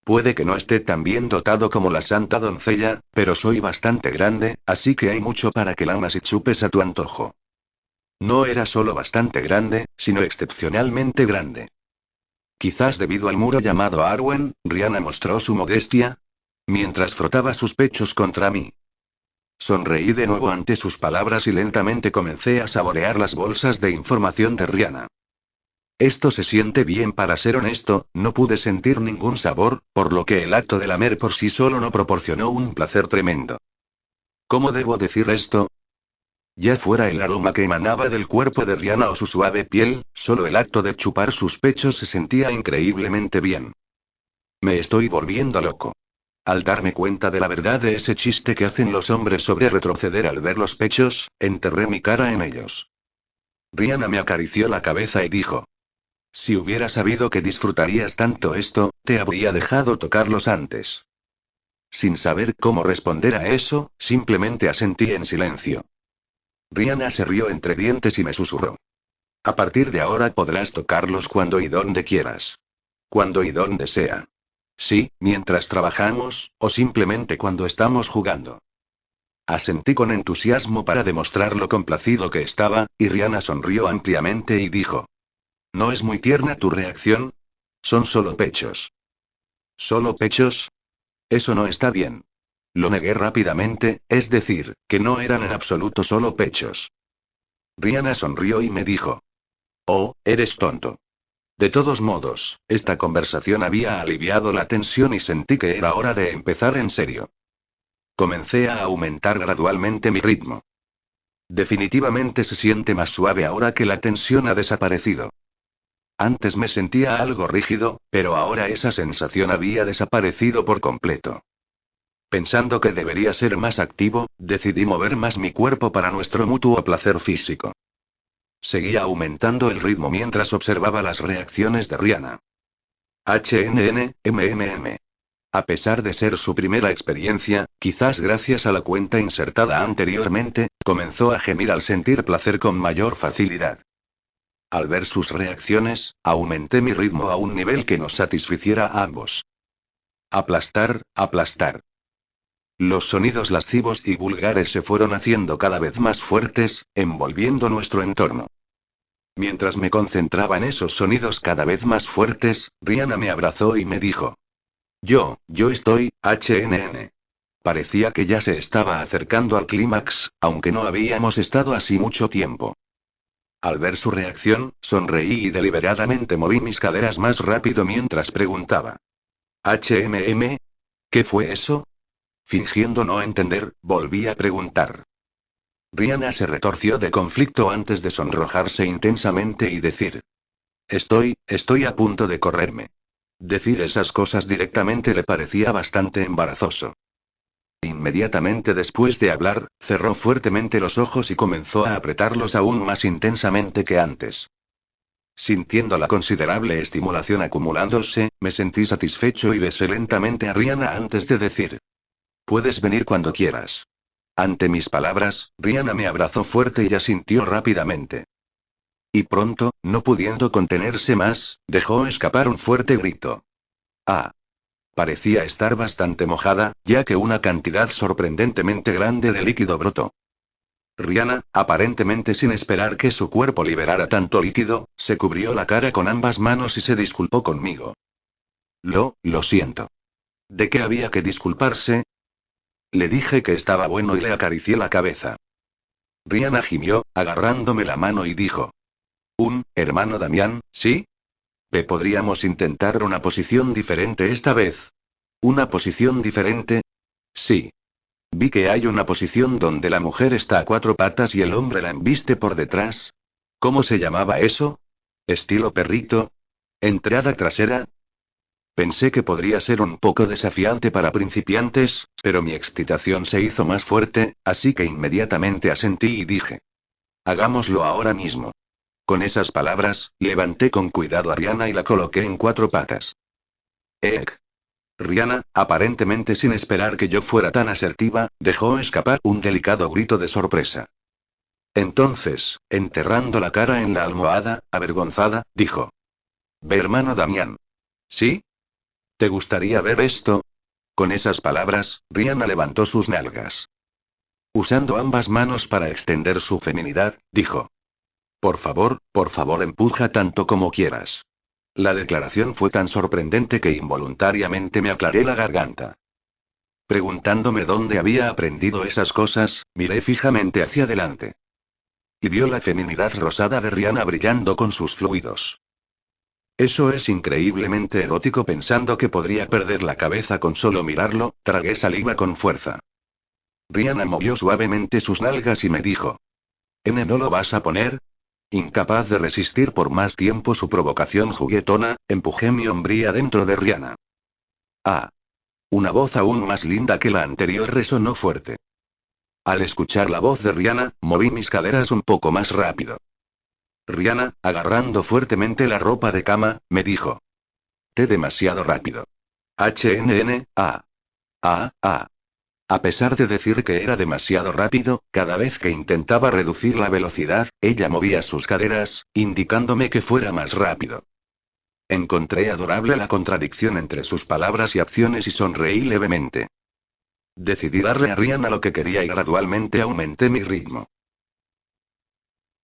Puede que no esté tan bien dotado como la santa doncella, pero soy bastante grande, así que hay mucho para que lamas y chupes a tu antojo. No era solo bastante grande, sino excepcionalmente grande. Quizás debido al muro llamado Arwen, Rihanna mostró su modestia, mientras frotaba sus pechos contra mí. Sonreí de nuevo ante sus palabras y lentamente comencé a saborear las bolsas de información de Rihanna. Esto se siente bien. Para ser honesto, no pude sentir ningún sabor, por lo que el acto de lamer por sí solo no proporcionó un placer tremendo. ¿Cómo debo decir esto? Ya fuera el aroma que emanaba del cuerpo de Rihanna o su suave piel, solo el acto de chupar sus pechos se sentía increíblemente bien. Me estoy volviendo loco. Al darme cuenta de la verdad de ese chiste que hacen los hombres sobre retroceder al ver los pechos, enterré mi cara en ellos. Rihanna me acarició la cabeza y dijo: Si hubiera sabido que disfrutarías tanto esto, te habría dejado tocarlos antes. Sin saber cómo responder a eso, simplemente asentí en silencio. Rihanna se rió entre dientes y me susurró: A partir de ahora podrás tocarlos cuando y donde quieras. Cuando y donde sea. Sí, mientras trabajamos, o simplemente cuando estamos jugando. Asentí con entusiasmo para demostrar lo complacido que estaba, y Rihanna sonrió ampliamente y dijo: ¿No es muy tierna tu reacción? Son solo pechos. ¿Solo pechos? Eso no está bien. Lo negué rápidamente, es decir, que no eran en absoluto solo pechos. Rihanna sonrió y me dijo: Oh, eres tonto. De todos modos, esta conversación había aliviado la tensión y sentí que era hora de empezar en serio. Comencé a aumentar gradualmente mi ritmo. Definitivamente se siente más suave ahora que la tensión ha desaparecido. Antes me sentía algo rígido, pero ahora esa sensación había desaparecido por completo. Pensando que debería ser más activo, decidí mover más mi cuerpo para nuestro mutuo placer físico. Seguía aumentando el ritmo mientras observaba las reacciones de Rihanna. HNN. A pesar de ser su primera experiencia, quizás gracias a la cuenta insertada anteriormente, comenzó a gemir al sentir placer con mayor facilidad. Al ver sus reacciones, aumenté mi ritmo a un nivel que nos satisficiera a ambos. Aplastar, aplastar. Los sonidos lascivos y vulgares se fueron haciendo cada vez más fuertes, envolviendo nuestro entorno. Mientras me concentraba en esos sonidos cada vez más fuertes, Rihanna me abrazó y me dijo: yo estoy, HNN. Parecía que ya se estaba acercando al clímax, aunque no habíamos estado así mucho tiempo. Al ver su reacción, sonreí y deliberadamente moví mis caderas más rápido mientras preguntaba: ¿HMM? ¿Qué fue eso? Fingiendo no entender, volví a preguntar. Rihanna se retorció de conflicto antes de sonrojarse intensamente y decir: estoy a punto de correrme. Decir esas cosas directamente le parecía bastante embarazoso. Inmediatamente después de hablar, cerró fuertemente los ojos y comenzó a apretarlos aún más intensamente que antes. Sintiendo la considerable estimulación acumulándose, me sentí satisfecho y besé lentamente a Rihanna antes de decir: puedes venir cuando quieras. Ante mis palabras, Rihanna me abrazó fuerte y asintió rápidamente. Y pronto, no pudiendo contenerse más, dejó escapar un fuerte grito. Ah. Parecía estar bastante mojada, ya que una cantidad sorprendentemente grande de líquido brotó. Rihanna, aparentemente sin esperar que su cuerpo liberara tanto líquido, se cubrió la cara con ambas manos y se disculpó conmigo. Lo siento. ¿De qué había que disculparse? Le dije que estaba bueno y le acaricié la cabeza. Rihanna gimió, agarrándome la mano y dijo: hermano Damián, ¿sí? ¿Podríamos intentar una posición diferente esta vez? ¿Una posición diferente? Sí. Vi que hay una posición donde la mujer está a 4 patas y el hombre la embiste por detrás. ¿Cómo se llamaba eso? ¿Estilo perrito? ¿Entrada trasera? Pensé que podría ser un poco desafiante para principiantes, pero mi excitación se hizo más fuerte, así que inmediatamente asentí y dije: hagámoslo ahora mismo. Con esas palabras, levanté con cuidado a Rihanna y la coloqué en 4 patas. Rihanna, aparentemente sin esperar que yo fuera tan asertiva, dejó escapar un delicado grito de sorpresa. Entonces, enterrando la cara en la almohada, avergonzada, dijo: ve, hermano Damián. ¿Sí? ¿Te gustaría ver esto? Con esas palabras, Rihanna levantó sus nalgas. Usando ambas manos para extender su feminidad, dijo: por favor, empuja tanto como quieras. La declaración fue tan sorprendente que involuntariamente me aclaré la garganta. Preguntándome dónde había aprendido esas cosas, miré fijamente hacia adelante. Y vio la feminidad rosada de Rihanna brillando con sus fluidos. Eso es increíblemente erótico. Pensando que podría perder la cabeza con solo mirarlo, tragué saliva con fuerza. Rihanna movió suavemente sus nalgas y me dijo: ¿No lo vas a poner? Incapaz de resistir por más tiempo su provocación juguetona, empujé mi hombría dentro de Rihanna. Ah. Una voz aún más linda que la anterior resonó fuerte. Al escuchar la voz de Rihanna, moví mis caderas un poco más rápido. Rihanna, agarrando fuertemente la ropa de cama, me dijo: demasiado rápido. HNN. A pesar de decir que era demasiado rápido, cada vez que intentaba reducir la velocidad, ella movía sus caderas, indicándome que fuera más rápido. Encontré adorable la contradicción entre sus palabras y acciones y sonreí levemente. Decidí darle a Rihanna lo que quería y gradualmente aumenté mi ritmo.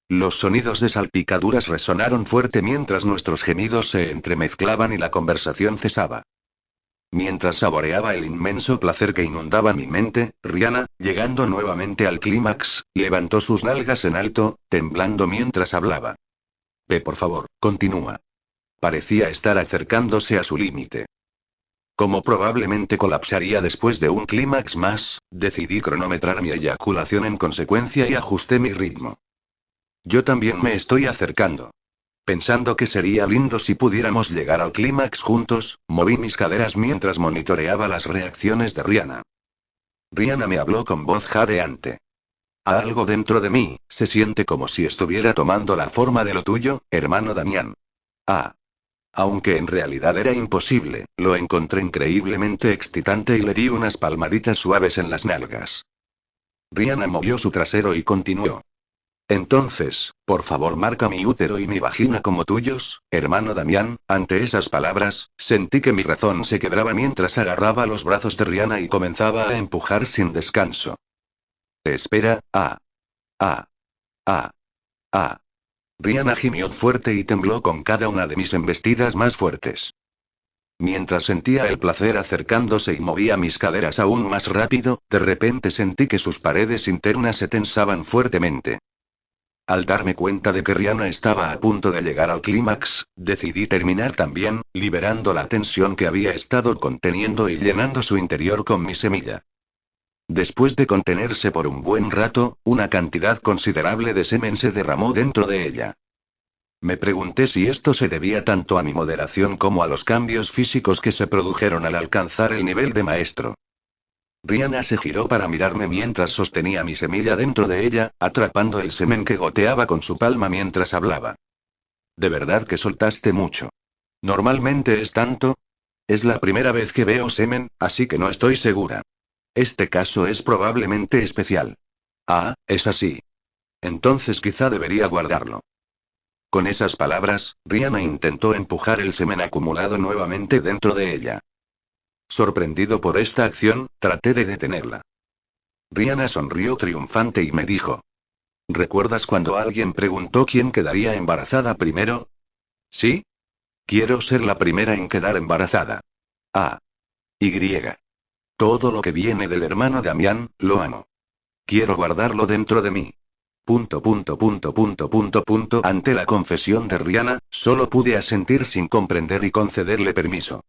Los sonidos de salpicaduras resonaron fuerte mientras nuestros gemidos se entremezclaban y la conversación cesaba. Mientras saboreaba el inmenso placer que inundaba mi mente, Rihanna, llegando nuevamente al clímax, levantó sus nalgas en alto, temblando mientras hablaba. Por favor, continúa. Parecía estar acercándose a su límite. Como probablemente colapsaría después de un clímax más, decidí cronometrar mi eyaculación en consecuencia y ajusté mi ritmo. Yo también me estoy acercando. Pensando que sería lindo si pudiéramos llegar al clímax juntos, moví mis caderas mientras monitoreaba las reacciones de Rihanna. Rihanna me habló con voz jadeante. Algo dentro de mí, se siente como si estuviera tomando la forma de lo tuyo, hermano Damián. Aunque en realidad era imposible, lo encontré increíblemente excitante y le di unas palmaditas suaves en las nalgas. Rihanna movió su trasero y continuó. Entonces, por favor marca mi útero y mi vagina como tuyos, hermano Damián. Ante esas palabras, sentí que mi razón se quebraba mientras agarraba los brazos de Rihanna y comenzaba a empujar sin descanso. Espera, ah. Rihanna gimió fuerte y tembló con cada una de mis embestidas más fuertes. Mientras sentía el placer acercándose y movía mis caderas aún más rápido, de repente sentí que sus paredes internas se tensaban fuertemente. Al darme cuenta de que Rihanna estaba a punto de llegar al clímax, decidí terminar también, liberando la tensión que había estado conteniendo y llenando su interior con mi semilla. Después de contenerse por un buen rato, una cantidad considerable de semen se derramó dentro de ella. Me pregunté si esto se debía tanto a mi moderación como a los cambios físicos que se produjeron al alcanzar el nivel de maestro. Rihanna se giró para mirarme mientras sostenía mi semilla dentro de ella, atrapando el semen que goteaba con su palma mientras hablaba. ¿De verdad que soltaste mucho? ¿Normalmente es tanto? Es la primera vez que veo semen, así que no estoy segura. Este caso es probablemente especial. Ah, es así. Entonces quizá debería guardarlo. Con esas palabras, Rihanna intentó empujar el semen acumulado nuevamente dentro de ella. Sorprendido por esta acción, traté de detenerla. Rihanna sonrió triunfante y me dijo. ¿Recuerdas cuando alguien preguntó quién quedaría embarazada primero? ¿Sí? Quiero ser la primera en quedar embarazada. Ah. Y. Todo lo que viene del hermano Damián, lo amo. Quiero guardarlo dentro de mí. ... Ante la confesión de Rihanna, solo pude asentir sin comprender y concederle permiso.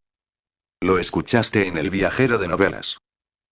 Lo escuchaste en El viajero de novelas.